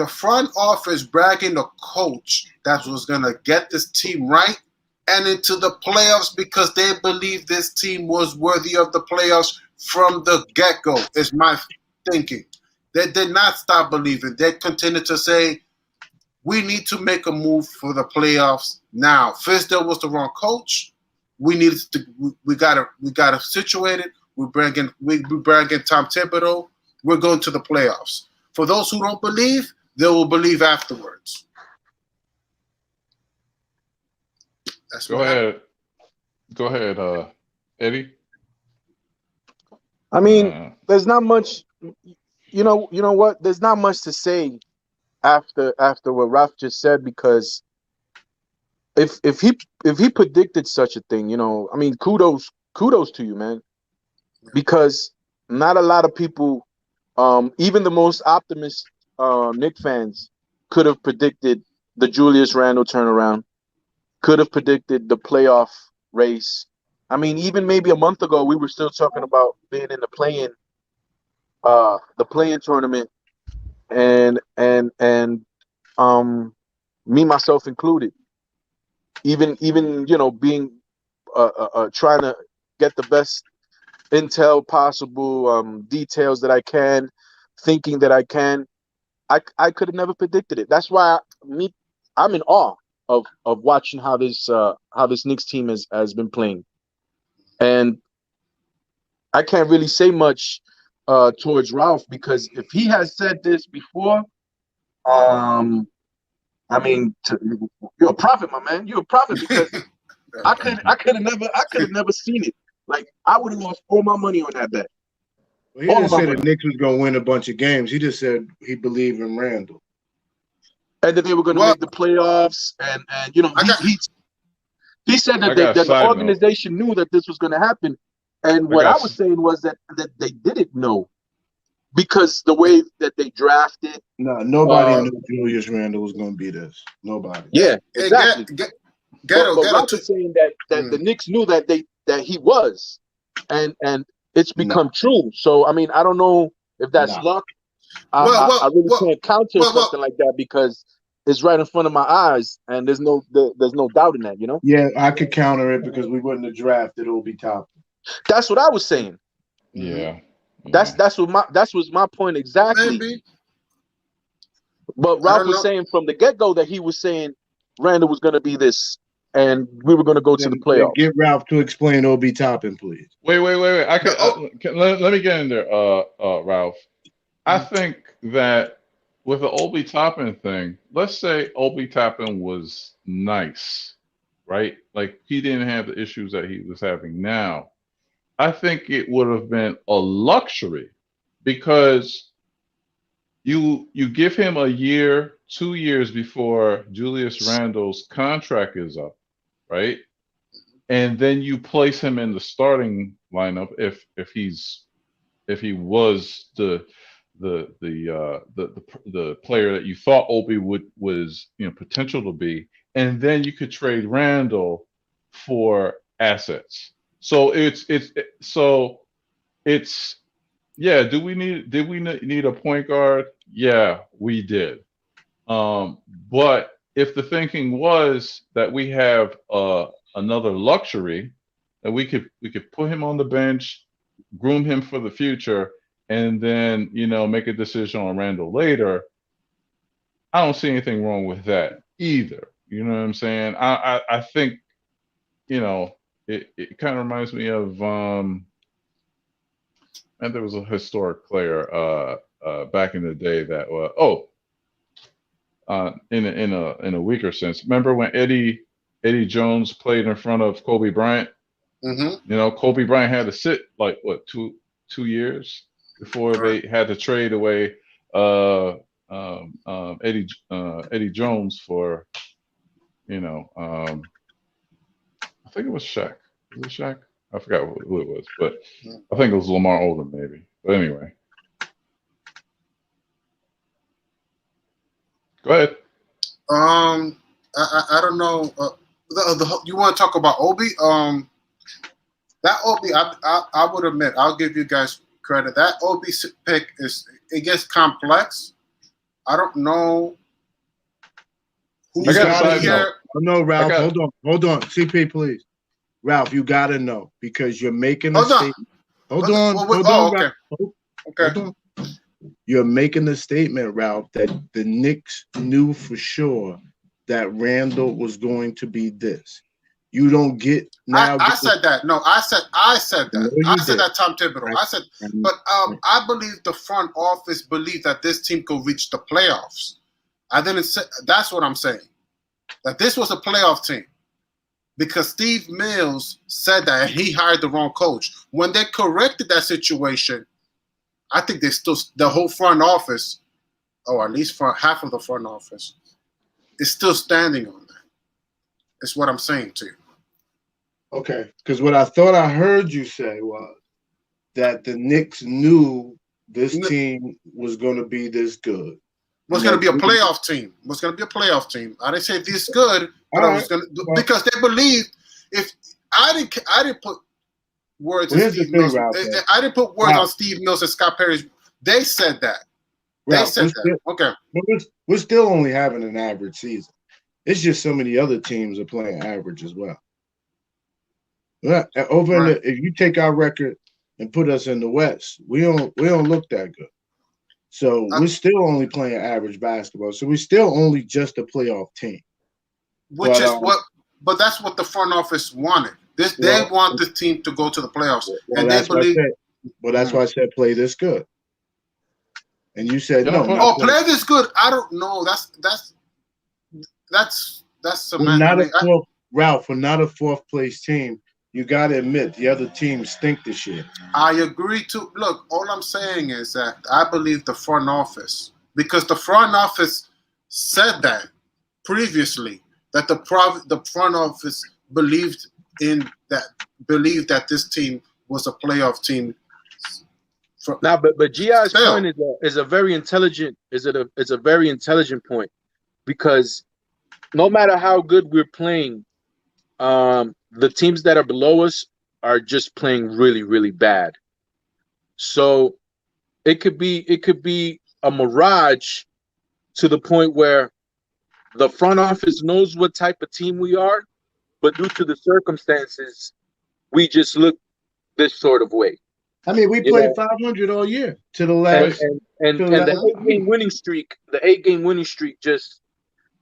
front office bragging the coach that was going to get this team right and into the playoffs because they believe this team was worthy of the playoffs from the get-go, is my thinking. They did not stop believing. They continued to say, we need to make a move for the playoffs now. Fizdale was the wrong coach. We got to situate it. We bring in Tom Thibodeau. We're going to the playoffs. For those who don't believe, they will believe afterwards. Go ahead, Eddie. I mean, there's not much. You know what? There's not much to say after what Ralph just said, because if he predicted such a thing, I mean, kudos to you, man, because not a lot of people, even the most optimist Knicks fans, could have predicted the Julius Randle turnaround, could have predicted the playoff race. I mean, even maybe a month ago, we were still talking about being in the play-in tournament, and me, myself included, even being trying to get the best intel possible, details that I can, thinking that I can. I could have never predicted it. That's why I'm in awe of watching how this Knicks team has been playing. And I can't really say much towards Ralph, because if he has said this before, I mean, you're a prophet, my man. You're a prophet, because I could have never seen it. Like, I would have lost all my money on that bet. Well, he didn't say the Knicks was going to win a bunch of games. He just said he believed in Randle, and that they were going to make the playoffs. And he said that the organization knew that this was going to happen. And what I was saying was that they didn't know, because the way that they drafted. No, nobody knew Julius Randle was going to be this. Nobody. Yeah, exactly. But Ralph is saying that the Knicks knew that he was. and it's become true. So I mean, I don't know if that's luck. I really can't counter something like that because it's right in front of my eyes, and there's no doubt in that, you know. Yeah, I could counter it because we wouldn't have drafted Obi Toppin. That's what I was saying. Yeah. That was my point exactly. Maybe. But Ralph was saying from the get-go that he was saying Randle was going to be this, and we were going to go to the playoffs. Get Ralph to explain Obi Toppin, please. Wait. I can let me get in there, Ralph. I think that with the Obi Toppin thing, let's say Obi Toppin was nice, right? Like he didn't have the issues that he was having now. I think it would have been a luxury because you give him a year, 2 years before Julius Randle's contract is up, right? And then you place him in the starting lineup if he was the player that you thought Obi was potential to be, and then you could trade Randle for assets. So it's yeah. Did we need a point guard? Yeah, we did. But if the thinking was that we have another luxury, that we could put him on the bench, groom him for the future, and then make a decision on Randle later, I don't see anything wrong with that either. You know what I'm saying? I think it kind of reminds me of and there was a historic player back in the day that in a weaker sense. Remember when Eddie Jones played in front of Kobe Bryant? Mm-hmm. Kobe Bryant had to sit like what 2 years before they had to trade away Eddie Jones for I think it was Shaq. Was it Shaq? I forgot who it was, but I think it was Lamar Odom maybe. But anyway, go ahead. I don't know. You want to talk about Obi? That Obi, I would admit, I'll give you guys credit. That Obi pick it gets complex. I don't know who's got here. No, Ralph, hold on. CP, please. Ralph, you gotta know because you're making a statement. Hold on. Okay. You're making a statement, Ralph, that the Knicks knew for sure that Randle was going to be this. You don't get now. I said that. No, I said that. No, I said that Tom Thibodeau. I said, but I believe the front office believed that this team could reach the playoffs. I didn't say. That's what I'm saying. That this was a playoff team. Because Steve Mills said that he hired the wrong coach. When they corrected that situation, I think the whole front office, or at least for half of the front office, is still standing on that. It's what I'm saying to you. Okay, because what I thought I heard you say was that the Knicks knew this team was going to be this good. Was going to be a playoff team. Was going to be a playoff team. I didn't say this good, but I was going to because they believed if I didn't put words on Steve Mills. I didn't put words on Steve Mills and Scott Perry. They said that. They said that. Okay. We're still only having an average season. It's just so many other teams are playing average as well. If you take our record and put us in the West, we don't look that good. So we're still only playing average basketball. So we're still only just a playoff team. But that's what the front office wanted. They want the team to go to the playoffs, and they believe. That's why I said play this good. And you said no. Play this good. I don't know. That's semantic. Ralph, we're not a fourth place team. You got to admit, the other teams stink this shit. I agree to. Look, all I'm saying is that I believe the front office, because the front office said that previously, that the front office believed that this team was a playoff team. But GI's point is a very intelligent point, because no matter how good we're playing, the teams that are below us are just playing really, really bad. So it could be a mirage to the point where the front office knows what type of team we are, but due to the circumstances, we just look this sort of way. I mean, we played 500 all year to the last. And the 8-game winning streak, just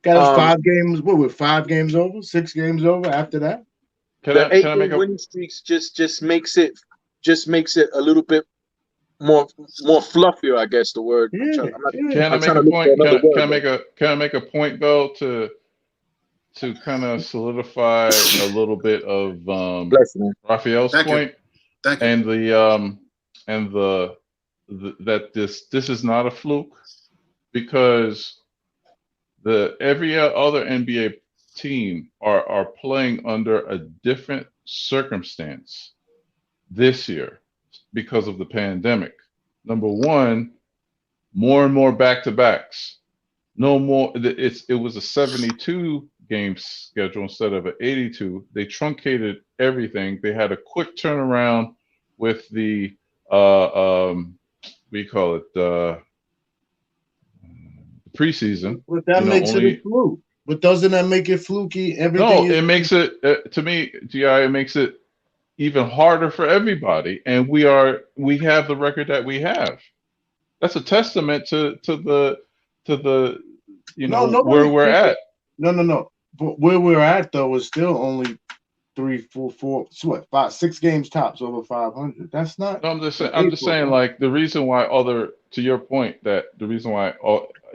got us 5 games. What, we're 5 games over, 6 games over after that? The 8-game winning streaks just makes it a little bit more fluffier, I guess the word. Can I make a point though to kind of solidify a little bit of Raphael's point? Thank you. And that this is not a fluke, because every other NBA team are playing under a different circumstance this year because of the pandemic. Number one, more and more back-to-backs. No more. It was a 72 game schedule instead of an 82. They truncated everything. They had a quick turnaround with the we call it preseason. But that makes it a fluke. But doesn't that make it fluky? Everything. No, it makes it to me, Gi. It makes it even harder for everybody, and we have the record that we have. That's a testament to the where we're at. No. But where we're at though is still only 3, 4, 4, 5, 6 games tops over 500. That's not. No, I'm just saying, like, the reason why to your point, that the reason why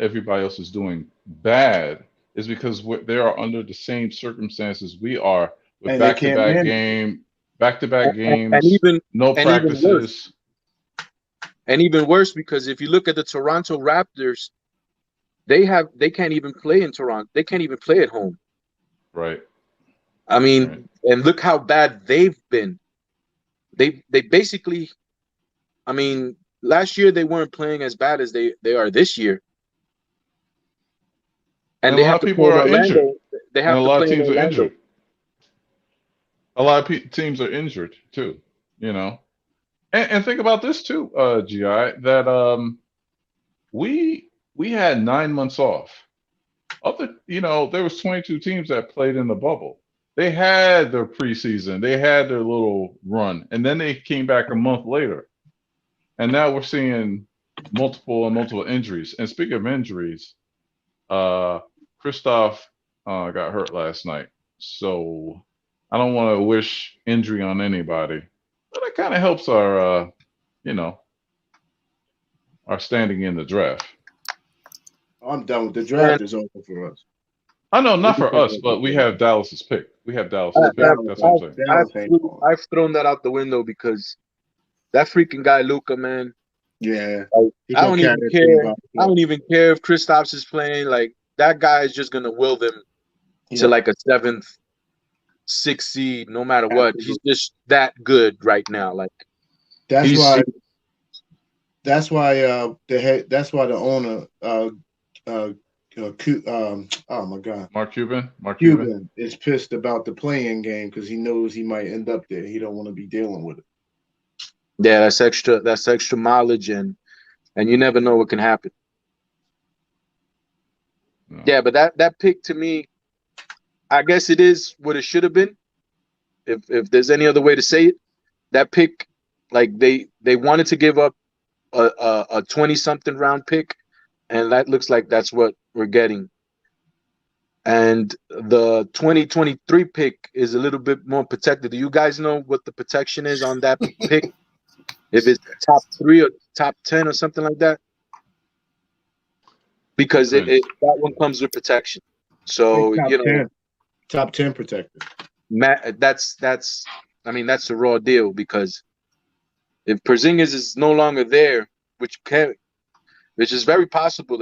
everybody else is doing bad is because they are under the same circumstances we are, with back-to-back games, and even no practices. And even worse, because if you look at the Toronto Raptors, they can't even play in Toronto. They can't even play at home. Right. I mean, and look how bad they've been. They basically, I mean, last year they weren't playing as bad as they are this year. And a lot of people are injured. They have a lot of teams are injured. A lot of teams are injured too, And think about this too, Gi, that we had 9 months off. There was 22 teams that played in the bubble. They had their preseason, they had their little run, and then they came back a month later. And now we're seeing multiple injuries. And speaking of injuries, Kristoff got hurt last night. So I don't want to wish injury on anybody, but it kind of helps our standing in the draft. I'm done with the draft. Is over for us. I know, not for us, but we have Dallas's pick. We have Dallas's pick. That's what I'm saying. I've thrown that out the window because that freaking guy Luka, man. Yeah. I don't even care. I don't even care if Kristaps is playing. Like, that guy is just gonna will them to like a 7th, 6th seed, no matter what. He's just that good right now. Like, that's why the owner oh my God, Mark Cuban is pissed about the playing game because he knows he might end up there. He don't want to be dealing with it. Yeah, that's extra mileage, and you never know what can happen. No. Yeah, but that pick, to me, I guess it is what it should have been. If there's any other way to say it, that pick, like, they wanted to give up a 20-something round pick, and that looks like that's what we're getting. And the 2023 pick is a little bit more protected. Do you guys know what the protection is on that pick? If it's top 3 or top 10 or something like that? Because that one comes with protection. So, top 10 protected. That's a raw deal, because if Porzingis is no longer there, which is very possible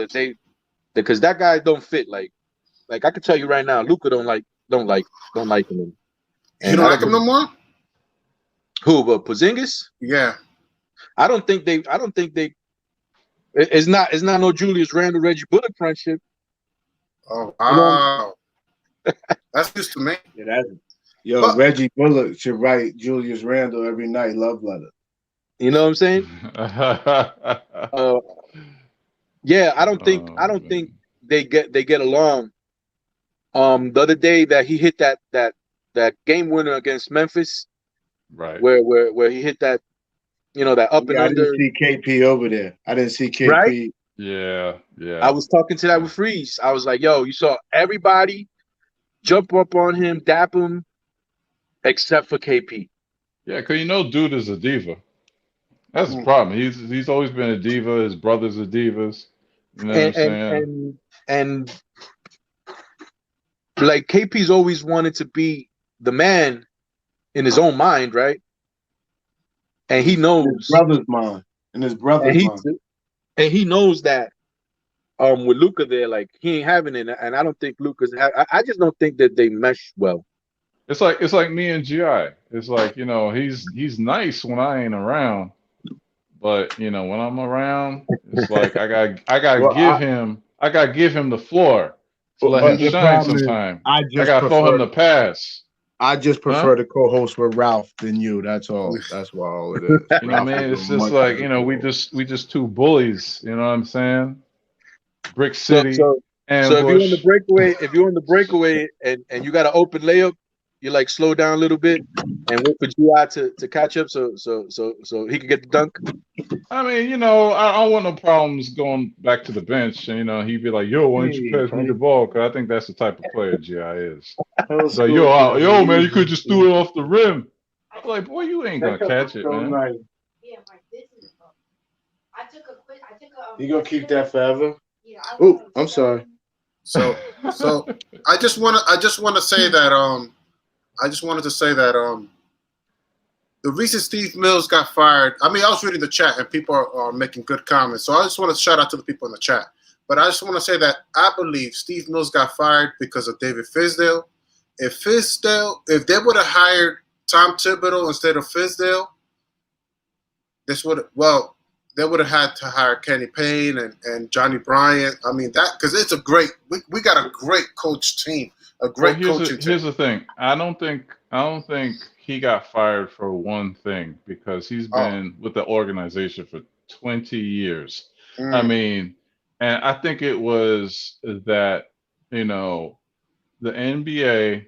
because that guy don't fit. Like I can tell you right now, Luka don't like him. You don't like him no more? Who? But Porzingis? Yeah. I don't think they. It's not no Julius Randle, Reggie Bullock friendship. Oh wow, that's just to me. Yo, Reggie Bullock should write Julius Randle every night love letter. You know what I'm saying? Yeah, I don't think they get along. The other day that he hit that game winner against Memphis, right? Where he hit that, that up and I under. didn't see KP over there. I didn't see KP. Right? Yeah. I was talking to that with Freeze. I was like, yo, you saw everybody jump up on him, dap him, except for KP. Yeah, because dude is a diva. That's the problem. He's always been a diva. His brothers are divas. You know what I'm saying? And like KP's always wanted to be the man in his own mind, right? And he knows his brother's mind. And his brother's mind. And he knows that with Luka there, like he ain't having it. And I don't think Luka's I just don't think that they mesh well. It's like me and GI. It's like, he's nice when I ain't around. But when I'm around, it's like I gotta give him the floor to let him shine sometime. I gotta throw him the pass. I just prefer to co-host with Ralph than you. That's all. That's why all it is. Man, it's just like, we just two bullies. You know what I'm saying? Brick City. So if you're on the breakaway, and you got an open layup, you like slow down a little bit and wait for GI to catch up so he can get the dunk. I mean, I don't want no problems going back to the bench, and he'd be like, "Yo, why don't you pass me the ball?" Because I think that's the type of player GI is. It's like, yo, man, you could just do it off the rim. I'm like, boy, you ain't gonna catch it, man. You gonna keep that forever? Oh, I'm sorry. So I just wanted to say that the reason Steve Mills got fired, I mean, I was reading the chat and people are making good comments. So I just want to shout out to the people in the chat. But I just want to say that I believe Steve Mills got fired because of David Fizdale. If they would have hired Tom Thibodeau instead of Fizdale, they would have had to hire Kenny Payne and Johnny Bryant. I mean, because it's a great, we got a great coach team, coaching team. Here's the thing. I don't think he got fired for one thing, because he's been with the organization for 20 years. I mean, and I think it was that, the NBA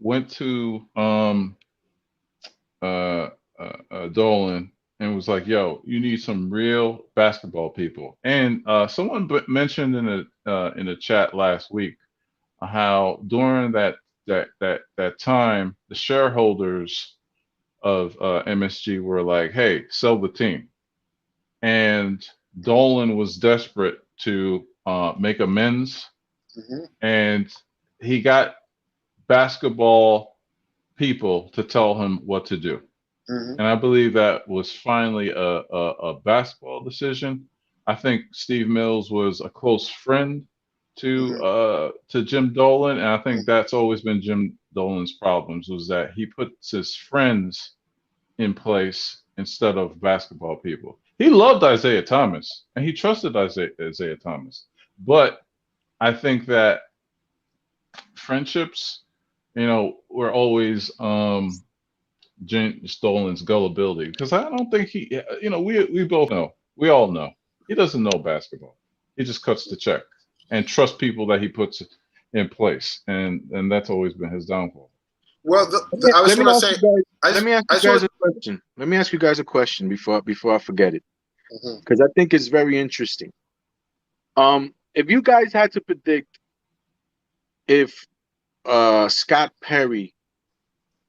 went to Dolan and was like, "Yo, you need some real basketball people." And someone mentioned in the chat last week how during that time, the shareholders of MSG were like, "Hey, sell the team," and Dolan was desperate to make amends, and he got basketball people to tell him what to do. And I believe that was finally a basketball decision. I think Steve Mills was a close friend to Jim Dolan, and I think that's always been Jim Dolan's problems, was that he puts his friends in place instead of basketball people. He loved Isaiah Thomas, and he trusted Isaiah Thomas. But I think that friendships, were always James Dolan's gullibility, because I don't think he, we both know, we all know, he doesn't know basketball. He just cuts the check and trusts people that he puts in place, and that's always been his downfall. Well, let me ask you guys a question before I forget it, because I think it's very interesting. If you guys had to predict if Scott Perry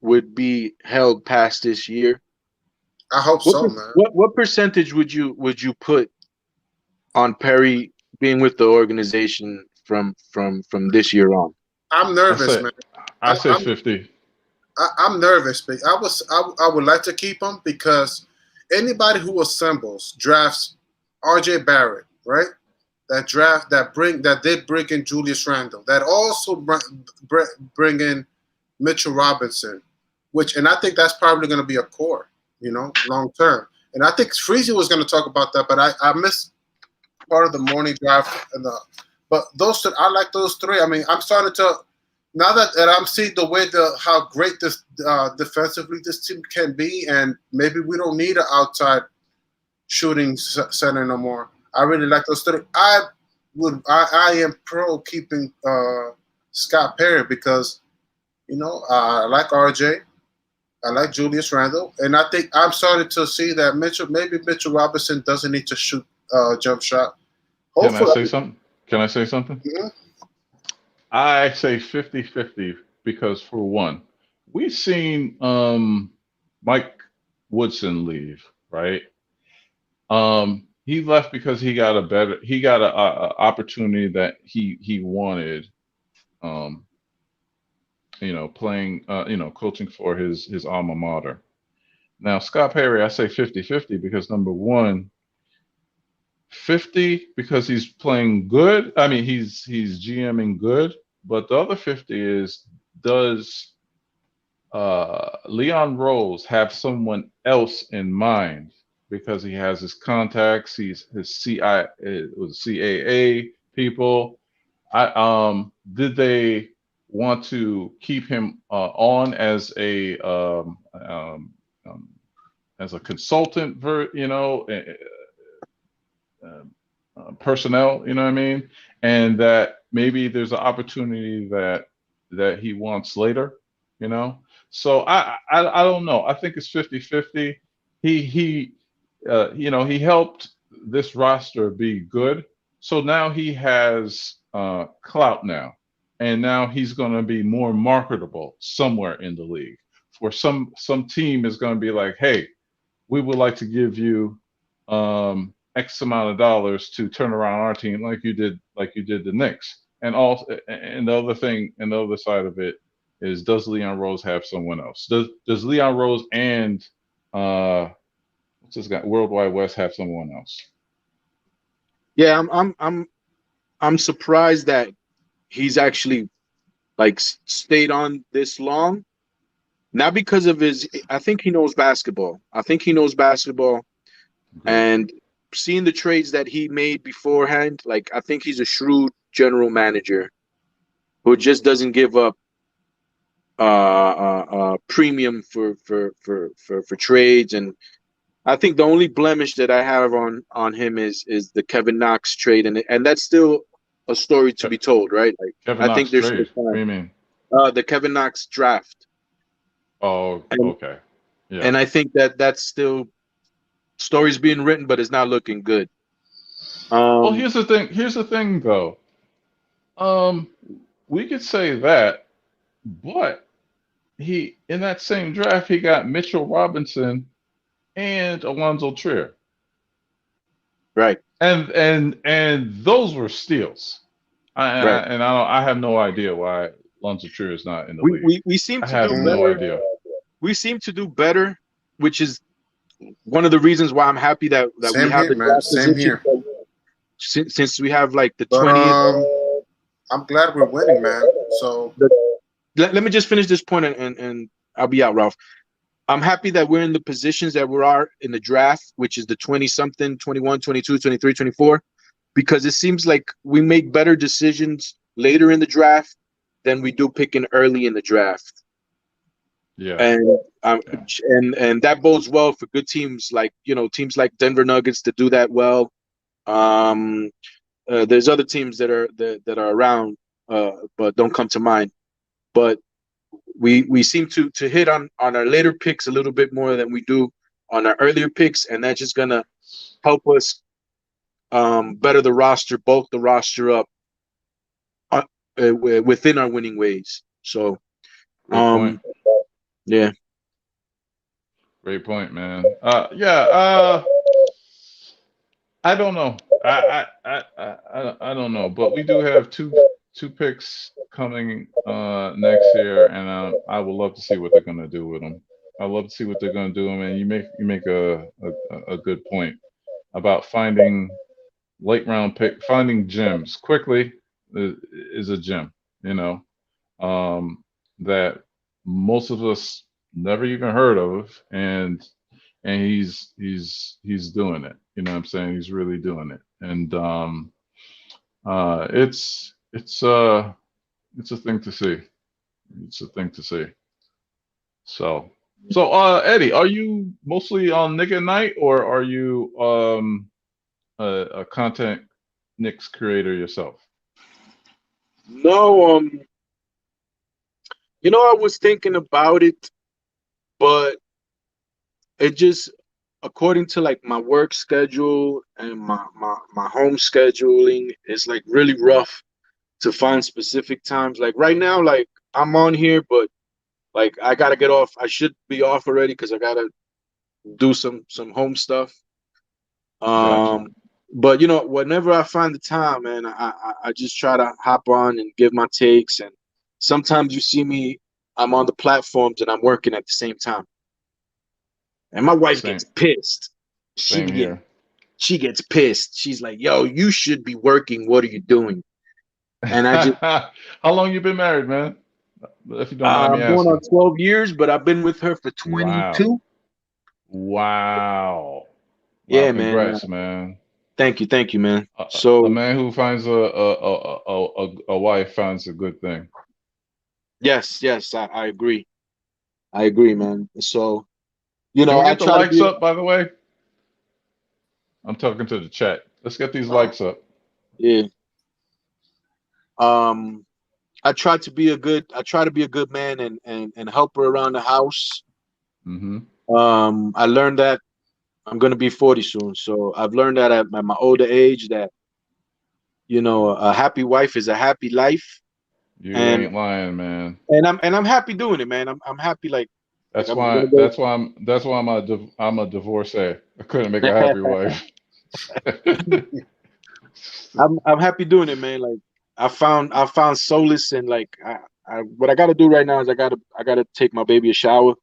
would be held past this year, I hope so, man. What percentage would you put on Perry being with the organization from this year on? I'm nervous, man. I say 50. I'm nervous, but I would like to keep him, because anybody who assembles drafts RJ Barrett, right? That did bring in Julius Randle, that also bring in Mitchell Robinson, and I think that's probably going to be a core, long term. And I think Freezy was going to talk about that, but I missed part of the morning draft. But those, I like those three. I mean, I'm starting to now that I'm seeing the way how great this defensively this team can be, and maybe we don't need an outside shooting center no more. I really like those three. I am pro keeping Scott Perry because I like RJ, I like Julius Randle, and I think I'm starting to see that maybe Mitchell Robinson doesn't need to shoot jump shot. Hopefully. Can I say something? Can I say something? Mm-hmm. I say 50-50 because for one, we've seen Mike Woodson leave, right? He left because he got a opportunity that he wanted, playing, coaching for his alma mater. Now, Scott Perry, I say 50-50 because number one, 50 because he's playing good. I mean, he's GMing good, but the other 50 is, does Leon Rose have someone else in mind? Because he has his contacts, his CAA people. Did they want to keep him on as a consultant, personnel? You know what I mean? And that maybe there's an opportunity that he wants later. So I don't know. I think it's 50-50. He helped this roster be good. So now he has clout now, and now he's going to be more marketable somewhere in the league. For some team is going to be like, hey, we would like to give you X amount of dollars to turn around our team, like you did the Knicks. And the other side of it is, does Leon Rose have someone else? Does Leon Rose and what's this guy, Worldwide West, have someone else? Yeah, I'm surprised that he's actually stayed on this long. Not because of I think he knows basketball. And seeing the trades that he made beforehand, I think he's a shrewd general manager who just doesn't give up premium for trades. And I think the only blemish that I have on him is the Kevin Knox trade, and that's still a story to be told, right? I think there's trade. What do you mean? The Kevin Knox draft. Oh, okay. Yeah. And I think that's still stories being written, but it's not looking good. Well, here's the thing, though. We could say that, but in that same draft, he got Mitchell Robinson and Alonzo Trier. Right. And those were steals. Right. I have no idea why Alonzo Trier is not in the league. We seem to have no idea. We seem to do better, which is one of the reasons why I'm happy that we have the draft position. Since we have the 20th. I'm glad we're winning, man. So let me just finish this point and I'll be out, Ralph. I'm happy that we're in the positions that we are in the draft, which is the 20-something, 21, 22, 23, 24, because it seems like we make better decisions later in the draft than we do picking early in the draft. Yeah. And that bodes well for good teams teams like Denver Nuggets to do that well. There's other teams that are around, but don't come to mind. But we seem to hit on our later picks a little bit more than we do on our earlier picks, and that's just gonna help us better the roster, bulk the roster up within our winning ways. So, great point. Yeah. Great point, man. I don't know. I don't know, but we do have two picks coming next year, and I would love to see what they're gonna do with them. I love to see what they're gonna do, and you make a good point about finding late round pick, finding gems quickly is a gem, that most of us never even heard of, and he's doing it. You know what I'm saying? He's really doing it. And it's a thing to see. It's a thing to see. So Eddie, are you mostly on Nigga Night, or are you a content Knicks creator yourself? No, I was thinking about it, but it just, according to like my work schedule and my home scheduling, is like really rough to find specific times. Like right now, like I'm on here, but like I gotta get off. I should be off already because I gotta do some home stuff. Gotcha. But whenever I find the time, man, I just try to hop on and give my takes. And sometimes you see me, I'm on the platforms and I'm working at the same time. And my wife gets pissed. Same here. She gets pissed. She's like, "Yo, you should be working. What are you doing?" And I just How long you been married, man? If you don't mind me I'm going on asking. 12 years, but I've been with her for 22. Wow. Yeah, Congrats, man. Thank you, man. A So man who finds a wife finds a good thing. yes, I agree. I agree, man. So Can we I get the try to likes be. up, by the way? I'm talking to the chat. Let's get these likes up. Yeah. I try to be a good man and help her around the house. Mm-hmm. I learned that I'm gonna be 40 soon, so I've learned that at my older age that a happy wife is a happy life. You and ain't lying, man. I'm happy doing it, man. I'm happy That's I'm why gonna go. I'm a divorcee. I couldn't make a happy wife. I'm happy doing it, man. Like I found solace in like what I got to do right now is I gotta take my baby a shower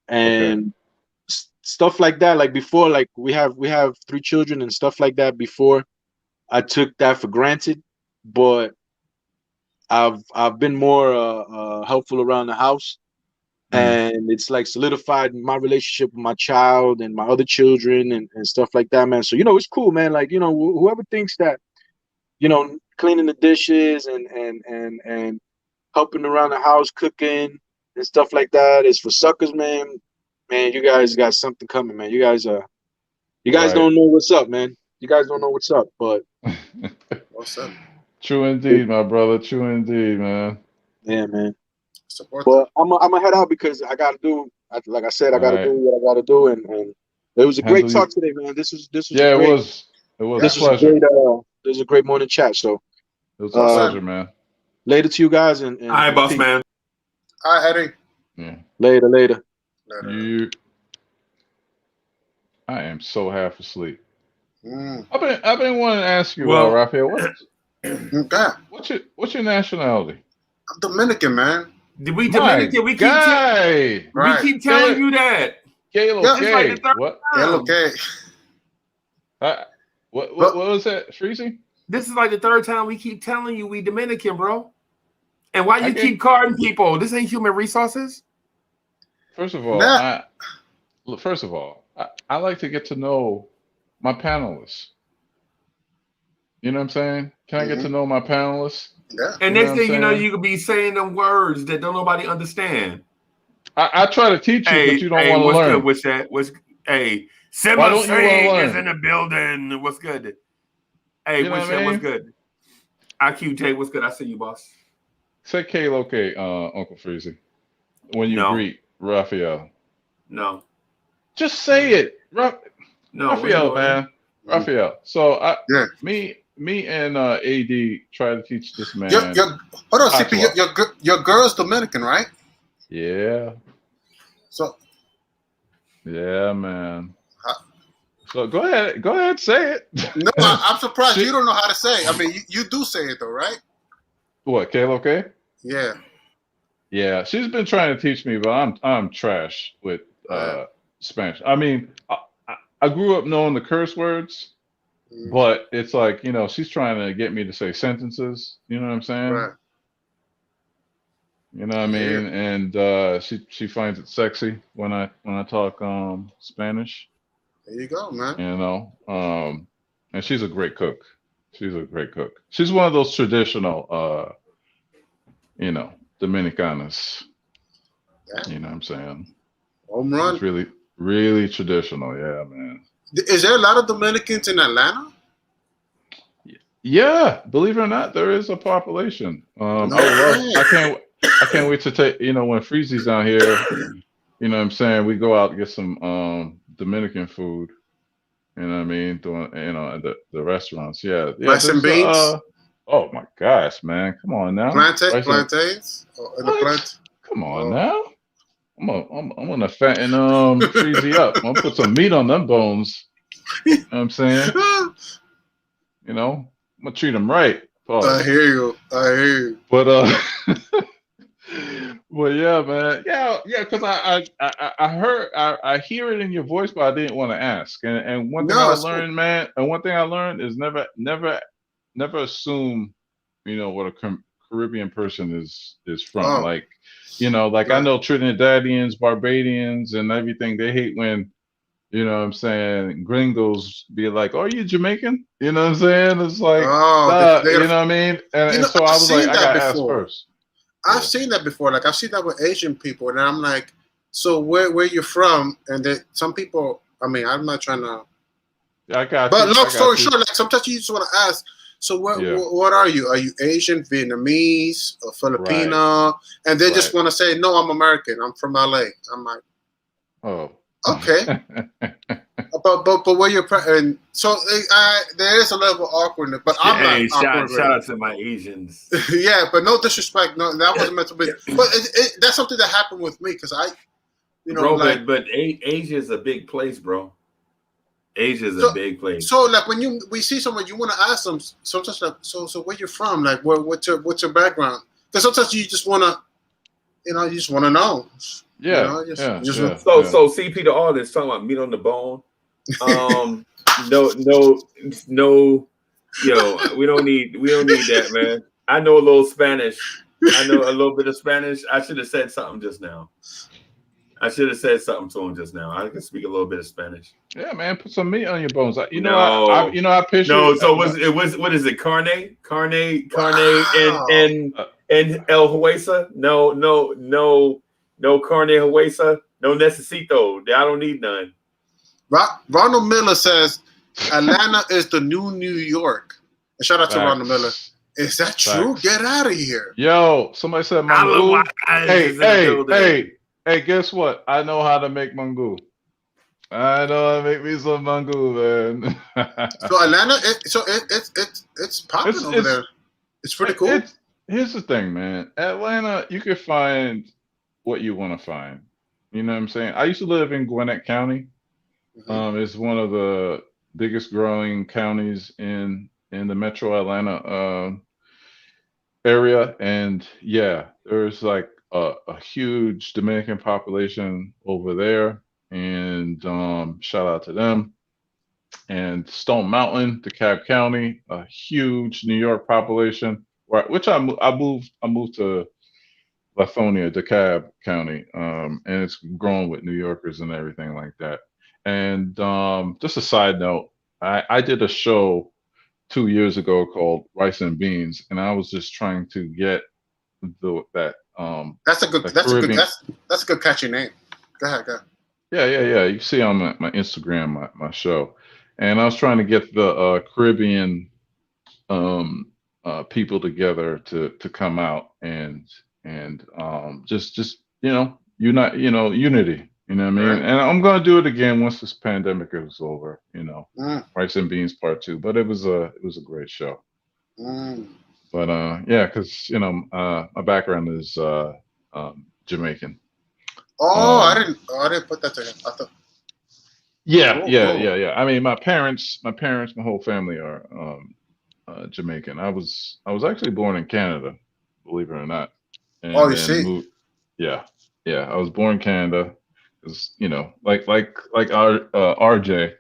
and stuff like that. Like before, like we have 3 children and stuff like that. Before I took that for granted, but I've been more helpful around the house, and it's like solidified my relationship with my child and my other children and stuff like that, man. So it's cool, man. Like whoever thinks that cleaning the dishes and helping around the house, cooking and stuff like that is for suckers, man. Man, you guys got something coming, man. You guys don't know what's up, man. You guys don't know what's up, but What's up? True indeed, my brother. True indeed, man. Yeah, man. Support But I'm gonna head out because I gotta do, like I said, I gotta do what I gotta do, and it was a great talk today, man. This was Yeah, a great. It was This a was a pleasure. great. This was a great morning chat. So It was a pleasure, man. later to you guys, and all right, boss peace. man. All right, Eddie. Yeah. Later. I am so half asleep. Mm. I've been wanting to ask you, Well, Raphael, Okay. what's your nationality? I'm Dominican, man. We My Dominican. We guy. keep telling you that. Kalo It's like the third What? time. Okay. What was that, Freezy? This is like the third time we keep telling you we Dominican, bro. And why you keep carding people? This ain't human resources. First of all, I like to get to know my panelists. You know what I'm saying? Can I get to know my panelists? Yeah. And next thing you know, you could be saying them words that don't nobody understand. I try to teach you, but you don't want to what's learn. Good? What's that? Why don't you want to learn? is in the building. What's good? Hey, You know what's what I mean? What's good? IQJ, what's good? I see you, boss. Say Kalo Uncle Freezy, when you greet Raphael. No. Just say it. No, Raphael, man. Raphael. So me and AD try to teach this man. Hold on, CP. Your girl's Dominican, right? Yeah. So. Yeah, man. So go ahead, say it. No, I'm surprised you don't know how to say it. I mean, you do say it though, right? What, Kalo? Yeah. Yeah, she's been trying to teach me, but I'm trash with Spanish. I mean, I grew up knowing the curse words, but it's like, she's trying to get me to say sentences. You know what I'm saying? Right. You know what I mean? And she finds it sexy when I talk Spanish. There you go, man. And she's a great cook. She's a great cook. She's one of those traditional Dominicanas. Yeah. You know what I'm saying? Home run. It's really, really traditional. Yeah, man. Is there a lot of Dominicans in Atlanta? Yeah, believe it or not, there is a population. I can't wait to take, when Freezy's down here, you know what I'm saying, we go out and get some Dominican food. You know what I mean? Doing, at the restaurants. Yeah. Yeah. Rice and beans? Oh my gosh, man. Come on now. Plantains? Come on now. I'm gonna fatten Freezy up. I'm gonna put some meat on them bones. You know what I'm saying? I'm gonna treat them right. Pause. I hear you. But well, yeah, man, yeah, because I hear it in your voice, but I didn't want to ask. And one thing I learned, man, and one thing I learned is never assume, what a Caribbean person is from. Like, I know Trinidadians, Barbadians, and everything. They hate when, you know what I'm saying, gringos be like, "Oh, are you Jamaican?" You know what I'm saying? It's like, you know what I mean? And so I was like, I gotta ask first. I've seen that before. Like I've seen that with Asian people, and I'm like, so where you from? And then some people, I mean, I'm not trying to. I got. But long story short, like sometimes you just want to ask. So what are you? Are you Asian, Vietnamese, or Filipino? Right. And they just want to say, no, I'm American. I'm from LA. I'm like, oh, okay. but where you're and so there is a level of awkwardness. But I'm not awkward. Shout out to my Asians. Yeah, but no disrespect. No, that wasn't meant to be. But that's something that happened with me because bro, but Asia is a big place, bro. Asia is a big place. So like when we see someone, you want to ask them sometimes like, so where you from? Like what's your background? Because sometimes you just want to, you just want to know. Yeah. So CP the artist talking about meat on the bone. No. We don't need that, man. I know a little Spanish. I know a little bit of Spanish. I should have said something just now. I should have said something to him just now. I can speak a little bit of Spanish. Yeah, man, put some meat on your bones. I picture. No, so what is it? Carne, and El Huesa? No carne huesa. No necesito. I don't need none. Ronald Miller says Atlanta is the new New York. And shout out to Ronald Miller. Is that true? Get out of here. Yo, somebody said mango. Hey, guess what? I know how to make mango. I know how to make me some mango, man. So Atlanta, it's popping over there. It's pretty cool. Here's the thing, man. Atlanta, you can find what you want to find. You know what I'm saying? I used to live in Gwinnett County. It's one of the biggest growing counties in the Metro Atlanta area, and yeah, there's like a huge Dominican population over there, and shout out to them. And Stone Mountain, DeKalb County, a huge New York population. Which I moved to Lithonia, DeKalb County, and it's grown with New Yorkers and everything like that. And just a side note, I did a show 2 years ago called Rice and Beans, and I was just trying to get that's a good catchy name. Go ahead. Yeah. You see on my Instagram, my show, and I was trying to get the Caribbean people together to come out and just unity. You know what I mean? Right. And I'm gonna do it again once this pandemic is over. Rice and Beans Part 2. But it was a great show. But yeah, because my background is Jamaican. I didn't put that together. I thought. Yeah. I mean, my parents, my whole family are Jamaican. I was actually born in Canada, believe it or not. And you see? Yeah. I was born in Canada. Because like RJ,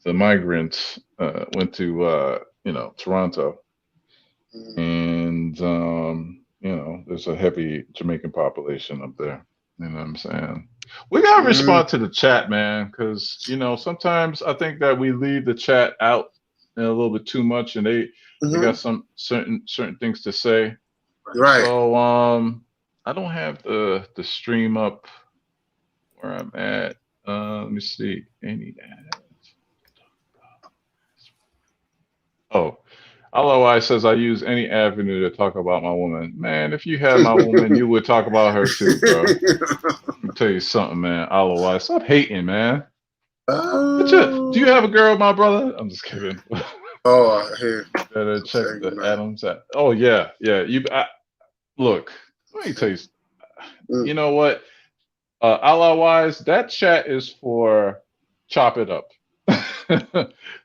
the migrants went to Toronto, and there's a heavy Jamaican population up there. You know what I'm saying? We gotta respond to the chat, man, because sometimes I think that we leave the chat out a little bit too much, and they got some certain things to say. Right. So I don't have the stream up where I'm at. Let me see. Any ads? Oh, otherwise says I use any avenue to talk about my woman. Man, if you had my woman, you would talk about her too, bro. Let me tell you something, man. Otherwise, stop hating, man. Do you have a girl, my brother? I'm just kidding. Oh, here. Better check the Adams. Oh yeah. Look. Let me tell you. You know what? Otherwise, that chat is for chop it up.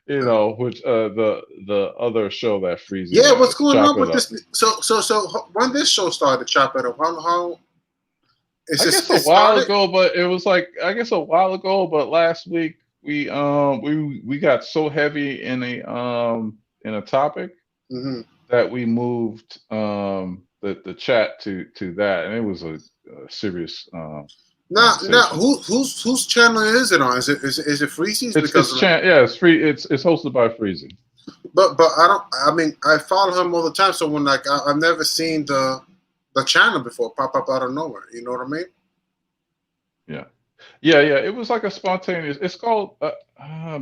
You know, which the other show that freezes. Yeah, what's going Chop on with It Up. this? So when this show started, Chop It Up, how I guess a while ago, but it was like a while ago, but last week we got so heavy in a topic that we moved the chat to that, and it was a serious Now, whose channel is it on? Is it Freezy's? It's free. It's hosted by Freezy. But I mean, I follow him all the time. So when I've never seen the channel before pop up out of nowhere. You know what I mean? Yeah. It was like a spontaneous. It's called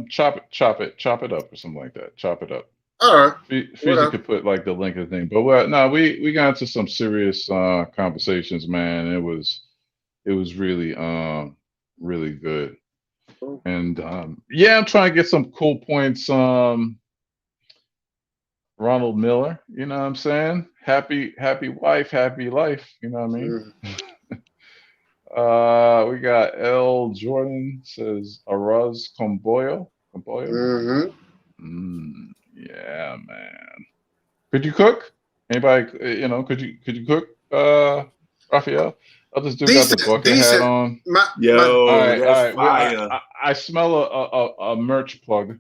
chop it up or something like that. Chop it up. All right. Freezy could put like the link of the thing, but we got into some serious conversations, man. It was really really good. And I'm trying to get some cool points. Ronald Miller, you know what I'm saying? Happy wife, happy life, you know what I mean? We got L Jordan says Araz Comboyo. Yeah, man. Could you cook? Anybody, could you cook, Raphael? Other dude got the bucket hat on. Yo, all right. Fire. I smell a merch plug.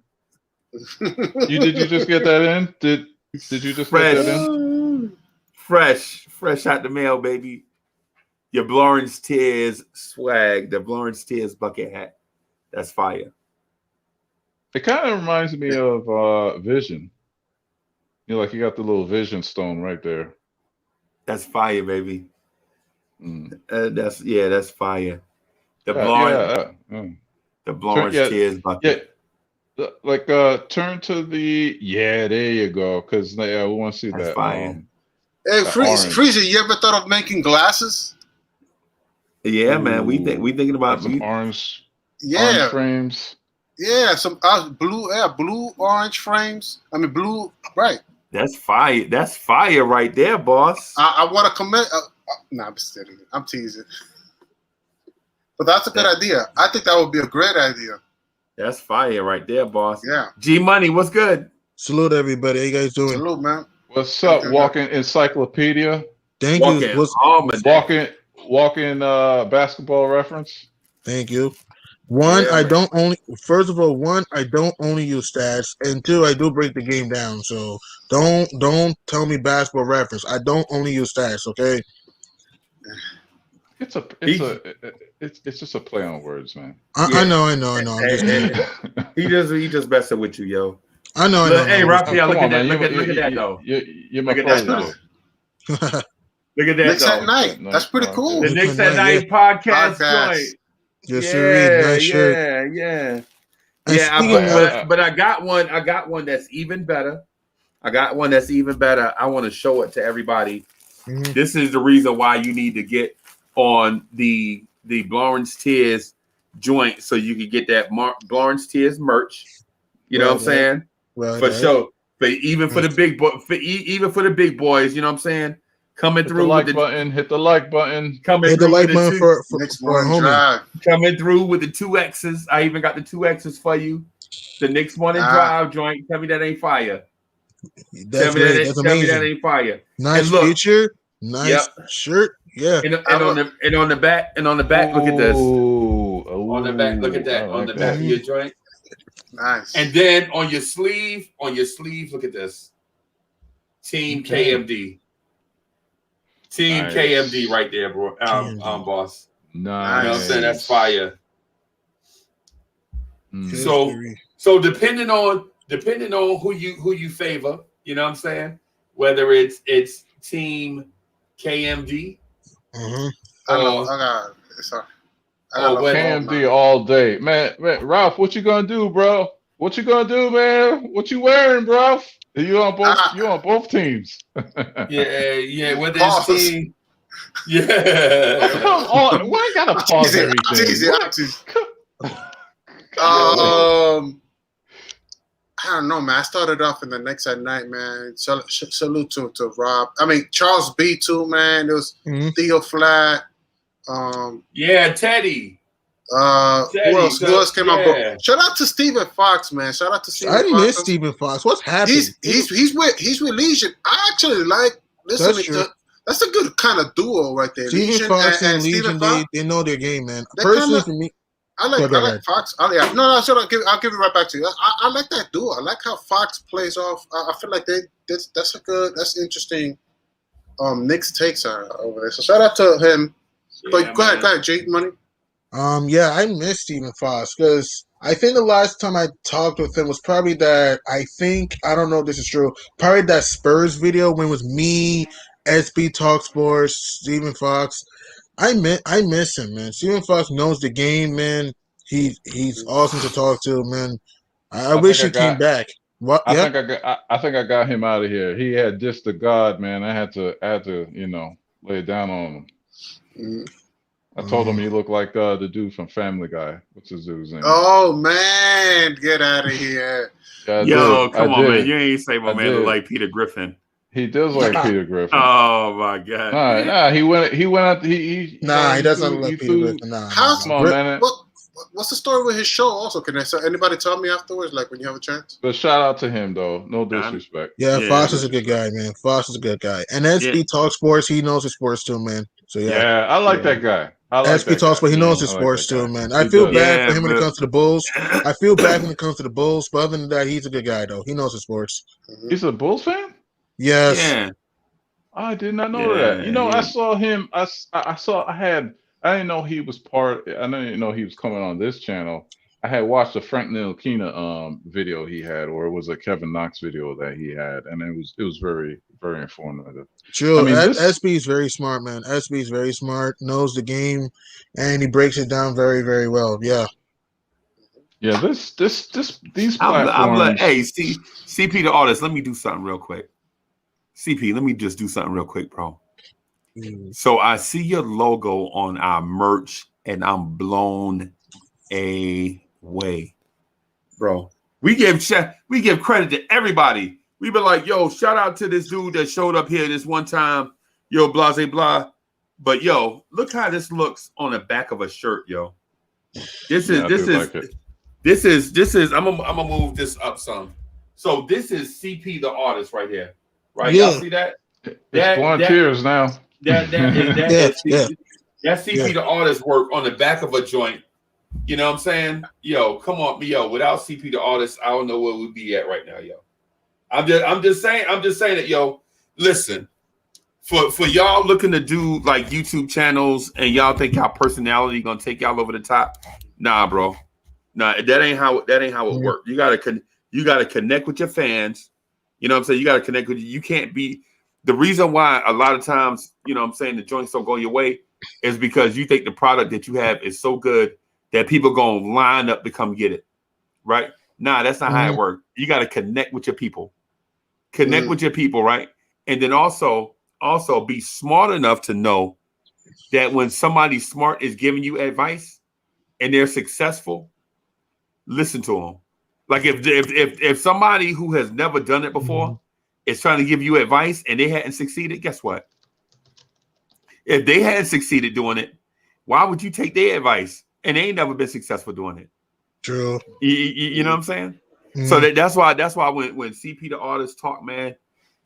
Did you just get that in? Did you just get that in? Fresh out the mail, baby. Your Blorange Tears swag, the Blorange Tears bucket hat. That's fire. It kind of reminds me of Vision. You know, like you got the little Vision stone right there. That's fire, baby. That's fire. The Blorange Tears bucket. Yeah, like turn to the there you go, because we want to see that's that. Fire. Hey, Freezy, you ever thought of making glasses? Yeah, man. We thinking about some orange. Yeah, orange frames. Yeah, some blue orange frames. I mean blue, right? That's fire. That's fire right there, boss. I want to comment. No, I'm just kidding. I'm teasing. But that's a good idea. I think that would be a great idea. That's fire right there, boss. Yeah. G Money, what's good? Salute everybody. How you guys doing? Salute, man. What's up, Walking Encyclopedia? Thank you. Walking Basketball Reference. Thank you. I don't only use stats, and two, I do break the game down. So don't tell me Basketball Reference. I don't only use stats, okay? It's just a play on words, man. I know. I'm just he just messing with you, yo. I know. Hey, Raphael, look at that. Look at that, though. You're my president. Look at that, Knicks at Night. That's pretty cool. The Knicks at Night podcast joint. Yes, sir. Nice shirt. Yeah. But I got one that's even better. I want to show it to everybody. Mm-hmm. This is the reason why you need to get on the Blorange Tears joint so you can get that Blorange Tears merch. You know what I'm saying? For sure. But even for the big even for the big boys, you know what I'm saying? Coming through hit the like button. Hit the like button for homie. Coming through with the 2X's. I even got the 2X's for you. The Knicks Morning Drive joint. Tell me that ain't fire. That's amazing. Tell me that ain't fire. Nice feature. Nice shirt. Yeah. And on the back, look at this. On the back, look at that. On the back of your joint. Nice. And then on your sleeve, look at this. Team KMD. Team KMD right there, bro. Boss. Nice. You know what I'm saying? That's fire. So depending on who you favor, you know what I'm saying? Whether it's team KMD. I know. I got. Sorry. KMD all day, man. Ralph, what you gonna do, bro? What you gonna do, man? What you wearing, bro? You on both? You on both teams? yeah. With this team. Yeah. Oh, come on. Why I gotta pause everything? I don't know, man. I started off in the Knicks at night, man. Salute to Rob. I mean, Charles B too, man. There was Theo Flat. Yeah, Teddy. Who else? Who else came out? Bro? Shout out to Stephen Fox, man. Shout out to Stephen Fox. I miss Stephen Fox. What's happening? He's with Legion. I actually like listening to. That's a good kind of duo right there. Stephen Fox and Legion, they know their game, man. Personally, for me, I like Fox. No, I'll give it right back to you. I like that duo. I like how Fox plays off. I feel like that's interesting. Knicks takes over there. So shout out to him. But go ahead, Jake Money. Yeah, I miss Stephen Fox because I think the last time I talked with him was probably that. I don't know if this is true. Probably that Spurs video when it was me, SB Talk Sports, Stephen Fox. I miss him, man. Stephen Fox knows the game, man. He's awesome to talk to, man. I wish he came back. What? I think I got him out of here. He had just the God, man. I had to lay it down on him. I told him he looked like the dude from Family Guy. What's his dude's name? Oh man, get out of here! Yo, come on, man. You ain't say my man look like Peter Griffin. He does like Peter Griffin. Oh my God! Nah, he went out. He doesn't look like Peter Griffin. Nah. Come on, man. What's the story with his show? Also, can anybody tell me afterwards, like when you have a chance? But shout out to him though. No disrespect. Yeah, Fox is a good guy, man. Fox is a good guy. And SB Talk Sports, he knows his sports too, man. So yeah, I like that guy. SB Talk Sports, he knows his sports too, man. I feel bad for him when it comes to the Bulls. I feel bad when it comes to the Bulls, but other than that, he's a good guy though. He knows his sports. He's a Bulls fan? Yes. Yeah. I did not know that. I saw him. I didn't know he was I didn't know he was coming on this channel. I had watched a Frank Ntilikina video he had, or it was a Kevin Knox video that he had, and it was very, very informative. True. SB is very smart, man. SB is very smart, knows the game, and he breaks it down very, very well. Yeah. Yeah, these platforms. Hey, CP the artist, let me do something real quick. CP, let me just do something real quick, bro. So I see your logo on our merch, and I'm blown away, bro. We give credit to everybody. We been like, yo, shout out to this dude that showed up here this one time, yo, blah, blah, blah. But yo, look how this looks on the back of a shirt, yo. This is. I'm gonna move this up some. So this is CP the artist right here, right? Yeah. Y'all see that? It's volunteers now. That's CP the artist work on the back of a joint. You know what I'm saying? Yo, come on, yo. Without CP the artist, I don't know where we'd be at right now, yo. I'm just saying that, yo. Listen, for y'all looking to do like YouTube channels and y'all think y'all personality gonna take y'all over the top, nah, bro. Nah, that ain't how it works. You gotta connect with your fans. You know what I'm saying? You gotta connect with you can't be. The reason why a lot of times, you know what I'm saying, the joints don't go your way is because you think the product that you have is so good that people going to line up to come get it, right? Nah, that's not how it works. You got to connect with your people. Connect with your people, right? And then also be smart enough to know that when somebody smart is giving you advice and they're successful, listen to them. Like if somebody who has never done it before is trying to give you advice and they hadn't succeeded, guess what? If they hadn't succeeded doing it, why would you take their advice? And they ain't never been successful doing it. True. You know what I'm saying? So that's why when CP the artist talk, man,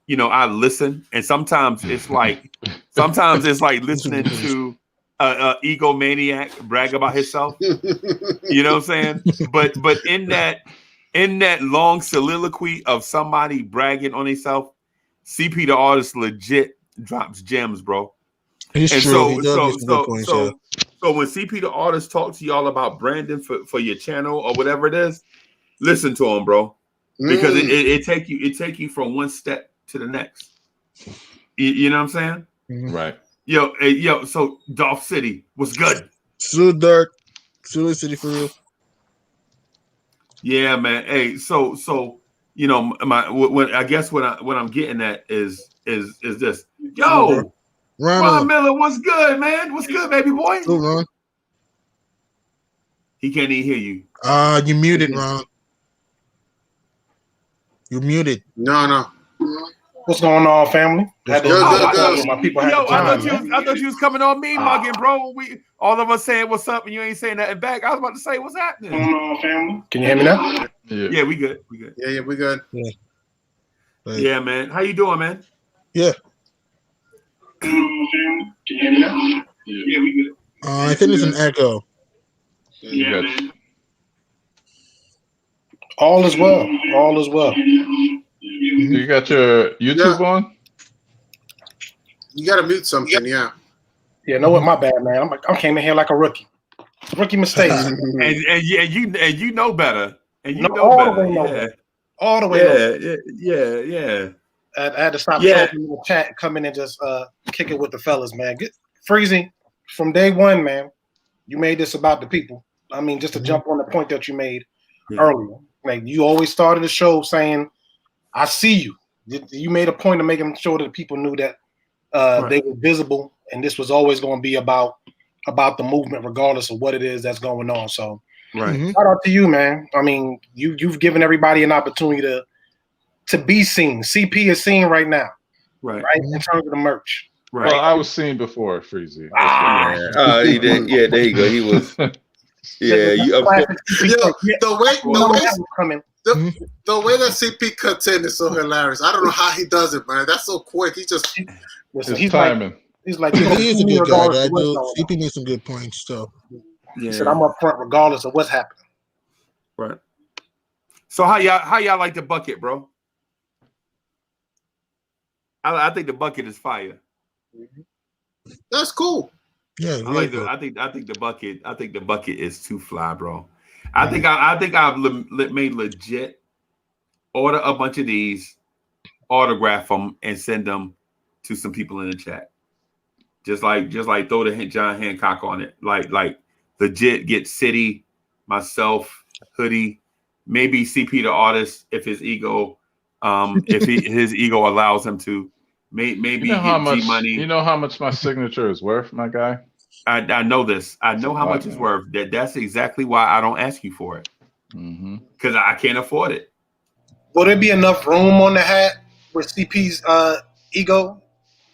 you know, I listen, and sometimes it's like listening to a egomaniac brag about himself. You know what I'm saying? But in that long soliloquy of somebody bragging on himself, CP the artist legit drops gems, bro. He's and true. So when CP the artist talks to y'all about branding for your channel or whatever it is, listen to him, bro, because it take you from one step to the next. You know what I'm saying? Right. Yo, hey, yo. So Dolph City was good. Salute Dark. Salute City for real. Yeah, man. Hey, so you know, what I guess what I'm getting at is this. Yo, Ron Miller, what's good, man? What's good, baby boy? Salute, Ron. He can't even hear you. You muted, Ron. You're muted. No. What's going on, family? Good. My people had Yo, time, I thought you was coming on me, mugging, bro. We all of us saying what's up, and you ain't saying nothing back. I was about to say what's happening. What's going on, family? Can you hear me now? Yeah, we good. We good. Yeah, we good. Yeah, man. How you doing, man? Yeah. Can you hear me now? Yeah, we good. I think there's an echo. Yeah, man. All is well. All is well. Do you got your YouTube on? You gotta mute something, yeah. Yeah, know what? My bad, man. I came in here like a rookie. Rookie mistakes. and you know better. And you know all better. The way Yeah. better. All the way. Yeah. I had to stop talking in the chat and come in and just kick it with the fellas, man. Freezy, from day one, man, you made this about the people. I mean, just to jump on the point that you made earlier. Like, you always started the show saying, I see you. You made a point of making sure that people knew that they were visible, and this was always going to be about the movement, regardless of what it is that's going on. So, shout out to you, man. I mean, you've given everybody an opportunity to be seen. CP is seen right now, right? In terms of the merch. Right. Well, I was seen before, Freezy. He did. Yeah, there you go. He was. Yeah, the way that CP cuts in is so hilarious. I don't know how he does it, man. That's so quick. He just he's timing. He's like he is a good guy. CP made some good points, so. He said, "I'm up front regardless of what's happening." Right. So how y'all like the bucket, bro? I think the bucket is fire. That's cool. Yeah, I think the bucket. I think the bucket is too fly, bro. I think I've made legit order a bunch of these, autograph them, and send them to some people in the chat. Just like throw the John Hancock on it. Like legit get City, myself, Hoodie, maybe CP the artist if his ego, his ego allows him to. Maybe you know how much G-Money. You know how much my signature is worth, my guy? I know this. I know how much it's worth. That's exactly why I don't ask you for it. Because I can't afford it. Will there be enough room on the hat with CP's ego?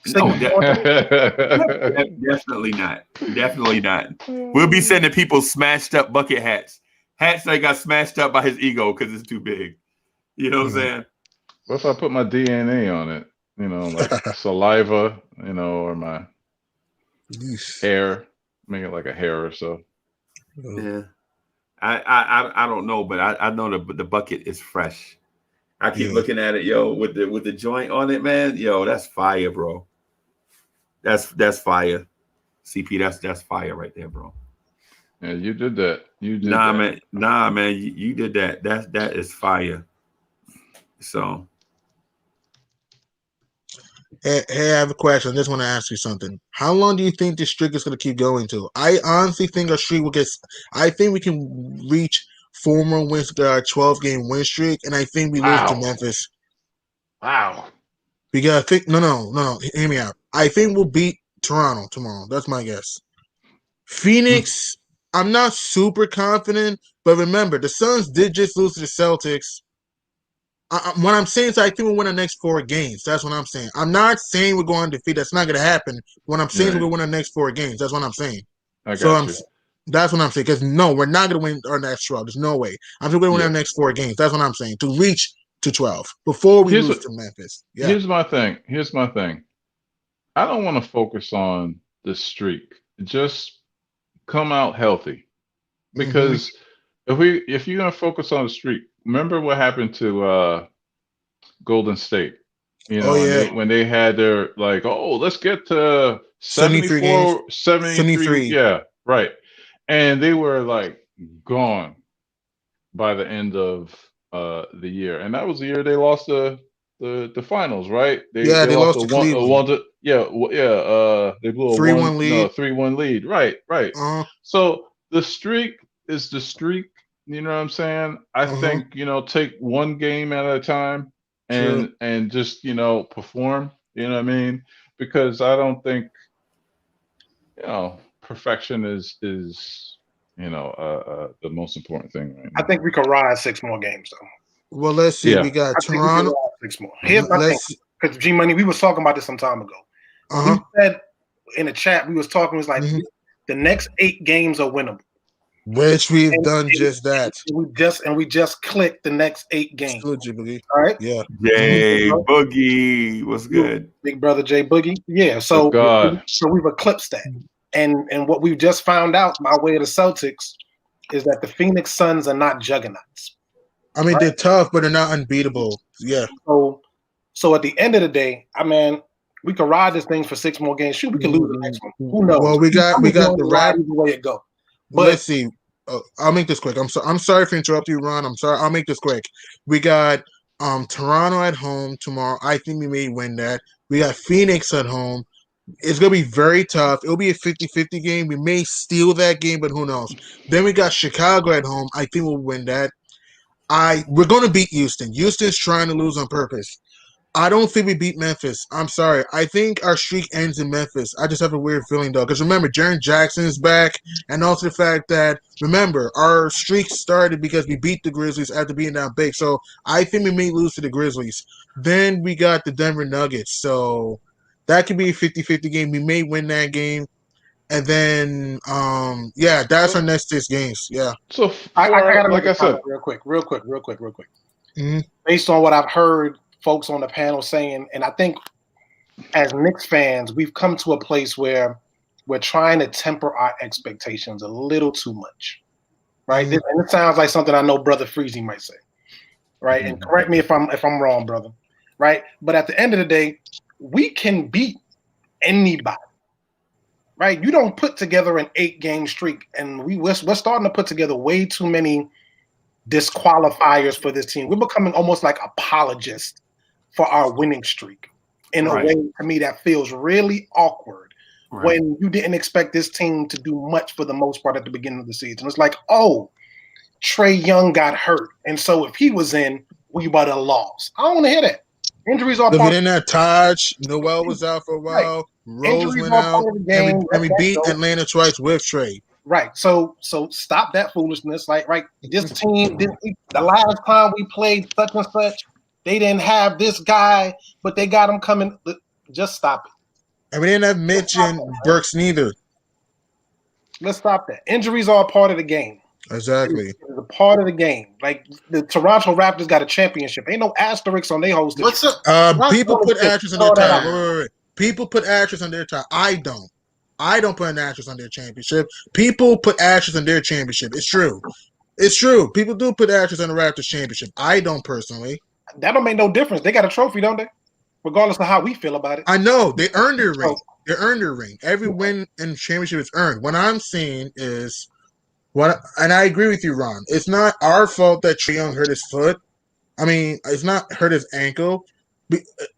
No, definitely not. Definitely not. We'll be sending people smashed up bucket hats. Hats that got smashed up by his ego because it's too big. You know what I'm saying? What if I put my DNA on it? You know, like saliva, you know, or my hair, make it like a hair or so. Yeah, I don't know, but I know the bucket is fresh. I keep looking at it, yo, with the joint on it, man. Yo, that's fire, bro. That's fire. CP, that's fire right there, bro. Yeah, you did that. You did that. Man, you did that. That is fire. So. Hey, I have a question. I just want to ask you something. How long do you think this streak is going to keep going to? I honestly think our streak will get. I think we can reach 4 more wins to our 12-game win streak, and I think we lose to Memphis. Wow. Because I think no. Hear me out. I think we'll beat Toronto tomorrow. That's my guess. Phoenix, I'm not super confident, but remember the Suns did just lose to the Celtics. What I'm saying is I think we'll win the next 4 games. That's what I'm saying. I'm not saying we're going to defeat. That's not going to happen. What I'm saying is we're going to win the next 4 games. That's what I'm saying. I got you. That's what I'm saying. Because no, we're not going to win our next 12. There's no way. I'm just going to win our next 4 games. That's what I'm saying. To reach to 12 before we lose to Memphis. Yeah. Here's my thing. I don't want to focus on the streak. Just come out healthy. Because if you're going to focus on the streak, remember what happened to Golden State? You know, when they had their let's get to 74, 73. Yeah, right. And they were gone by the end of the year. And that was the year they lost to the finals, right? They they lost lost to Cleveland. they blew a 3-1 lead. 3-1 lead. Right. Uh-huh. So the streak is the streak. You know what I'm saying? I think, take one game at a time and just, perform. You know what I mean? Because I don't think, perfection is the most important thing right now. I think we could ride 6 more games though. Well, let's see. We got Toronto. 6 more. Here's my thing. Because G Money, we was talking about this some time ago. We said in the chat, we was talking, it was like the next 8 games are winnable. Which we've done just that. We just clicked the next 8 games. All right. Yeah. Jay Boogie, what's good? Big brother Jay Boogie. Yeah. So we've eclipsed that. And what we've just found out by way of the Celtics is that the Phoenix Suns are not juggernauts. I mean, they're tough, but they're not unbeatable. Yeah. So at the end of the day, we could ride this thing for 6 more games. Shoot, we could lose the next one. Who knows? Well, we got the Raptors. The way it go. But let's see. I'll make this quick. I'm sorry for interrupting you, Ron. I'm sorry. I'll make this quick. We got Toronto at home tomorrow. I think we may win that. We got Phoenix at home. It's going to be very tough. It'll be a 50-50 game. We may steal that game, but who knows? Then we got Chicago at home. I think we'll win that. We're going to beat Houston. Houston's trying to lose on purpose. I don't think we beat Memphis. I'm sorry. I think our streak ends in Memphis. I just have a weird feeling, though. Because remember, Jaren Jackson is back. And also the fact that, remember, our streak started because we beat the Grizzlies after being down big. So I think we may lose to the Grizzlies. Then we got the Denver Nuggets. So that could be a 50-50 game. We may win that game. And then, that's our next 6 games. Yeah. So, I gotta like I said, real quick. Mm-hmm. Based on what I've heard folks on the panel saying, and I think as Knicks fans, we've come to a place where we're trying to temper our expectations a little too much, right? And it sounds like something I know Brother Freezy might say, right? And correct me if I'm wrong, brother, right? But at the end of the day, we can beat anybody, right? You don't put together an 8-game streak, and we're starting to put together way too many disqualifiers for this team. We're becoming almost like apologists for our winning streak in a way, to me, that feels really awkward when you didn't expect this team to do much for the most part at the beginning of the season. It's like, oh, Trae Young got hurt, and so if he was in, we would have lost. I don't want to hear that. Injuries are part of the game. Taj, Noel was out for a while. Rose went out, and we beat Atlanta twice with Trae. Right. So stop that foolishness. Like, this team didn't. The last time we played such and such, they didn't have this guy, but they got him coming. Just stop it. And we didn't have Mitch and Burks neither. Let's stop that. Injuries are a part of the game. Exactly. It's a part of the game. Like the Toronto Raptors got a championship. Ain't no asterisks on their hosting. What's up? People put asterisks on their time. Wait. People put asterisks on their time. I don't put an asterisk on their championship. People put asterisks on their championship. It's true. People do put asterisks on the Raptors championship. I don't personally. That don't make no difference. They got a trophy, don't they? Regardless of how we feel about it. I know. They earned their ring. Every win in the championship is earned. What I'm saying is, and I agree with you, Ron. It's not our fault that Trae Young hurt his foot. I mean, it's not hurt his ankle.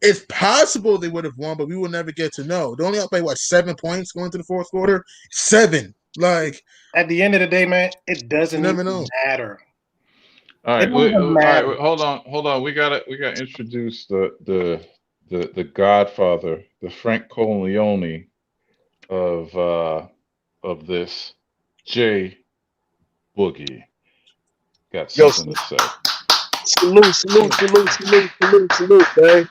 It's possible they would have won, but we will never get to know. They only up by 7 points going to the fourth quarter. 7. Like, at the end of the day, man, it doesn't matter. All right, hold on. We gotta introduce the Godfather, the Frank Corleone of this, Jay Boogie. Got something to say. Salute, man.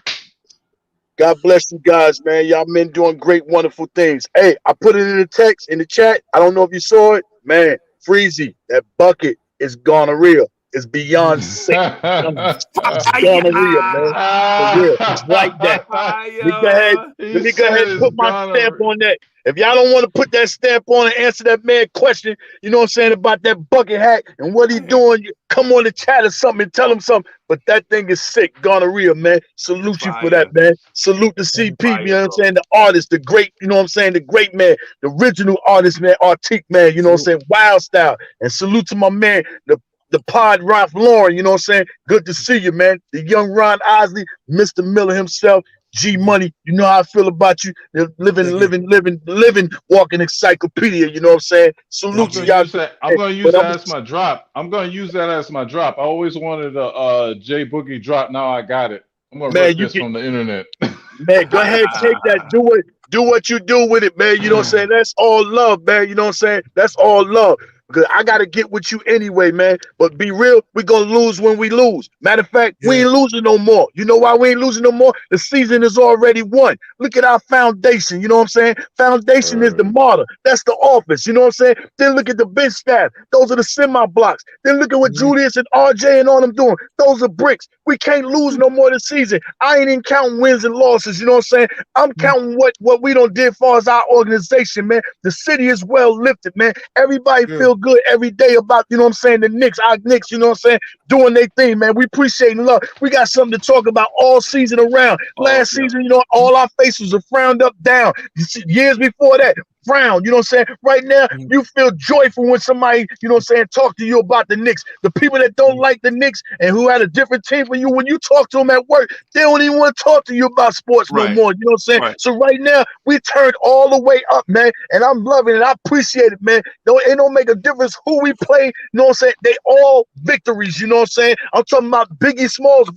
God bless you guys, man. Y'all men doing great, wonderful things. Hey, I put it in the text, in the chat. I don't know if you saw it. Man, Freezy, that bucket is gonorrhea. It's beyond sick. It's gonorrhea, man. For real. It's like that. Let me go ahead and put my stamp on that. If y'all don't want to put that stamp on and answer that man question, you know what I'm saying, about that bucket hat and what he doing, you come on the chat or something and tell him something. But that thing is sick. Gonorrhea, man. Salute you for that, man. Salute the CP, you know what I'm saying, the artist, the great, you know what I'm saying, the great man, the original artist, man, Artique, man, you know what I'm saying, Wild Style. And salute to my man, the the pod Ralph Lauren, you know what I'm saying? Good to see you, man. The young Ron Osley, Mr. Miller himself, G Money. You know how I feel about you. Living, walking encyclopedia, you know what I'm saying? Salute to y'all. I'm gonna use that as my drop. I'm gonna use that as my drop. I always wanted a J Boogie drop. Now I got it. I'm gonna rip this from the internet. Man, go ahead, take that. Do what you do with it, man. You know what I'm saying? That's all love, man. You know what I'm saying? That's all love. Because I gotta get with you anyway, man. But be real, we gonna lose when we lose. Matter of fact, we ain't losing no more. You know why we ain't losing no more? The season is already won. Look at our foundation. You know what I'm saying? Foundation is the martyr. That's the office. You know what I'm saying? Then look at the bench staff. Those are the semi blocks. Then look at what Julius and RJ and all them doing. Those are bricks. We can't lose no more this season. I ain't even counting wins and losses. You know what I'm saying? I'm counting what we done did far as our organization, man. The city is well lifted, man. Everybody feel good every day about, you know what I'm saying, the Knicks, our Knicks, you know what I'm saying, doing their thing, man. We appreciate and love. We got something to talk about all season around. Last season, you know, all our faces were frowned up, down. Years before that, frown, you know what I'm saying? Right now, you feel joyful when somebody, you know what I'm saying, talk to you about the Knicks. The people that don't like the Knicks and who had a different team from you, when you talk to them at work, they don't even want to talk to you about sports no more, you know what I'm saying? So right now, we turned all the way up, man, and I'm loving it. I appreciate it, man. It don't make a difference who we play, you know what I'm saying? They all victories, you know what I'm saying? I'm talking about Biggie Smalls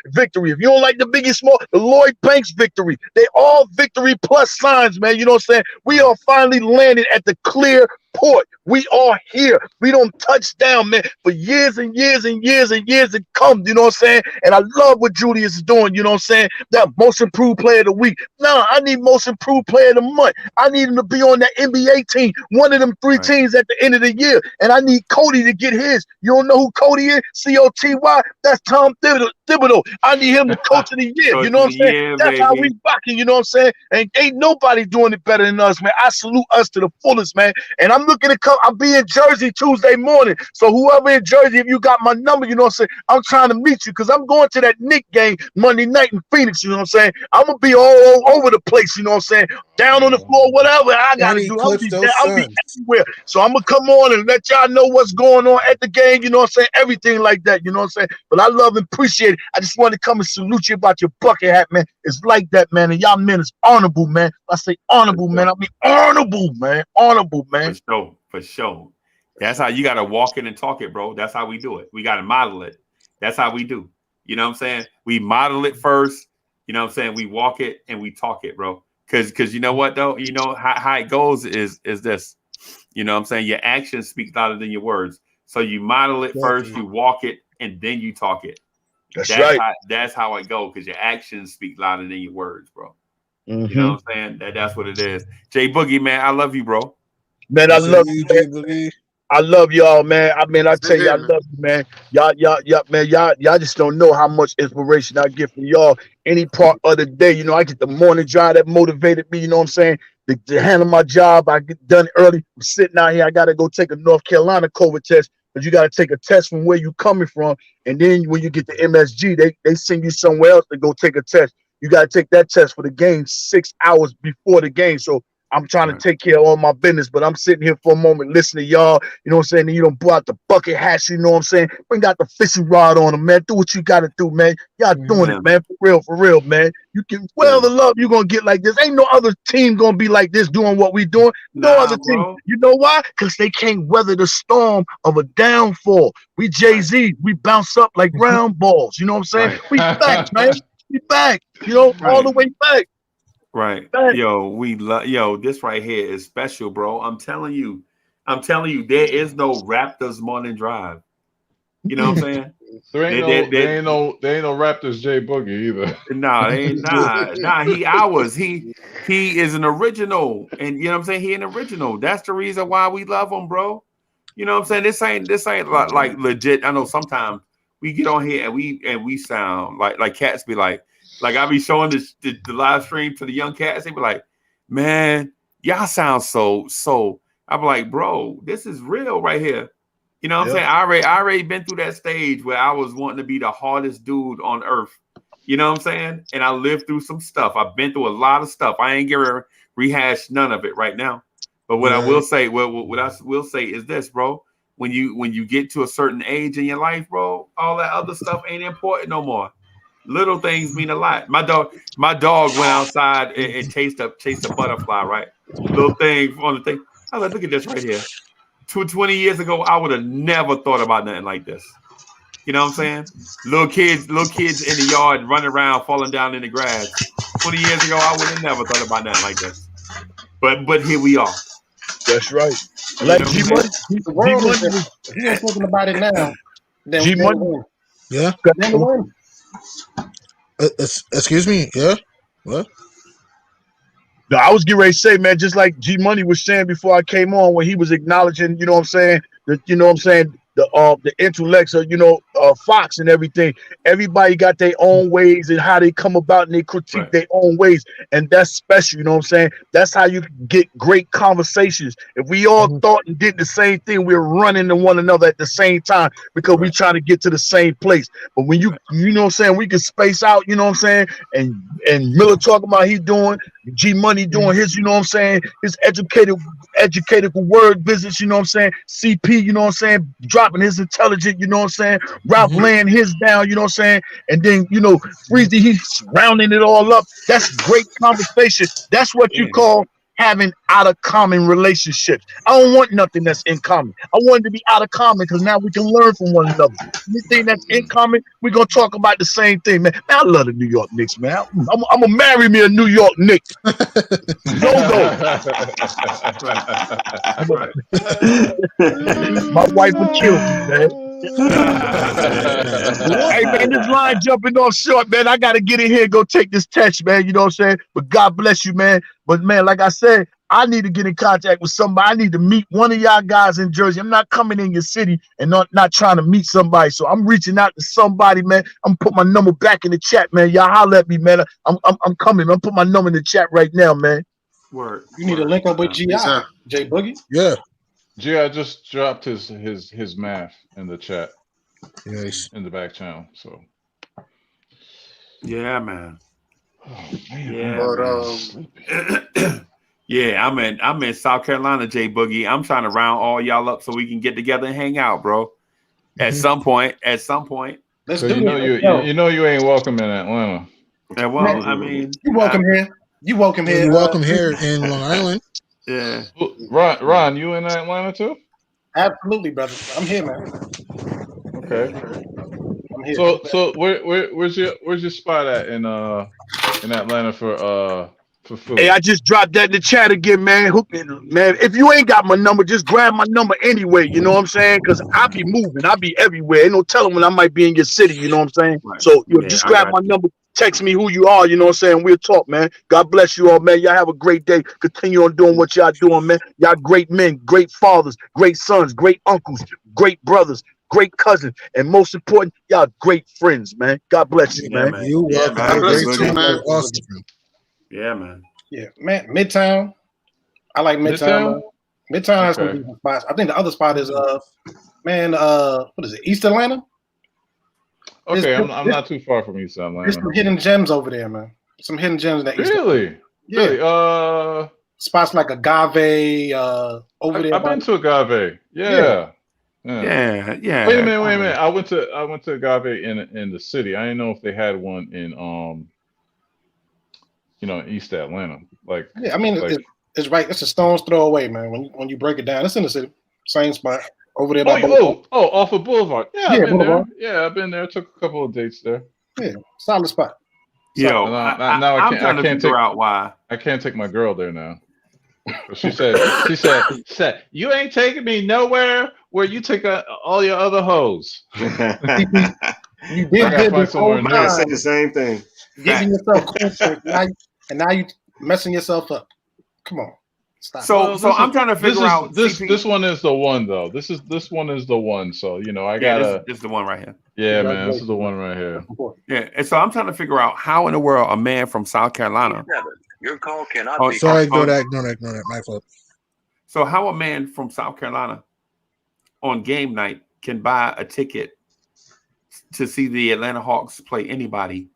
victory. If you don't like the Biggie Small, the Lloyd Banks victory, they all victory plus signs, man, you know what I'm saying? We are finally landed at the clear port. We are here. We don't touch down, man, for years and years and years and years to come, you know what I'm saying? And I love what Julius is doing, you know what I'm saying? That most improved player of the week. No, I need most improved player of the month. I need him to be on that NBA team, one of them three teams at the end of the year. And I need Cody to get his. You don't know who Cody is? C-O-T-Y? That's Tom Thibodeau. I need him to coach of the year. You know what I'm saying? That's how we rocking, you know what I'm saying? And ain't nobody doing it better than us, man. I salute us to the fullest, man. And I'm looking to come. I'll be in Jersey Tuesday morning. So whoever in Jersey, if you got my number, you know what I'm saying? I'm trying to meet you because I'm going to that Knicks game Monday night in Phoenix, you know what I'm saying? I'm going to be all over the place, you know what I'm saying? Down on the floor, whatever I got to do. I'll be everywhere. So I'm going to come on and let y'all know what's going on at the game, you know what I'm saying? Everything like that, you know what I'm saying? But I love and appreciate it. I just want to come and salute you about your bucket hat, man. It's like that, man. And y'all men is honorable, man. I say honorable, man. I mean honorable, man. Honorable, man. For sure. That's how you got to walk it and talk it, bro. That's how we do it. We got to model it. That's how we do. You know what I'm saying? We model it first. You know what I'm saying? We walk it and we talk it, bro. Because you know what, though? You know how it goes is this. You know what I'm saying? Your actions speak louder than your words. So you model it first, you walk it, and then you talk it. That's right. That's how it goes, because your actions speak louder than your words, bro. You know what I'm saying? That's what it is. J Boogie, man, I love you, bro. Man, I love you, man. I love y'all, man. I mean, I tell you, I love you, man. Y'all, man, y'all just don't know how much inspiration I get from y'all any part of the day. You know, I get the morning drive that motivated me, you know what I'm saying? To handle my job, I get done early. I'm sitting out here, I gotta go take a North Carolina COVID test, but you gotta take a test from where you coming from. And then when you get the MSG, they send you somewhere else to go take a test. You gotta take that test for the game 6 hours before the game. So I'm trying to take care of all my business, but I'm sitting here for a moment listening to y'all, you know what I'm saying? And you don't pull out the bucket hats, you know what I'm saying? Bring out the fishing rod on them, man. Do what you got to do, man. Y'all doing it, man. For real, man. You can, the love you're going to get like this. Ain't no other team going to be like this doing what we doing. No other team. You know why? Because they can't weather the storm of a downfall. We Jay-Z, we bounce up like round balls. You know what I'm saying? We back, man. We back, you know, all the way back. Right. Yo, this right here is special, bro. I'm telling you, there is no Raptors morning drive. You know what I'm saying? There ain't no Raptors J Boogie either. Nah, they ain't he ours. He is an original. And you know what I'm saying? He an original. That's the reason why we love him, bro. You know what I'm saying? This ain't like legit. I know sometimes we get on here and we sound like cats be like I be showing the live stream to the young cats. They be like, man, y'all sound so. I'm like, bro, this is real right here. You know what I'm saying? I already been through that stage where I was wanting to be the hardest dude on earth. You know what I'm saying? And I lived through some stuff. I've been through a lot of stuff. I ain't gonna rehash none of it right now. But what I will say, what I will say is this, bro. when you get to a certain age in your life, bro, all that other stuff ain't important no more. Little things mean a lot. My dog went outside and chased a butterfly, right? Little thing on the thing. I was like, look at this right here. 20 years ago, I would have never thought about nothing like this. You know what I'm saying? Little kids in the yard running around, falling down in the grass. 20 years ago, I would have never thought about nothing like this. But here we are. That's right. Like G Money, the world is different. If you ain't thinking about it now, then G Money. Yeah. Then win. Excuse me. Yeah. What? No, I was getting ready to say, man, just like G Money was saying before I came on, when he was acknowledging, you know what I'm saying, the intellects of, Fox and everything. Everybody got their own ways and how they come about and they critique their own ways. And that's special, you know what I'm saying? That's how you get great conversations. If we all thought and did the same thing, we're running to one another at the same time because we're trying to get to the same place. But when you know what I'm saying, we can space out, you know what I'm saying? And Miller talking about he doing, G Money doing his, you know what I'm saying, his educated word business, you know what I'm saying? CP, you know what I'm saying, dropping his intelligent, you know what I'm saying, Ralph laying his down, you know what I'm saying, and then, Freezy, he's rounding it all up. That's great conversation. That's what you call having out of common relationships. I don't want nothing that's in common. I want it to be out of common because now we can learn from one another. Anything that's in common, we're going to talk about the same thing, man. I love the New York Knicks, man. I'm going to marry me a New York Knick. My wife would kill me, man. Hey, man, this line jumping off short, man. I got to get in here and go take this test, man. You know what I'm saying? But God bless you, man. But, man, like I said, I need to get in contact with somebody. I need to meet one of y'all guys in Jersey. I'm not coming in your city and not trying to meet somebody. So I'm reaching out to somebody, man. I'm put my number back in the chat, man. Y'all holler at me, man. I'm coming. I'm put my number in the chat right now, man. Word. You need to link up with G.I. J Boogie. Yeah. G.I. just dropped his math in the chat. Yes. In the back channel. So. Yeah, man. Oh, man. Yeah, man. Yeah, I'm in South Carolina, J Boogie. I'm trying to round all y'all up so we can get together and hang out, bro. At some point. Let's so do you ain't welcome in Atlanta. Yeah, well, I mean, you welcome here. You welcome here. You're welcome here in Long Island. Yeah. Ron, you in Atlanta too? Absolutely, brother. I'm here, man. Okay. I'm here. So where's your spot at in Atlanta for food? Hey, I just dropped that in the chat again, man. Man, if you ain't got my number, just grab my number anyway. You know what I'm saying? Because I be moving. I be everywhere. Ain't no telling when I might be in your city. You know what I'm saying? Right. So just grab my number. Text me who you are. You know what I'm saying? We'll talk, man. God bless you all, man. Y'all have a great day. Continue on doing what y'all doing, man. Y'all great men, great fathers, great sons, great uncles, great brothers, great cousins, and most important, y'all great friends, man. God bless you, man. You welcome. God bless you too, man. Awesome. Yeah, man. Yeah, man. Midtown. I like Midtown. Midtown has some decent spots. I think the other spot is what is it? East Atlanta. Okay, I'm not too far from East Atlanta. There's some hidden gems over there, man. Some hidden gems in that East Really? Atlanta. Yeah. Really? Spots like Agave over there. I've been to Agave. Yeah. Yeah. Wait a minute. I went to Agave in the city. I didn't know if they had one in East Atlanta. Like, yeah, I mean, it's right. It's a stone's throw away, man. When you break it down, it's in the city, same spot over there. Off of Boulevard. Yeah, I've been Boulevard. there. Yeah, I've been there. Took a couple of dates there. Yeah, solid spot. Yo, now I'm trying to figure out why I can't take my girl there now. She said, you ain't taking me nowhere where you take all your other hoes. You did good this whole time. I say the same thing. Giving yourself conflict, now you messing yourself up. Come on, stop. So I'm trying to figure out this one is the one though. This one is the one. So I gotta. This is the one right here. Yeah, man, this is the one right here. Yeah, and so I'm trying to figure out how in the world a man from South Carolina. Your call cannot be. Sorry, ignore that. My fault. So how a man from South Carolina on game night can buy a ticket to see the Atlanta Hawks play anybody,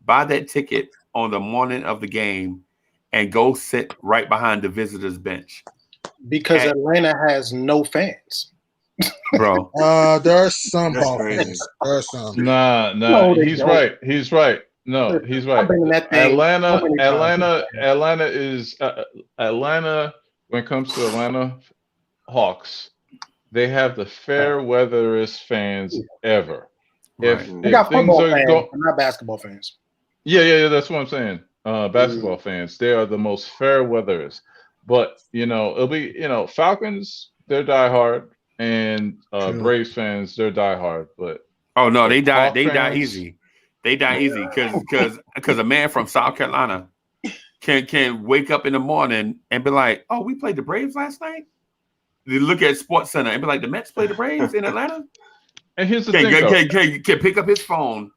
buy that ticket on the morning of the game, and go sit right behind the visitors bench? Because Atlanta has no fans. bro. There are some That's ball crazy. fans. There are some. Nah, No, they he's don't. right. He's right. No, he's I've right. been in that thing so many times. Atlanta is Atlanta. When it comes to Atlanta Hawks, they have the fair weatherest fans ever. Right. They If got things football are fans, go, but not basketball fans. yeah, that's what I'm saying. Basketball fans, they are the most fair weathers. But it'll be Falcons, they're diehard, and Braves fans, they're diehard. But Oh no, they die. Hawk They die fans, easy. They die easy because a man from South Carolina can wake up in the morning and be like, "Oh, we played the Braves last night." They look at Sports Center and be like, "The Mets played the Braves in Atlanta." And here's the thing, though. Can pick up his phone,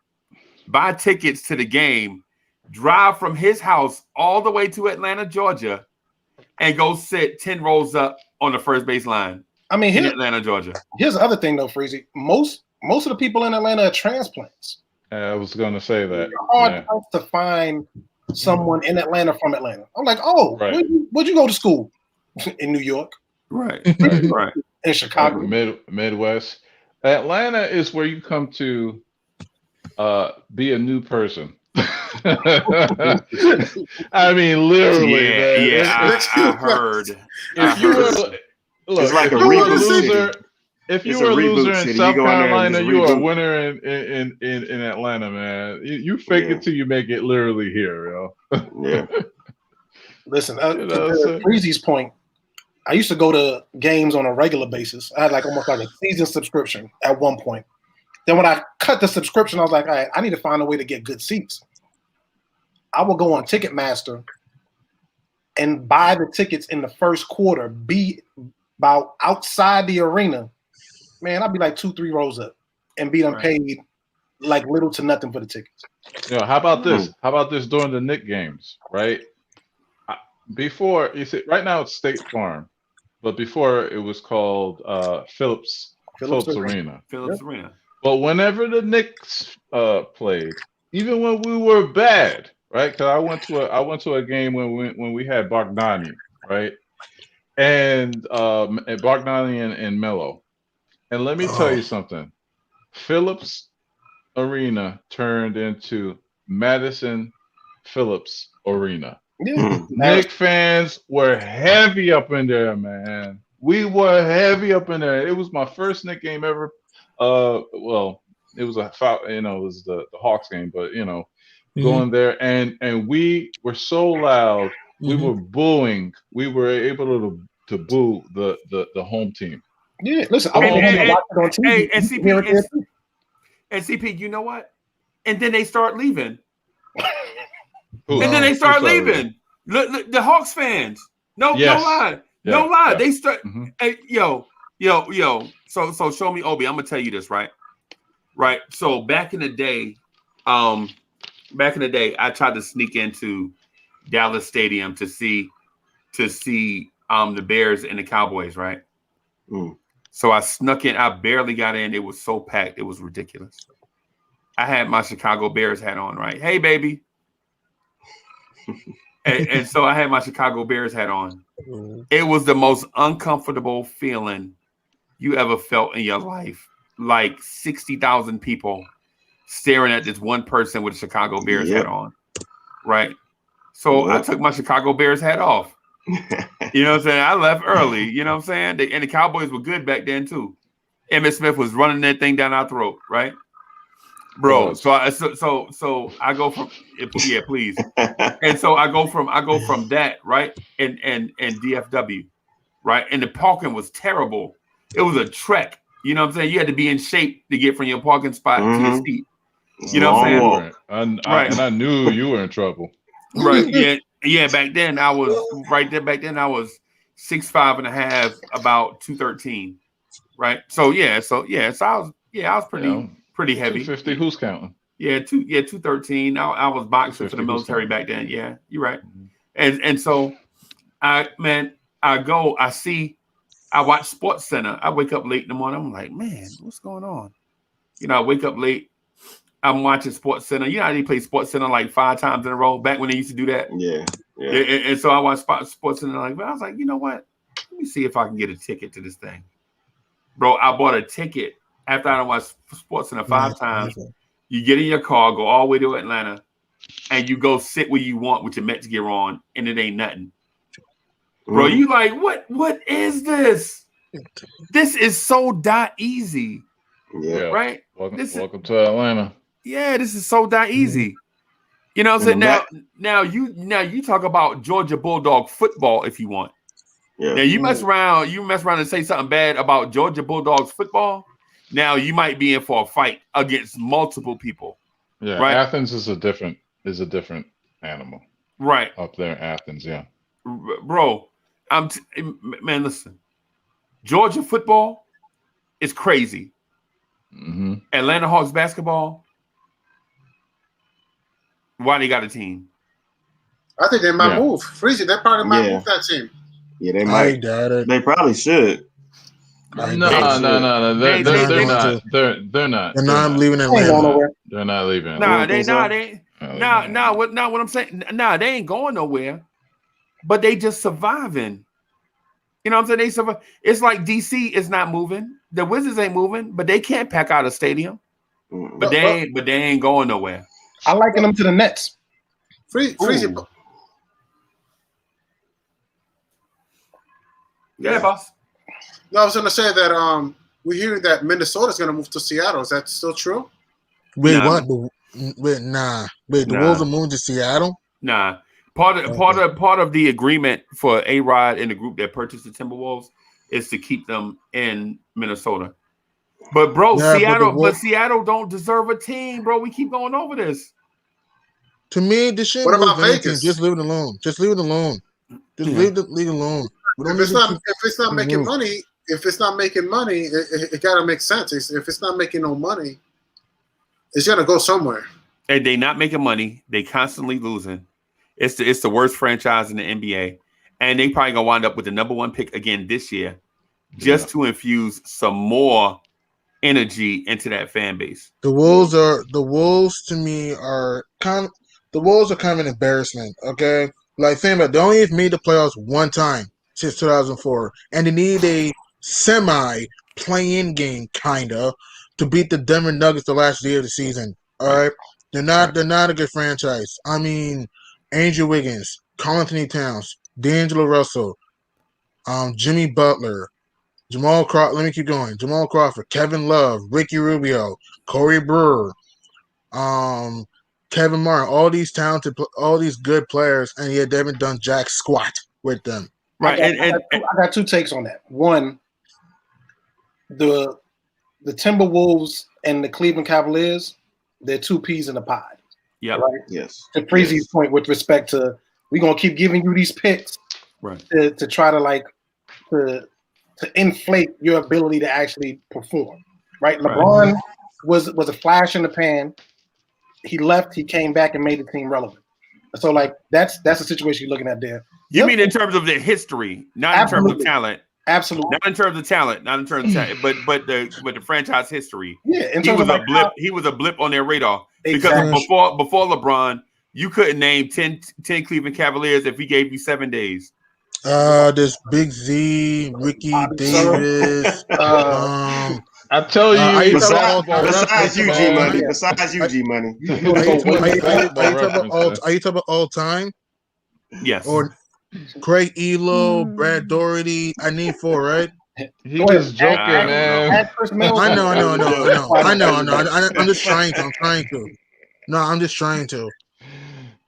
buy tickets to the game, drive from his house all the way to Atlanta, Georgia, and go sit 10 rows up on the first base line. I mean, in Atlanta, Georgia. Here's the other thing, though, Freezy. Most of the people in Atlanta are transplants. I was going to say that. It's hard to find someone in Atlanta from Atlanta. I'm like, oh, right. where'd you go to school? In New York. Right. Right. In Chicago. Midwest. Atlanta is where you come to be a new person. I mean, literally. I heard. It's like a loser. If you were a loser in South Carolina, you are a winner in Atlanta, man. You fake it till you make it literally here, yo. Yeah. Listen, to Breezy's point, I used to go to games on a regular basis. I had almost like a season subscription at one point. Then when I cut the subscription, I was like, all right, I need to find a way to get good seats. I will go on Ticketmaster and buy the tickets in the first quarter, be about outside the arena. Man, I'd be like 2-3 rows up and be paid like little to nothing for the tickets. How about this? How about this during the Knicks games, right? Before, you see, right now it's State Farm, but before it was called Phillips Arena. Phillips Arena. But whenever the Knicks played, even when we were bad, right? Because I went to a game when we had Bogdani, right? And Bogdani and Melo. And let me tell you something. Phillips Arena turned into Madison Phillips Arena. Yeah. Knicks fans were heavy up in there, man. We were heavy up in there. It was my first Knicks game ever. Well, it was it was the Hawks game, but going there and we were so loud, we were booing. We were able to boo the home team. Yeah, listen, I watch it on TV. And CP, you know what? And then they start leaving. Who? And then they start leaving. Look, the Hawks fans. No lie. Yeah, no lie. yeah. They start. Hey, yo. So show me, Obi. I'm gonna tell you this, right? Right. So back in the day, I tried to sneak into Dallas Stadium to see the Bears and the Cowboys, right? So I snuck in. I barely got in. It was so packed. It was ridiculous. I had my Chicago Bears hat on, right? Hey, baby. and so I had my Chicago Bears hat on. It was the most uncomfortable feeling you ever felt in your life. Like 60,000 people staring at this one person with a Chicago Bears hat on, right? So I took my Chicago Bears hat off. You know what I'm saying? I left early. You know what I'm saying? And the Cowboys were good back then too. Emmitt Smith was running that thing down our throat, right? Bro, so I go from please. And so I go from that, right? And DFW, right? And the parking was terrible. It was a trek. You know what I'm saying? You had to be in shape to get from your parking spot to your seat. You know what I'm saying? Right. And I knew you were in trouble. Right. Yeah. Back then I was 6'5.5", about 213. Right. So I was pretty heavy. 250. Who's counting? Yeah, 213. I was boxing for the military back then. Yeah, you're right. And so I watch Sports Center. I wake up late in the morning. I'm like, man, what's going on? I wake up late. I'm watching Sports Center. You know how they play Sports Center like 5 times in a row back when they used to do that? Yeah. And so I watched Sports Center. I was like, you know what? Let me see if I can get a ticket to this thing. Bro, I bought a ticket after I watched Sports Center 5 times. You get in your car, go all the way to Atlanta, and you go sit where you want with your Mets gear on, and it ain't nothing. Bro, you like, what is this? This is so easy. Yeah. Right? Welcome to Atlanta. Yeah, this is so easy. You know what I'm saying? Now you talk about Georgia Bulldog football if you want. Yeah. Now you mess around and say something bad about Georgia Bulldogs football. Now you might be in for a fight against multiple people. Yeah, right? Athens is a different animal. Right. Up there in Athens, yeah. Bro, man, listen. Georgia football is crazy. Mm-hmm. Atlanta Hawks basketball. Why they got a team? I think they might move. Freezy, they probably might move that team. Yeah, they might. They probably should. No. They're not. They're not leaving Atlanta. They're not leaving. What I'm saying. They ain't going nowhere. But they just surviving. You know what I'm saying? They survive. It's like DC is not moving. The Wizards ain't moving, but they can't pack out a stadium. But they ain't going nowhere. I liken them to the Nets. Freezy. Yeah, boss. No, I was going to say that we're hearing that Minnesota's going to move to Seattle. Is that still true? Wait, what? The Wolves are moving to Seattle? Nah. Part of the agreement for A-Rod and the group that purchased the Timberwolves is to keep them in Minnesota. But bro, Seattle don't deserve a team, bro. We keep going over this. To me, this shit. What about Vegas? Just leave it alone. Just leave it alone. Just leave the league alone. If it's not making money, it gotta make sense. If it's not making no money, it's gonna go somewhere. And they not making money. They constantly losing. It's the worst franchise in the NBA, and they probably gonna wind up with the number 1 pick again this year, just to infuse some more energy into that fan base. The Wolves to me are kind of an embarrassment. Okay, like think about it, they only made the playoffs one time since 2004, and they need a semi-play-in game kinda to beat the Denver Nuggets the last day of the season. All right, they're not a good franchise. I mean, Andrew Wiggins, Karl Anthony Towns, D'Angelo Russell, Jimmy Butler, Jamal Crawford. Let me keep going. Jamal Crawford, Kevin Love, Ricky Rubio, Corey Brewer, Kevin Martin. All these talented, all these good players, and yet they haven't done jack squat with them. Right. I got 2 takes on that. One, the Timberwolves and the Cleveland Cavaliers, they're 2 peas in a pod. Yeah. Right? Yes. To Freezy's point with respect to, we're gonna keep giving you these picks, right? To try to inflate your ability to actually perform. Right. LeBron was a flash in the pan. He left. He came back and made the team relevant. So that's the situation you're looking at there. You mean in terms of their history, not in terms of talent. Absolutely. Not in terms of talent, but the franchise history. Yeah, he was a blip. He was a blip on their radar because before LeBron, you couldn't name 10 Cleveland Cavaliers if he gave you 7 days. There's Big Z, Ricky Davis. I tell you, besides UG money. Besides UG money. Are you talking about all time? Yes. Or Craig Elo, Brad Doherty. I need 4, right? He was joking, man. I know. I'm just trying to. No, I'm just trying to.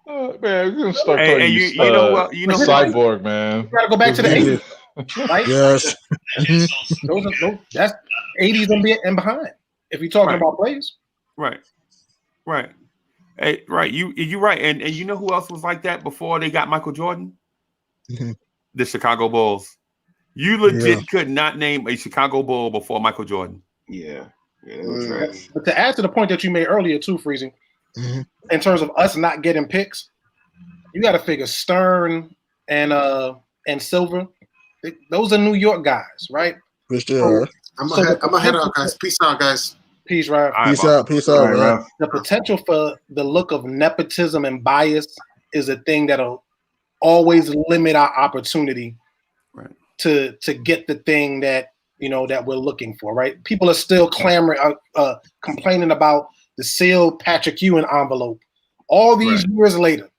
Man, we're gonna start calling you know what? You know Cyborg, man. You gotta go back to the 80s, right? Yes. That's 80s and behind. If you're talking about plays, right. Hey, right. You're right. And you know who else was like that before they got Michael Jordan? The Chicago Bulls. You legit could not name a Chicago Bull before Michael Jordan. Yeah. Trash. But to add to the point that you made earlier too, Freezing, in terms of us not getting picks, you got to figure Stern and Silver. Those are New York guys, right? Sure. I'm gonna head out, guys. Peace out, guys. Peace, Ralph. Peace out, Ralph. The potential for the look of nepotism and bias is a thing that'll always limit our opportunity to get the thing that that we're looking for, right? People are still clamoring, complaining about the sealed Patrick Ewing envelope. All these years later,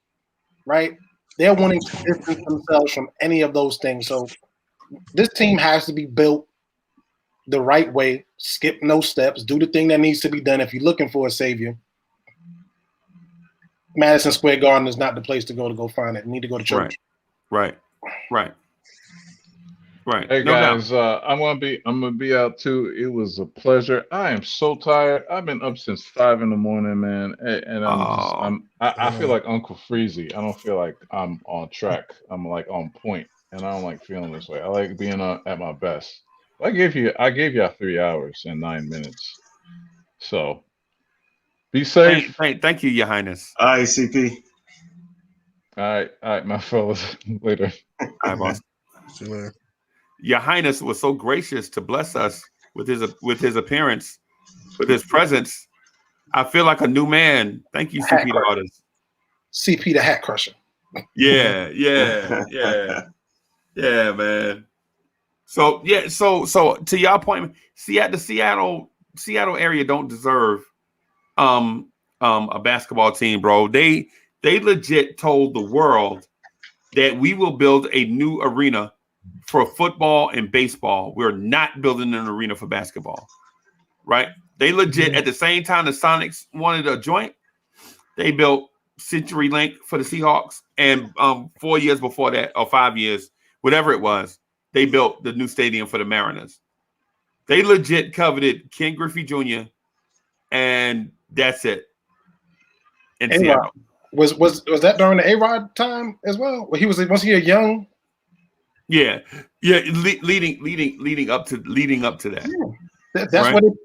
right? They're wanting to distance themselves from any of those things. So this team has to be built the right way, skip no steps, do the thing that needs to be done. If you're looking for a savior, Madison Square Garden is not the place to go find it. You need to go to church. Right. Hey guys, I'm gonna be out too. It was a pleasure. I am so tired. I've been up since 5 in the morning, man, and I feel like Uncle Freezy. I don't feel like I'm on track. I'm like on point, and I don't like feeling this way. I like being at my best. I gave y'all 3 hours and 9 minutes. So be safe. Thank you, Your Highness. All right, CP. All right, my fellas. Later. All right, boss. See you later. Your Highness was so gracious to bless us with his appearance, with his presence. I feel like a new man. Thank you, CP the Artist. CP the Hat Crusher. Yeah, man. So to y'all point, the Seattle area don't deserve a basketball team, bro. They legit told the world that we will build a new arena for football and baseball. We're not building an arena for basketball, right? They legit at the same time the Sonics wanted a joint, they built CenturyLink for the Seahawks, and 4 years before that, or 5 years, whatever it was, they built the new stadium for the Mariners. They legit coveted Ken Griffey Jr. and that's it. In Seattle. Was that during the A-Rod time as well? Well, was he a young? Yeah. Leading up to that. Yeah.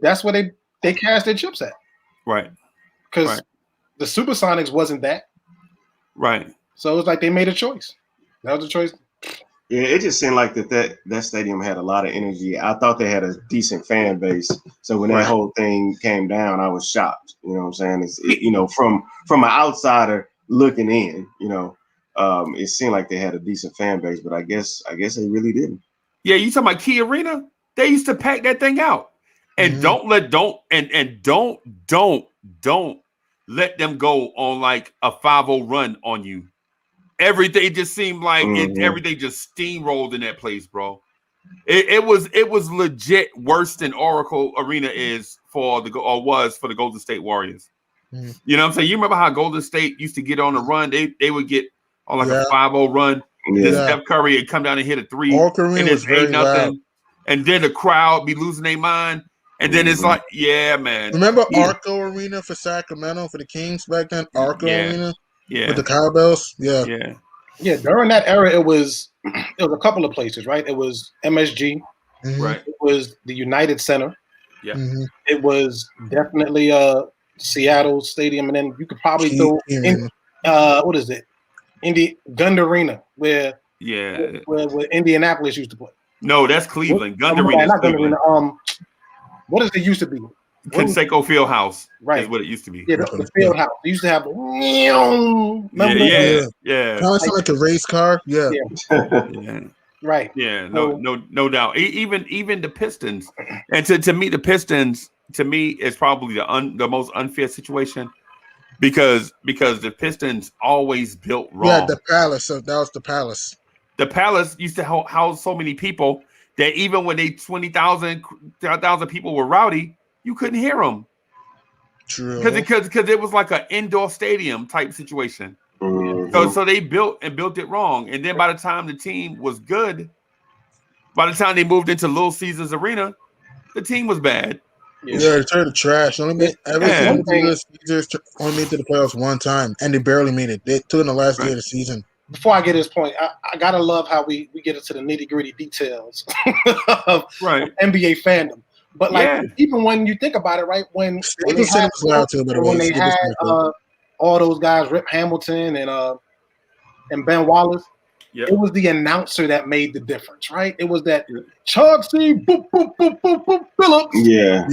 That's what they cast their chips at. Right. Because the Supersonics wasn't that. Right. So it was like they made a choice. That was the choice. Yeah, it just seemed like that stadium had a lot of energy. I thought they had a decent fan base. So when that whole thing came down, I was shocked. You know what I'm saying? From an outsider looking in, it seemed like they had a decent fan base, but I guess they really didn't. Yeah, you talking about Key Arena? They used to pack that thing out. And don't let them go on like a 5-0 run on you. Everything just seemed like everything just steamrolled in that place, bro. It was legit worse than Oracle Arena was for the Golden State Warriors. You know what I'm saying? You remember how Golden State used to get on a run? They would get on like a 5-0 run. Then Steph Curry would come down and hit a 3, and it's 8-0, and then the crowd be losing their mind. And then it's like, yeah, man. Remember Arco Arena for Sacramento for the Kings back then? Arco Arena? Yeah. With the cowbells? Yeah. Yeah, during that era, it was a couple of places, right? It was MSG. Right. It was the United Center. Yeah. It was definitely Seattle Stadium. And then you could probably throw in, what is it? Gund Arena, where Indianapolis used to play. No, that's Cleveland. Gund Arena. Not Gund Arena. What does it used to be? Conseco Fieldhouse, right? Is what it used to be. Yeah, the field house. They used to have. Yeah. Kind of like a race car. Yeah. Right. Yeah. No doubt. Even the Pistons, and to meet the Pistons, to me, is probably the most unfair situation because the Pistons always built wrong. Yeah, the Palace. So that was the Palace. The Palace used to house so many people that even when 20,000 people were rowdy, you couldn't hear them. True. Because it was like an indoor stadium type situation. So they built it wrong. And then by the time the team was good, by the time they moved into Little Caesars Arena, the team was bad. Yeah, they turned to trash. Only made it to the playoffs one time, and they barely made it. They took in the last day of the season. Before I get this point, I gotta love how we get into the nitty-gritty details of NBA fandom. But even when you think about it, right, when they had all those guys, Rip Hamilton and Ben Wallace, it was the announcer that made the difference, right? It was that Chauncey boop boop boop boop boop Phillips. Yeah.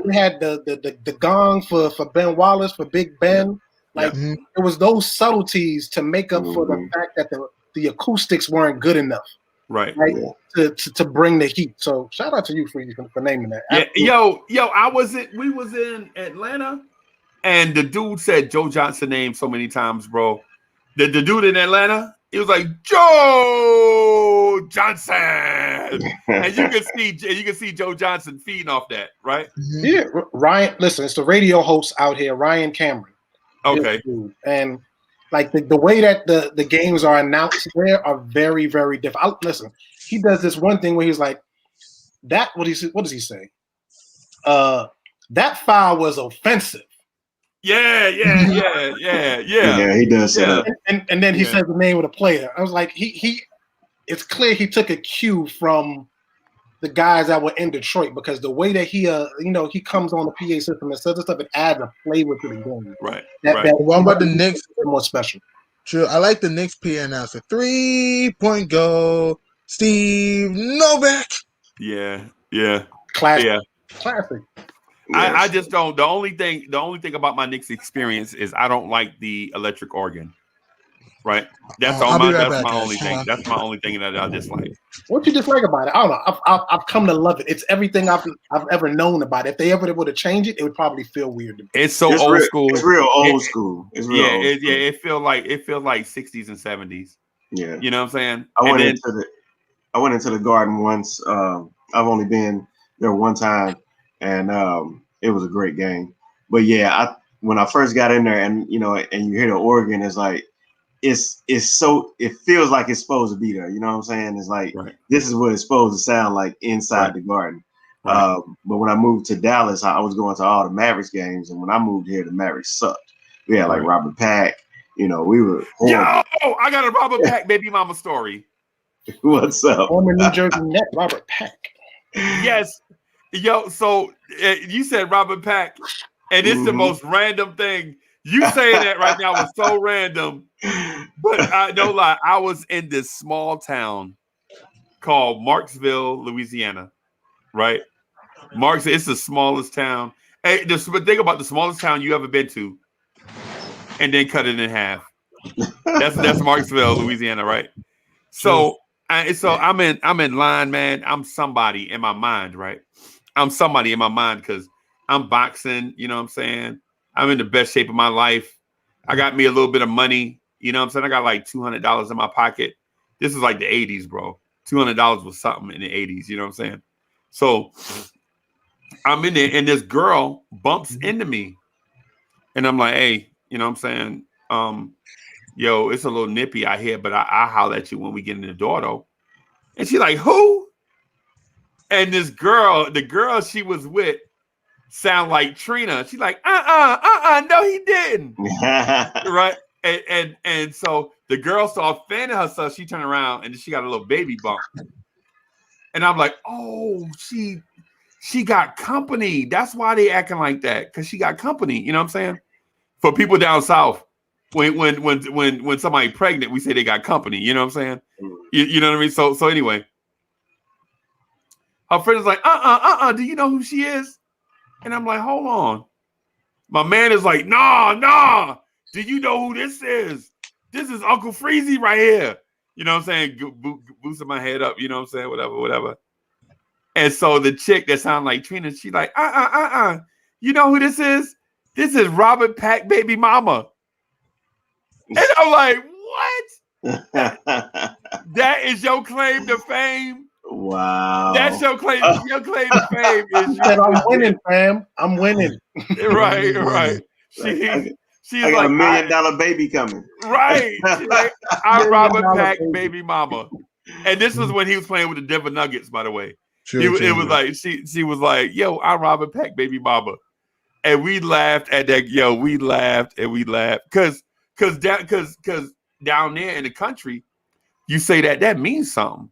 We had the gong for Ben Wallace, for Big Ben. Like it was those subtleties to make up for the fact that the acoustics weren't good enough. Right. To bring the heat. So shout out to you, Freezy, for naming that. Yeah, we was in Atlanta, and the dude said Joe Johnson name so many times, bro. The dude in Atlanta, he was like Joe Johnson, and you can see Joe Johnson feeding off that, right? Yeah, Ryan. Listen, it's the radio host out here, Ryan Cameron. Okay, and like the way that the games are announced there are very, very different. Listen, he does this one thing where he's like, "That what does he say? That foul was offensive." Yeah. Yeah, he does say that. And then he says the name of the player. I was like, he it's clear he took a cue from the guys that were in Detroit, because the way that he he comes on the PA system and says this stuff, it adds a flavor to the game. Right. That one about the Knicks more special. True. I like the Knicks PA announcer. 3-point goal, Steve Novak. Yeah. Classic. Yeah. Classic. I just don't. The only thing about my Knicks experience is I don't like the electric organ. Right. That's my only thing. That's my only thing that I dislike. What you dislike about it? I don't know. I've come to love it. It's everything I've ever known about it. If they ever were to change it, it would probably feel weird to me. It's old school. It's real old school. It's real old school. It feels like 60s and 70s. Yeah. You know what I'm saying? I went into the Garden once. I've only been there one time, and it was a great game. But yeah, when I first got in there, and you hear the organ, it's like it feels like it's supposed to be there. You know what I'm saying? It's like this is what it's supposed to sound like inside the Garden. Right. But when I moved to Dallas, I was going to all the Mavericks games, and when I moved here, the Mavericks sucked. We had like Robert Pack. We were horrible. Yo, I got a Robert Pack baby mama story. What's up? Former New Jersey Net, Robert Pack. Yes. Yo, so you said Robert Pack, and it's the most random thing. You saying that right now was so random. But I don't lie. I was in this small town called Marksville, Louisiana. Right? It's the smallest town. Hey, but think about the smallest town you ever been to, and then cut it in half. That's Marksville, Louisiana, right? So I'm in line, man. I'm somebody in my mind, right? I'm somebody in my mind because I'm boxing, you know what I'm saying? I'm in the best shape of my life. I got me a little bit of money, you know what I'm saying? I got like $200 in my pocket. This is like the 80s, bro. $200 was something in the 80s, you know what I'm saying? So I'm in there, and this girl bumps into me. And I'm like, hey, you know what I'm saying? Yo, it's a little nippy out here, but I'll holler at you when we get in the door, though. And she's like, who? And the girl she was with sound like Trina. She's like, no, he didn't. Right? And so the girl started fanning herself. She turned around, and she got a little baby bump. And I'm like, oh, she got company. That's why they acting like that, because she got company. You know what I'm saying? For people down south, when somebody pregnant, we say they got company. You know what I'm saying? You know what I mean? So anyway, her friend is like, do you know who she is? And I'm like, hold on. My man is like, nah. Do you know who this is? This is Uncle Freezy right here. You know what I'm saying? Boosting my head up. You know what I'm saying? Whatever. And so the chick that sounded like Trina, she's like, You know who this is? This is Robert Pack baby mama. And I'm like, what? That is your claim to fame? Wow. That's your claim. Your claim to fame is I'm winning, fam. I'm winning. Right. She's I got like, $1 million baby coming. Right. She's like, I'm Robert Pack baby mama. And this was when he was playing with the Denver Nuggets, by the way. It was like she was like, yo, I'm Robert Pack baby mama. And we laughed at that. Yo, we laughed. Because down there in the country, you say that means something.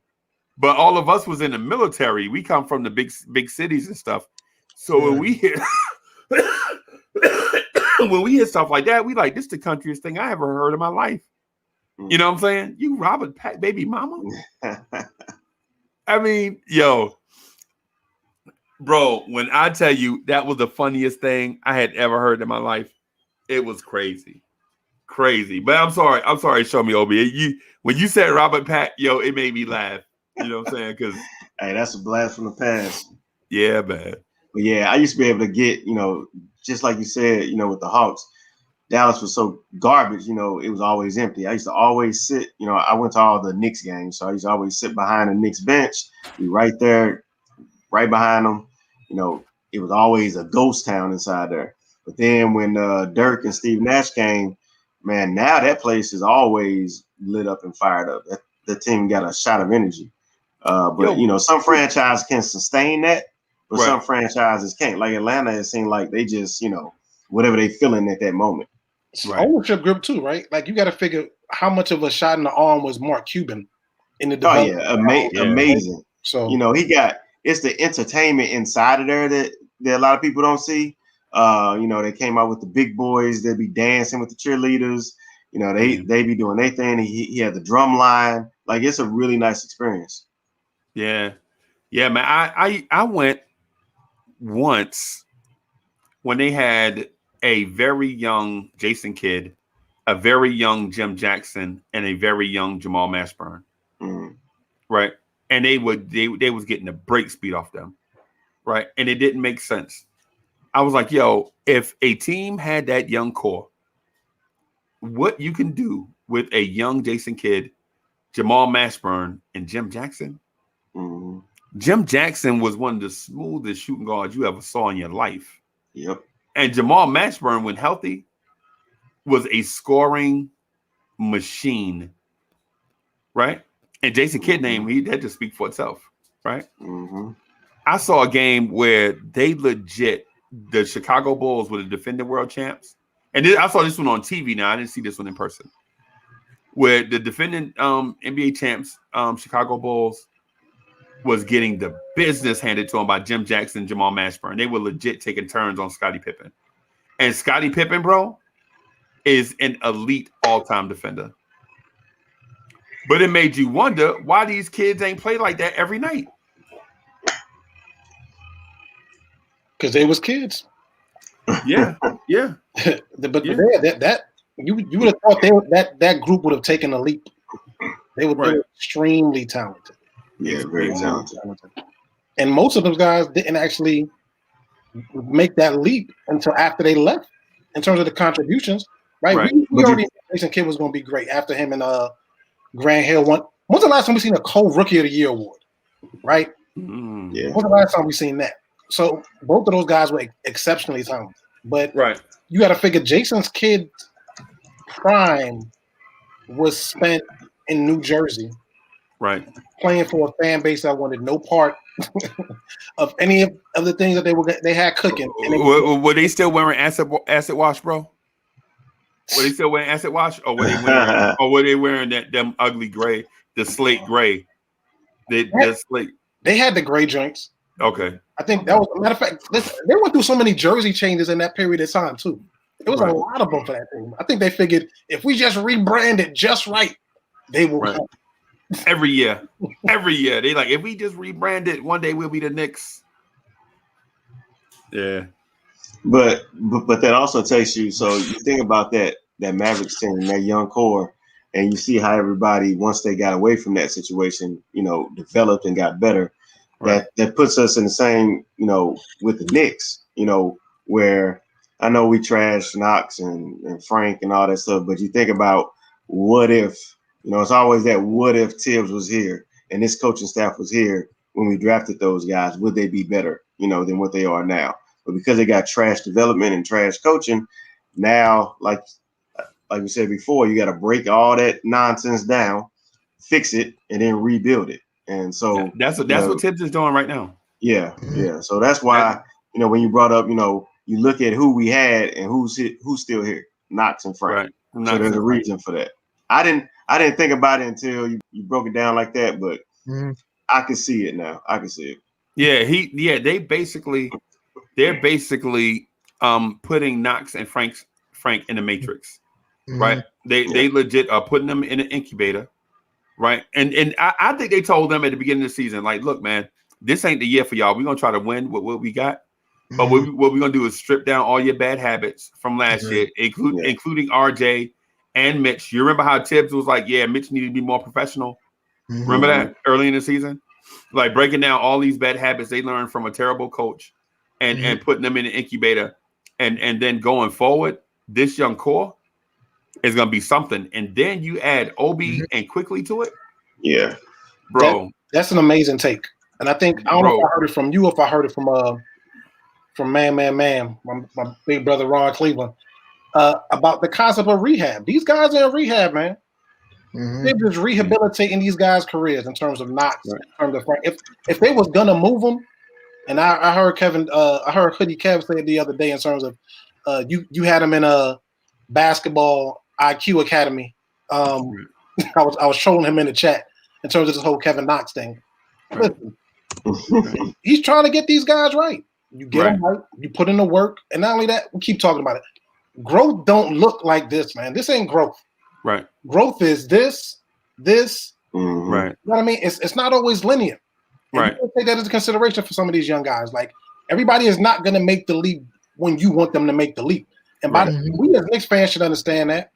But all of us was in the military. We come from the big cities and stuff. So when we hear stuff like that, we like, this is the countryest thing I ever heard in my life. You know what I'm saying? You Robert Pack baby mama? I mean, yo, bro, when I tell you that was the funniest thing I had ever heard in my life, it was crazy. But I'm sorry, show me, Obi. When you said Robert Pack, yo, it made me laugh. You know what I'm saying? Because hey, that's a blast from the past. Yeah, man. But yeah, I used to be able to get, just like you said, with the Hawks, Dallas was so garbage, it was always empty. I used to always sit, I went to all the Knicks games, so I used to always sit behind the Knicks bench, be right there, right behind them. It was always a ghost town inside there. But then when Dirk and Steve Nash came, man, now that place is always lit up and fired up. The team got a shot of energy. But some franchises can sustain that, but some franchises can't. Like Atlanta, it seemed like they just, whatever they feeling at that moment. Ownership group too, right? Like you got to figure how much of a shot in the arm was Mark Cuban in the development. Amazing. So it's the entertainment inside of there that a lot of people don't see. They came out with the big boys. They'd be dancing with the cheerleaders. They be doing their thing. He had the drum line. Like it's a really nice experience. Yeah, man. I went once when they had a very young Jason Kidd, a very young Jim Jackson, and a very young Jamal Mashburn. Right, and they was getting the break speed off them. Right, and it didn't make sense. I was like, yo, if a team had that young core, what you can do with a young Jason Kidd, Jamal Mashburn, and Jim Jackson. Jim Jackson was one of the smoothest shooting guards you ever saw in your life. Yep. And Jamal Mashburn, when healthy, was a scoring machine. Right? And Jason Kidd name, that just speaks for itself. Right? I saw a game where they legit, the Chicago Bulls were the defending world champs. And I saw this one on TV now. I didn't see this one in person. Where the defending NBA champs, Chicago Bulls, was getting the business handed to him by Jim Jackson and Jamal Mashburn. They were legit taking turns on Scottie Pippen. And Scottie Pippen, bro, is an elite all-time defender. But it made you wonder why these kids ain't play like that every night. Because they was kids. Yeah. But you would have thought that group would have taken a leap. They were extremely talented. Yeah, very talented. And most of those guys didn't actually make that leap until after they left in terms of the contributions. Right. We already knew Jason Kidd was going to be great after him and Grant Hill won. When's the last time we seen a co-rookie of the year award? Right? Yeah. When's the last time we seen that? So both of those guys were exceptionally talented. But you got to figure Jason's Kidd prime was spent in New Jersey. Right. Playing for a fan base that wanted no part of any of the things that they had cooking. Were they still wearing acid wash, bro? Were they still wearing acid wash, or were they wearing them ugly gray, the slate gray? The slate. They had the gray joints. Okay. I think that was a matter of fact. They went through so many jersey changes in that period of time too. It was a lot of them for that thing. I think they figured if we just rebrand it just right, they will come. Every year. They like, if we just rebrand it, one day we'll be the Knicks. Yeah. But that also takes you, so you think about that Mavericks team, that young core, and you see how everybody, once they got away from that situation, developed and got better. That puts us in the same, with the Knicks, where I know we trash Knox and Frank and all that stuff, but you think about what if, it's always that what if Tibbs was here and this coaching staff was here when we drafted those guys, would they be better, than what they are now? But because they got trash development and trash coaching, now, like we said before, you got to break all that nonsense down, fix it, and then rebuild it. And so that's what Tibbs is doing right now. Yeah. So that's why, when you brought up, you look at who we had and who's still here, Knox and Frank. Right. So there's a reason for that. I didn't think about it until you broke it down like that, but I can see it now. I can see it. Yeah, they're basically putting Knox and Frank in the matrix. Right? They legit are putting them in an incubator. Right. And I think they told them at the beginning of the season, like, look, man, this ain't the year for y'all. We're going to try to win with what we got. But what we're going to do is strip down all your bad habits from last year, including RJ and Mitch. You remember how Tibbs was like, yeah, Mitch needed to be more professional. Remember that early in the season? Like breaking down all these bad habits they learned from a terrible coach and putting them in an incubator. And then going forward, this young core is going to be something. And then you add Obi and Quickly to it. Yeah. Bro. That's an amazing take. And I think, I don't know if I heard it from you or if I heard it from my big brother Ron Cleveland, about the concept of rehab. These guys are in rehab, man. They're just rehabilitating these guys' careers in terms of knots. In terms of if they was gonna move them, and I heard I heard Hoodie Kev say it the other day in terms of you had him in a basketball IQ academy. I was trolling him in the chat in terms of this whole Kevin Knox thing. Listen, he's trying to get these guys right. You get them right, you put in the work, and not only that, we keep talking about it. Growth don't look like this, man. This ain't growth. Right. Growth is this. Right. You know what I mean? It's not always linear. And Right. you take that into consideration for some of these young guys. Like, everybody is not going to make the leap when you want them to make the leap. And by we as Knicks fans should understand that.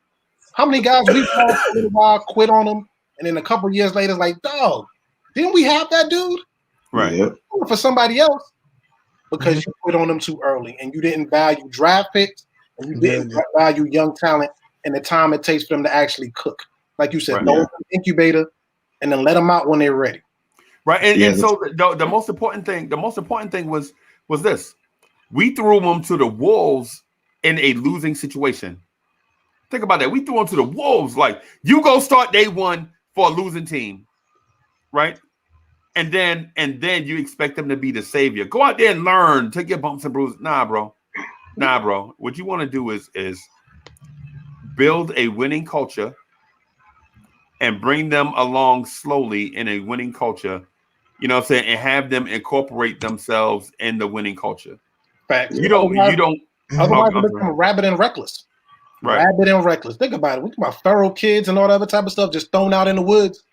How many guys we called for a little while, quit on them, and then a couple of years later, it's like, dog, didn't we have that dude? Right. For somebody else, because you quit on them too early and you didn't value draft picks and you didn't value young talent and the time it takes for them to actually cook. Like you said, throw them in the incubator and then let them out when they're ready. Right. And so the most important thing was this. We threw them to the wolves in a losing situation. Think about that. We threw them to the wolves. Like, you go start day one for a losing team, right? And then you expect them to be the savior. Go out there and learn. Take your bumps and bruises. Nah, bro. What you want to do is build a winning culture and bring them along slowly in a winning culture. You know what I'm saying? And have them incorporate themselves in the winning culture. Facts. You don't. Otherwise, they become rabid and reckless. Right. Rabid and reckless. Think about it. We talk about feral kids and all that other type of stuff just thrown out in the woods.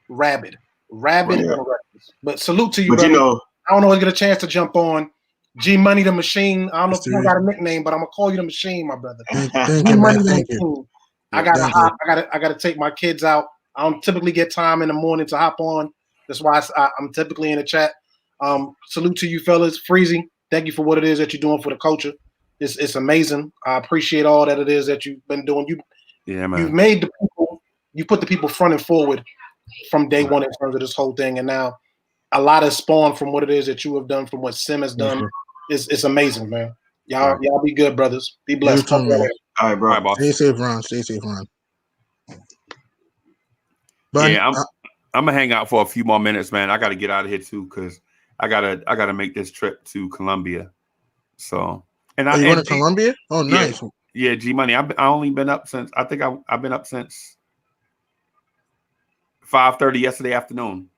Rabid and reckless. But salute to you, But brother. you know, I don't always get a chance to jump on. G Money the Machine. I don't know if you got a nickname, but I'm gonna call you the Machine, my brother. Thank you, man. Thank you. I gotta take my kids out. I don't typically get time in the morning to hop on. That's why I'm typically in the chat. Salute to you, fellas. Freezy, thank you for what it is that you're doing for the culture. It's amazing. I appreciate all that it is that you've been doing. You've made the people. You put the people front and forward from day one in terms of this whole thing, and now a lot has spawned from what it is that you have done, from what Sim has done. It's amazing, man. Y'all be good, brothers. Be blessed. You too, man. All right, bro. All right, boss. Stay safe, Ron. Stay safe, Ron. But I'm gonna hang out for a few more minutes, man. I got to get out of here too because I gotta make this trip to Colombia. So, and you going to Colombia? Oh, nice. Yeah, G Money. I only been up since I've been up since 5:30 yesterday afternoon.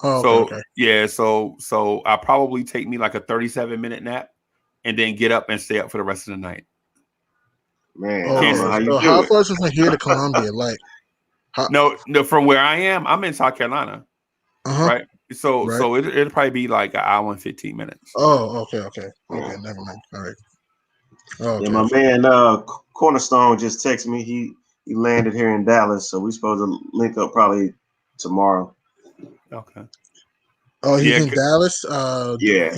Oh, so okay. Yeah, so I'll probably take me like a 37-minute nap and then get up and stay up for the rest of the night. Man, how far is it from here to Colombia? Like, no, from where I am, I'm in South Carolina, right? So it'll probably be like an hour and 15 minutes. Oh, okay, never mind. All right. Yeah, my man Cornerstone just texted me. He landed here in Dallas, so we're supposed to link up probably tomorrow. Okay. Oh, he's in Dallas. Nice.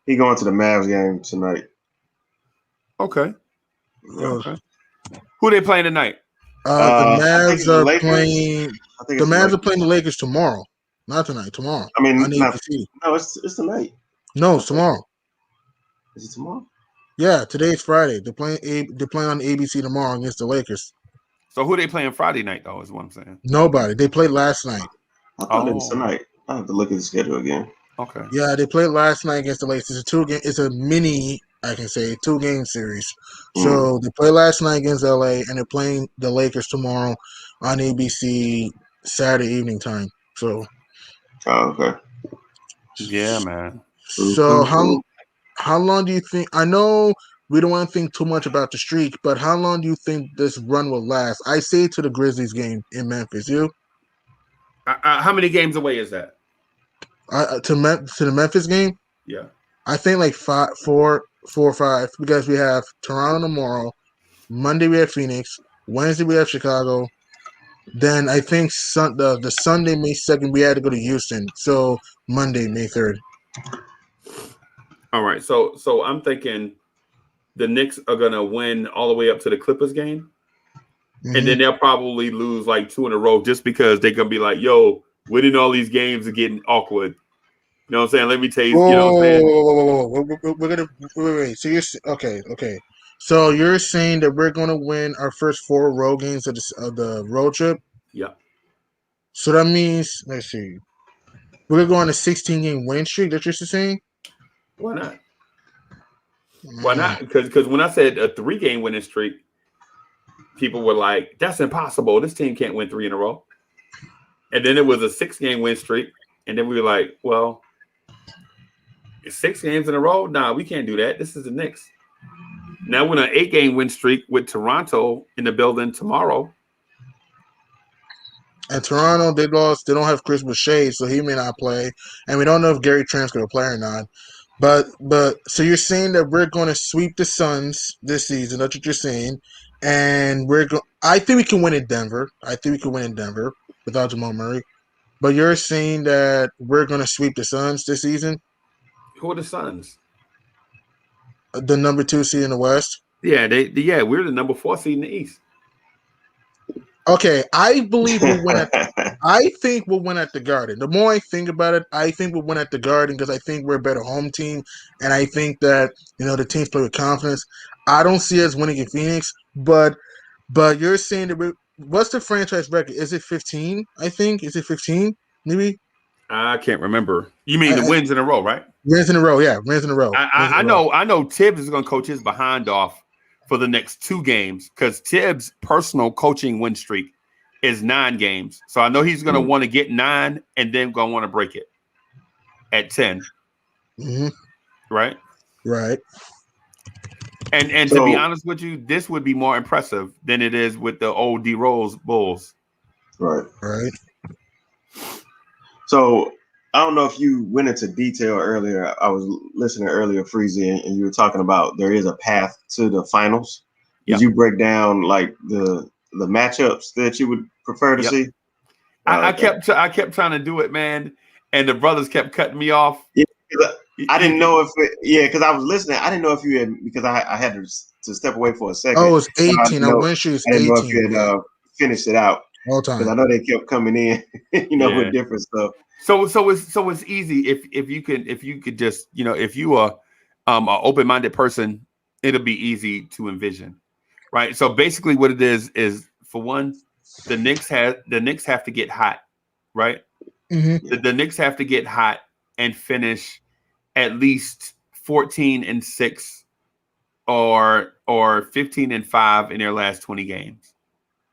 He going to the Mavs game tonight. Okay. Who they playing tonight? The Mavs are playing. The Mavs are playing the Lakers tomorrow, not tonight. Tomorrow. I mean, on ABC. No, it's tonight. No, it's tomorrow. Is it tomorrow? Yeah, today's Friday. They're playing on ABC tomorrow against the Lakers. So who they playing Friday night though? Is what I'm saying. Nobody. They played last night. I thought it was tonight. I have to look at the schedule again. Okay. Yeah, they played last night against the Lakers. It's a mini, I can say, 2-game series. So they played last night against LA, and they're playing the Lakers tomorrow on ABC Saturday evening time. So. Oh, okay. Yeah, man. So how long do you think? I know we don't want to think too much about the streak, but how long do you think this run will last? I say to the Grizzlies game in Memphis. You? How many games away is that? To the Memphis game? Yeah. I think like 4 or 5, because we have Toronto tomorrow. Monday we have Phoenix. Wednesday we have Chicago. Then I think the Sunday, May 2nd, we had to go to Houston. So Monday, May 3rd. All right. So I'm thinking the Knicks are gonna win all the way up to the Clippers game. And then they'll probably lose like 2 in a row just because they're gonna be like, yo, winning all these games are getting awkward. You know what I'm saying? Let me tell you, you know what I'm saying? Whoa. We're gonna wait. So you're okay. So you're saying that we're gonna win our first 4 road games of the road trip? Yeah. So that means, let's see, we're gonna go on a 16-game win streak. That's what you're saying? Why not? Why not? Because when I said a 3-game winning streak, people were like, that's impossible. This team can't win 3 in a row. And then it was a 6-game win streak. And then we were like, well, 6 games in a row? Nah, we can't do that. This is the Knicks. Now we're on an 8-game win streak with Toronto in the building tomorrow. And Toronto, they lost. They don't have Chris Boucher, so he may not play. And we don't know if Gary Trent's going to play or not. But so you're saying that we're going to sweep the Suns this season. That's what you're saying. And I think we can win in Denver. I think we can win in Denver without Jamal Murray. But you're saying that we're going to sweep the Suns this season? Who are the Suns? The number 2 seed in the West? Yeah, we're the number 4 seed in the East. Okay, I believe we'll win I think we'll win at the Garden. The more I think about it, I think we'll win at the Garden because I think we're a better home team, and I think that the teams play with confidence. I don't see us winning in Phoenix, but you're saying that what's the franchise record? Is it 15? I think is it 15? Maybe I can't remember. You mean the wins in a row, right? Wins in a row, yeah, wins in a row. I know. Tibbs is going to coach his behind off for the next 2 games because Tibbs' personal coaching win streak is 9 games. So I know he's going to want to get 9 and then going to want to break it at 10. Mm-hmm. Right? Right. And so, to be honest with you, this would be more impressive than it is with the old D-Rose Bulls. Right. Right. So I don't know if you went into detail earlier. I was listening earlier, Freezy, and you were talking about there is a path to the finals. Did you break down like the matchups that you would prefer to see? I kept trying to do it, man, and the brothers kept cutting me off. Yeah, I didn't know if because I was listening. I didn't know if you had because I had to step away for a second. Oh, it's 18. I went through 18. I didn't know if you had finished it out. All time. Because I know they kept coming in, with different stuff. So it's easy if you could just if you are an open-minded person, it'll be easy to envision, right? So basically, what it is for one, the Knicks have to get hot, right? Mm-hmm. The Knicks have to get hot and finish at least 14-6 or 15-5 in their last 20 games,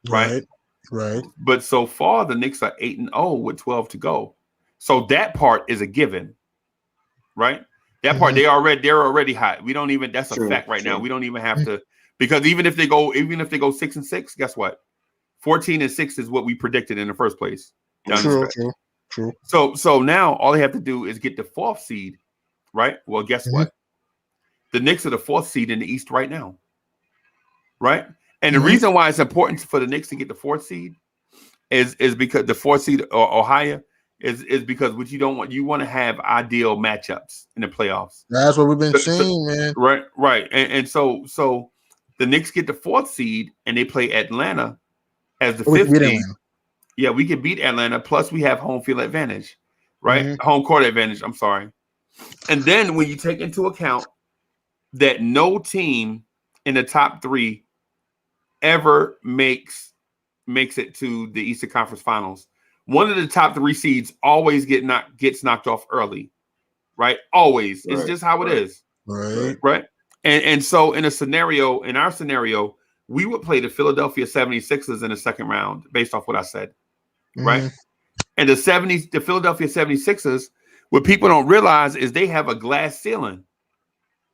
right? Right. But so far, the Knicks are 8-0 with 12 to go. So that part is a given, right? That part they're already hot. We don't even that's a fact right now. We don't even have to because even if they go 6-6, guess what? 14-6 is what we predicted in the first place. True. So now all they have to do is get the 4th seed, right? Well, guess what? The Knicks are the 4th seed in the East right now, right? And the reason why it's important for the Knicks to get the 4th seed is because the 4th seed or higher is because what you want to have ideal matchups in the playoffs. That's what we've been seeing, man. Right. And so the Knicks get the 4th seed and they play Atlanta as the 5th seed. Yeah, we can beat Atlanta. Plus, we have home field advantage, right? Home court advantage. I'm sorry. And then when you take into account that no team in the top 3 ever makes it to the Eastern Conference Finals, one of the top 3 seeds always gets knocked off early, right? Always. It's just how it is. Right. And so in our scenario, we would play the Philadelphia 76ers in the second round based off what I said. Right. And the Philadelphia 76ers, what people don't realize is they have a glass ceiling.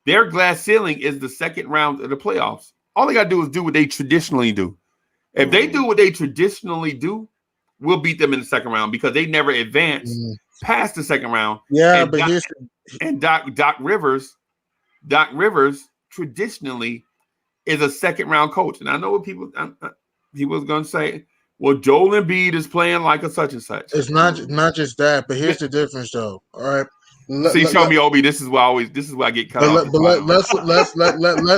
Their glass ceiling is the second round of the playoffs. All they got to do is do what they traditionally do. If they do what they traditionally do, we'll beat them in the second round because they never advance past the second round. Yeah, and Doc Rivers traditionally is a second round coach. And I know what people was going to say. Well, Joel Embiid is playing like a such and such. It's not just that, but here's the difference, though. All right. See, show me, Obi. This is why I get cut off.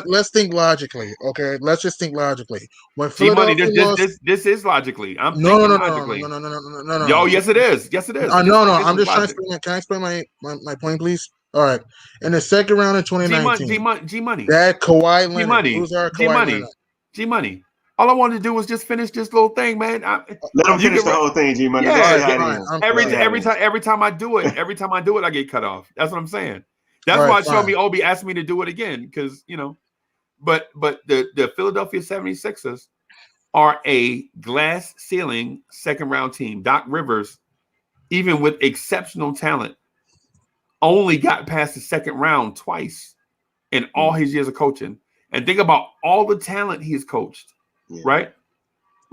Let's think logically, okay? Let's just think logically. When G-Money, Philadelphia lost, this is logically. I'm no, thinking no, logically. no. Yo, yes, it is. Yes, it is. No. I'm just trying to explain. Can I explain my point, please? All right. In the second round in 2019, G-Money. that Kawhi Leonard. G-Money. Who's our Kawhi Leonard? G-Money. All I wanted to do was just finish this little thing, man. Let him finish the whole thing, G-Money. Yeah, every time I do it, I get cut off. That's what I'm saying. That's why Show Me Obi asked me to do it again, because but the Philadelphia 76ers are a glass ceiling second round team. Doc Rivers, even with exceptional talent, only got past the second round twice in all his years of coaching. And think about all the talent he's coached, right?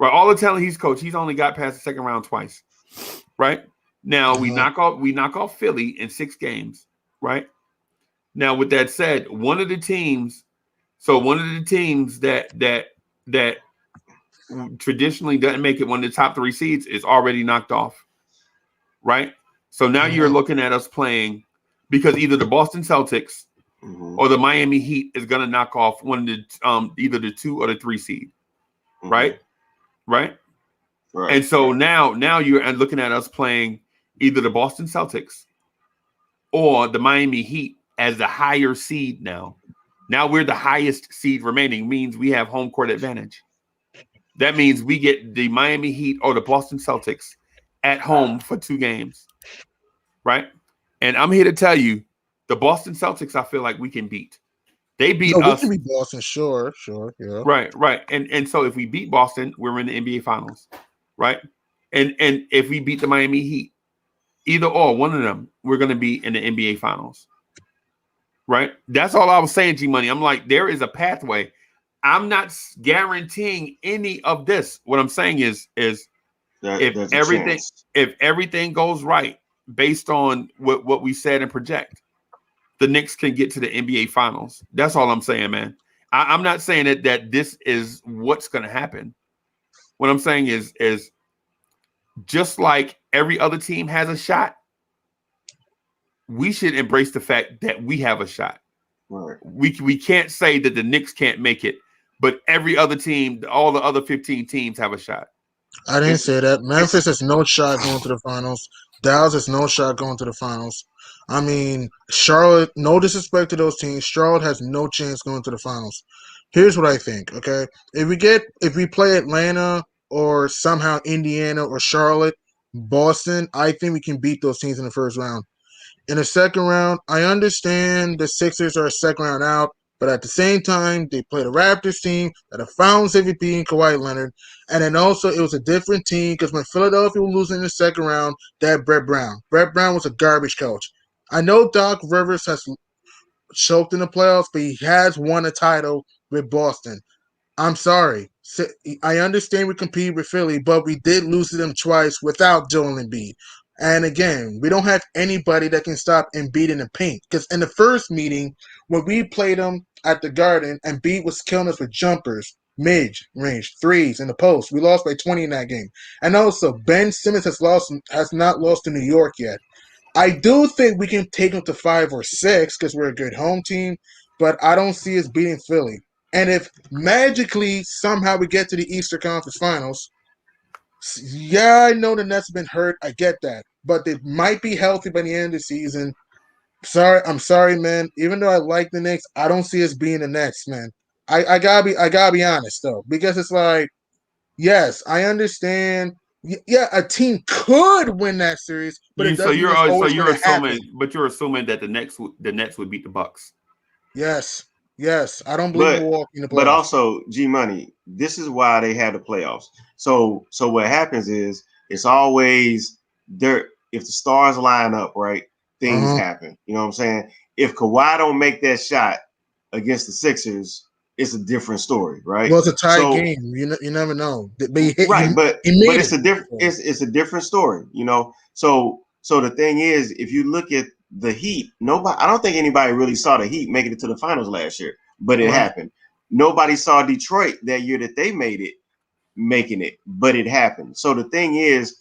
All the talent he's coached, he's only got past the second round twice, right? Now we knock off Philly in 6 games, right? Now, with that said, one of the teams that traditionally doesn't make it one of the top 3 seeds is already knocked off, right? So now you're looking at us playing, because either the Boston Celtics or the Miami Heat is going to knock off one of the either the 2 or the 3 seed, right? And so now you're looking at us playing either the Boston Celtics or the Miami Heat as the higher seed now. Now we're the highest seed remaining, means we have home court advantage. That means we get the Miami Heat or the Boston Celtics at home for 2 games, right? And I'm here to tell you, the Boston Celtics, I feel like we can beat. They beat us. We can beat Boston, sure, yeah. Right. And so if we beat Boston, we're in the NBA Finals, right? And if we beat the Miami Heat, either or, one of them, we're going to be in the NBA Finals. Right? That's all I was saying, G-Money. I'm like, there is a pathway. I'm not guaranteeing any of this. What I'm saying is if everything goes right based on what we said and project, the Knicks can get to the NBA Finals. That's all I'm saying, man. I'm not saying that this is what's going to happen. What I'm saying is just like every other team has a shot, we should embrace the fact that we have a shot. Right. We can't say that the Knicks can't make it, but every other team, all the other 15 teams have a shot. I didn't say that. Memphis has no shot going to the finals. Dallas has no shot going to the finals. I mean, Charlotte, no disrespect to those teams, Charlotte has no chance going to the finals. Here's what I think, okay? If we play Atlanta or somehow Indiana or Charlotte, Boston, I think we can beat those teams in the first round. In the second round, I understand the Sixers are a second round out, but at the same time, they played a Raptors team that a Finals MVP in Kawhi Leonard, and then also it was a different team because when Philadelphia was losing in the second round, they had Brett Brown. Brett Brown was a garbage coach. I know Doc Rivers has choked in the playoffs, but he has won a title with Boston. I'm sorry. I understand we compete with Philly, but we did lose to them twice without Joel Embiid. And again, we don't have anybody that can stop Embiid in the paint. Because in the first meeting, when we played them at the Garden, Embiid was killing us with jumpers, mid-range, threes in the post. We lost by 20 in that game. And also, Ben Simmons has not lost to New York yet. I do think we can take them to 5 or 6 because we're a good home team, but I don't see us beating Philly. And if magically somehow we get to the Eastern Conference Finals, yeah, I know the Nets have been hurt. I get that. But they might be healthy by the end of the season. I'm sorry, man. Even though I like the Knicks, I don't see us being the Nets, man. I gotta be honest though, because it's like, yes, I understand. Yeah, a team could win that series, but you're assuming that the Nets would beat the Bucks. Yes, I don't believe Milwaukee in the playoffs. But also, G-Money, this is why they have the playoffs. So what happens is it's always there. If the stars line up, right, things happen. You know what I'm saying? If Kawhi don't make that shot against the Sixers, it's a different story, right? Well, it's a tie game. You never know. But it's a different story, you know. So the thing is, if you look at the Heat, I don't think anybody really saw the Heat making it to the finals last year, but it happened. Nobody saw Detroit that year that they made it making it, but it happened. So the thing is,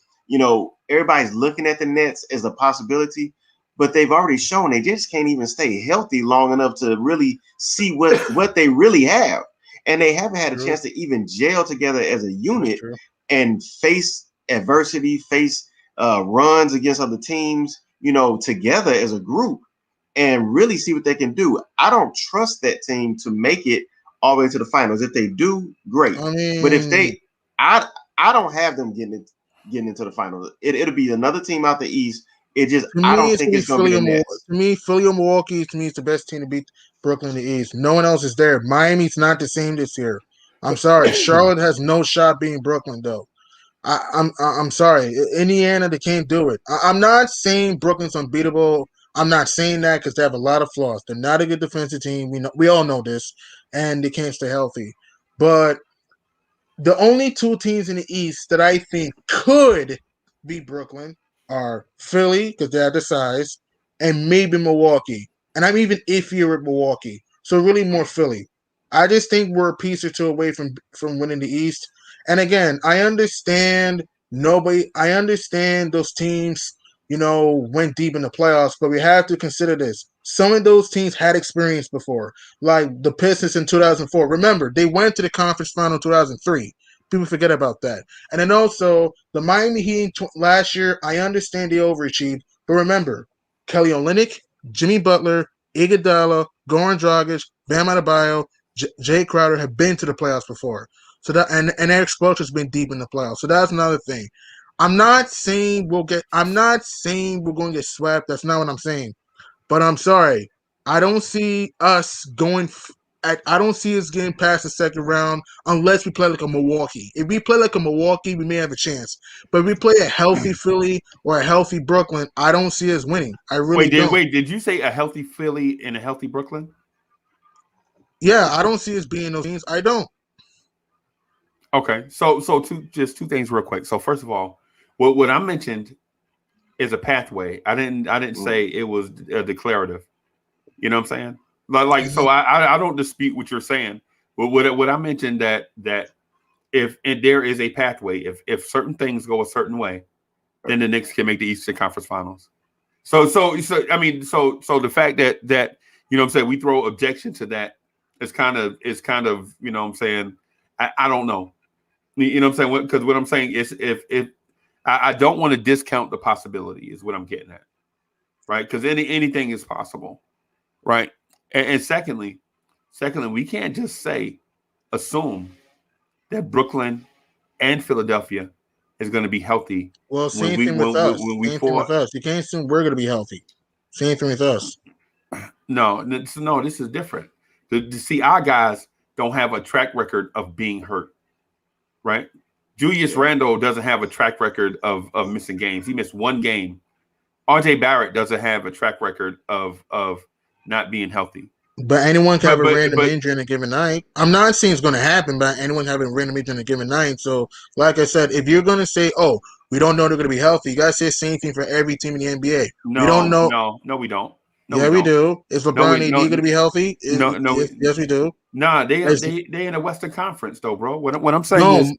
everybody's looking at the Nets as a possibility, but they've already shown they just can't even stay healthy long enough to really see what they really have. And they haven't had a chance to even gel together as a unit and face adversity, face runs against other teams, together as a group and really see what they can do. I don't trust that team to make it all the way to the finals. If they do, great. But if they, I don't have them getting into the finals. It'll be another team out the East. I don't think it's going to be the Nets. To me, Philly or Milwaukee, to me, is the best team to beat Brooklyn in the East. No one else is there. Miami's not the same this year. I'm sorry. Charlotte has no shot being Brooklyn, though. I'm sorry. Indiana, they can't do it. I'm not saying Brooklyn's unbeatable. I'm not saying that because they have a lot of flaws. They're not a good defensive team. We all know this, and they can't stay healthy. But the only two teams in the East that I think could beat Brooklyn are Philly, because they have the size, and maybe Milwaukee. And I'm even iffier with Milwaukee. So really more Philly. I just think we're a piece or two away from winning the East. And again, I understand those teams, went deep in the playoffs, but we have to consider this. Some of those teams had experience before, like the Pistons in 2004. Remember, they went to the conference final in 2003. People forget about that. And then also, the Miami Heat last year, I understand they overachieved, but remember, Kelly Olynyk, Jimmy Butler, Iguodala, Goran Dragic, Bam Adebayo, Jay Crowder have been to the playoffs before. So that and Eric Spoelstra's been deep in the playoffs. So that's another thing. I'm not saying we're going to get swept. That's not what I'm saying. But I'm sorry. I don't see us I don't see us getting past the second round unless we play like a Milwaukee. If we play like a Milwaukee, we may have a chance. But if we play a healthy Philly or a healthy Brooklyn, I don't see us winning. I really don't. Wait, did you say a healthy Philly and a healthy Brooklyn? Yeah, I don't see us being those teams. I don't. Okay, so two things real quick. So first of all, what I mentioned is a pathway. I didn't say it was a declarative. You know what I'm saying? Like so I don't dispute what you're saying. But what I mentioned that if there is a pathway, if certain things go a certain way, then the Knicks can make the Eastern Conference Finals. So the fact that you know what I'm saying, we throw objection to that is kind of you know what I'm saying, I don't know. You know what I'm saying? Because what I'm saying is if I don't want to discount the possibility is what I'm getting at. Right? Because anything is possible. Right. And secondly, we can't just assume that Brooklyn and Philadelphia is going to be healthy. Well, same thing with us. You can't assume we're going to be healthy. Same thing with us. No, this is different. See, our guys don't have a track record of being hurt, right? Julius Randle doesn't have a track record of missing games. He missed one game. RJ Barrett doesn't have a track record of not being healthy. But anyone can have a random injury in a given night. I'm not saying it's going to happen, but anyone having a random injury in a given night. So, like I said, if you're going to say, "Oh, we don't know they're going to be healthy," you got to say the same thing for every team in the NBA. We don't know. No, we don't. Yeah, we do. Is LeBron AD going to be healthy? Yes, we do. Nah, they in the Western Conference though, bro. What I'm saying is,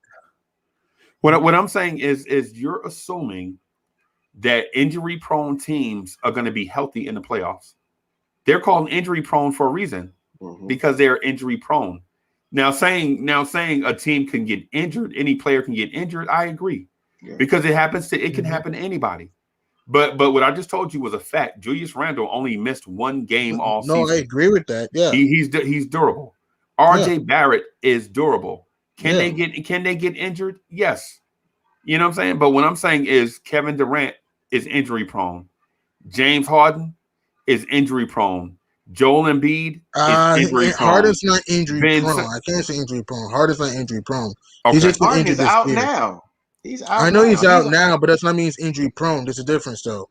what I'm saying is you're assuming that injury-prone teams are going to be healthy in the playoffs. They're called injury-prone for a reason, because they're injury-prone. Now saying a team can get injured, any player can get injured, I agree, because it can happen to anybody. But what I just told you was a fact. Julius Randle only missed one game all season. No, I agree with that. Yeah, he's durable. RJ Barrett is durable. Can they get injured? Yes. You know what I'm saying? But what I'm saying is Kevin Durant is injury prone. James Harden is injury prone. Joel Embiid is injury prone. Harden's not injury prone. I can't say injury prone. Harden's not injury prone. Okay. He's just been Harden injured is this out year. now. He's out. I know he's out now, but that's not mean he's injury prone. There's a difference, though.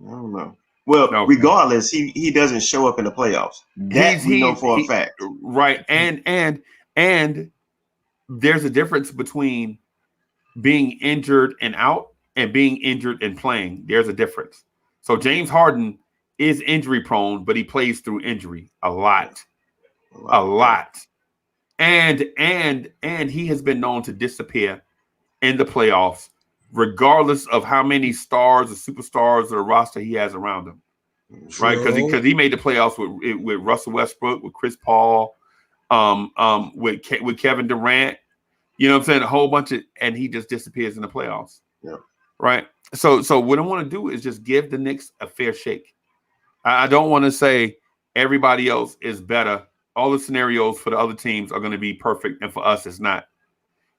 I don't know. Well, regardless, he doesn't show up in the playoffs. That we know for a fact. Right. And there's a difference between being injured and out and being injured and playing. There's a difference. So James Harden is injury prone, but he plays through injury a lot. And he has been known to disappear in the playoffs, regardless of how many stars or superstars or roster he has around him. Right? Because he made the playoffs with Russell Westbrook, with Chris Paul, with Kevin Durant. You know what I'm saying? A whole bunch of, and he just disappears in the playoffs. Yeah. Right. So what I want to do is just give the Knicks a fair shake. I don't want to say everybody else is better. All the scenarios for the other teams are going to be perfect, and for us, it's not.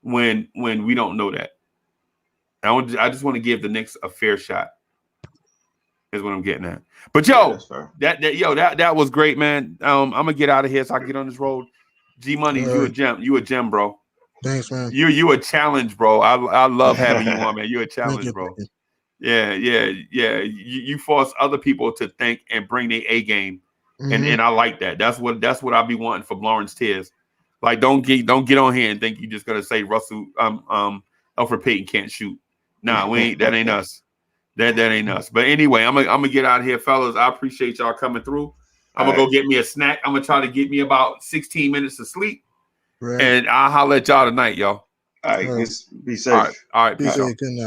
When we don't know that, I just want to give the Knicks a fair shot. Is what I'm getting at. But that was great, man. I'm gonna get out of here so I can get on this road. G Money, you a gem. You a gem, bro. Thanks, man. You a challenge, bro. I love having you on, man. You a challenge, bro. Yeah. You force other people to think and bring their A game, and I like that. That's what I be wanting for Blorange Tears. Like, don't get on here and think you're just gonna say Russell Alfred Payton can't shoot. Nah, we ain't. That ain't us. That ain't us. But anyway, I'm gonna get out of here, fellas. I appreciate y'all coming through. I'm gonna go get me a snack. I'm gonna try to get me about 16 minutes of sleep. Right. And I'll holler at y'all tonight, y'all. All right, be safe. All right, be safe. Good night.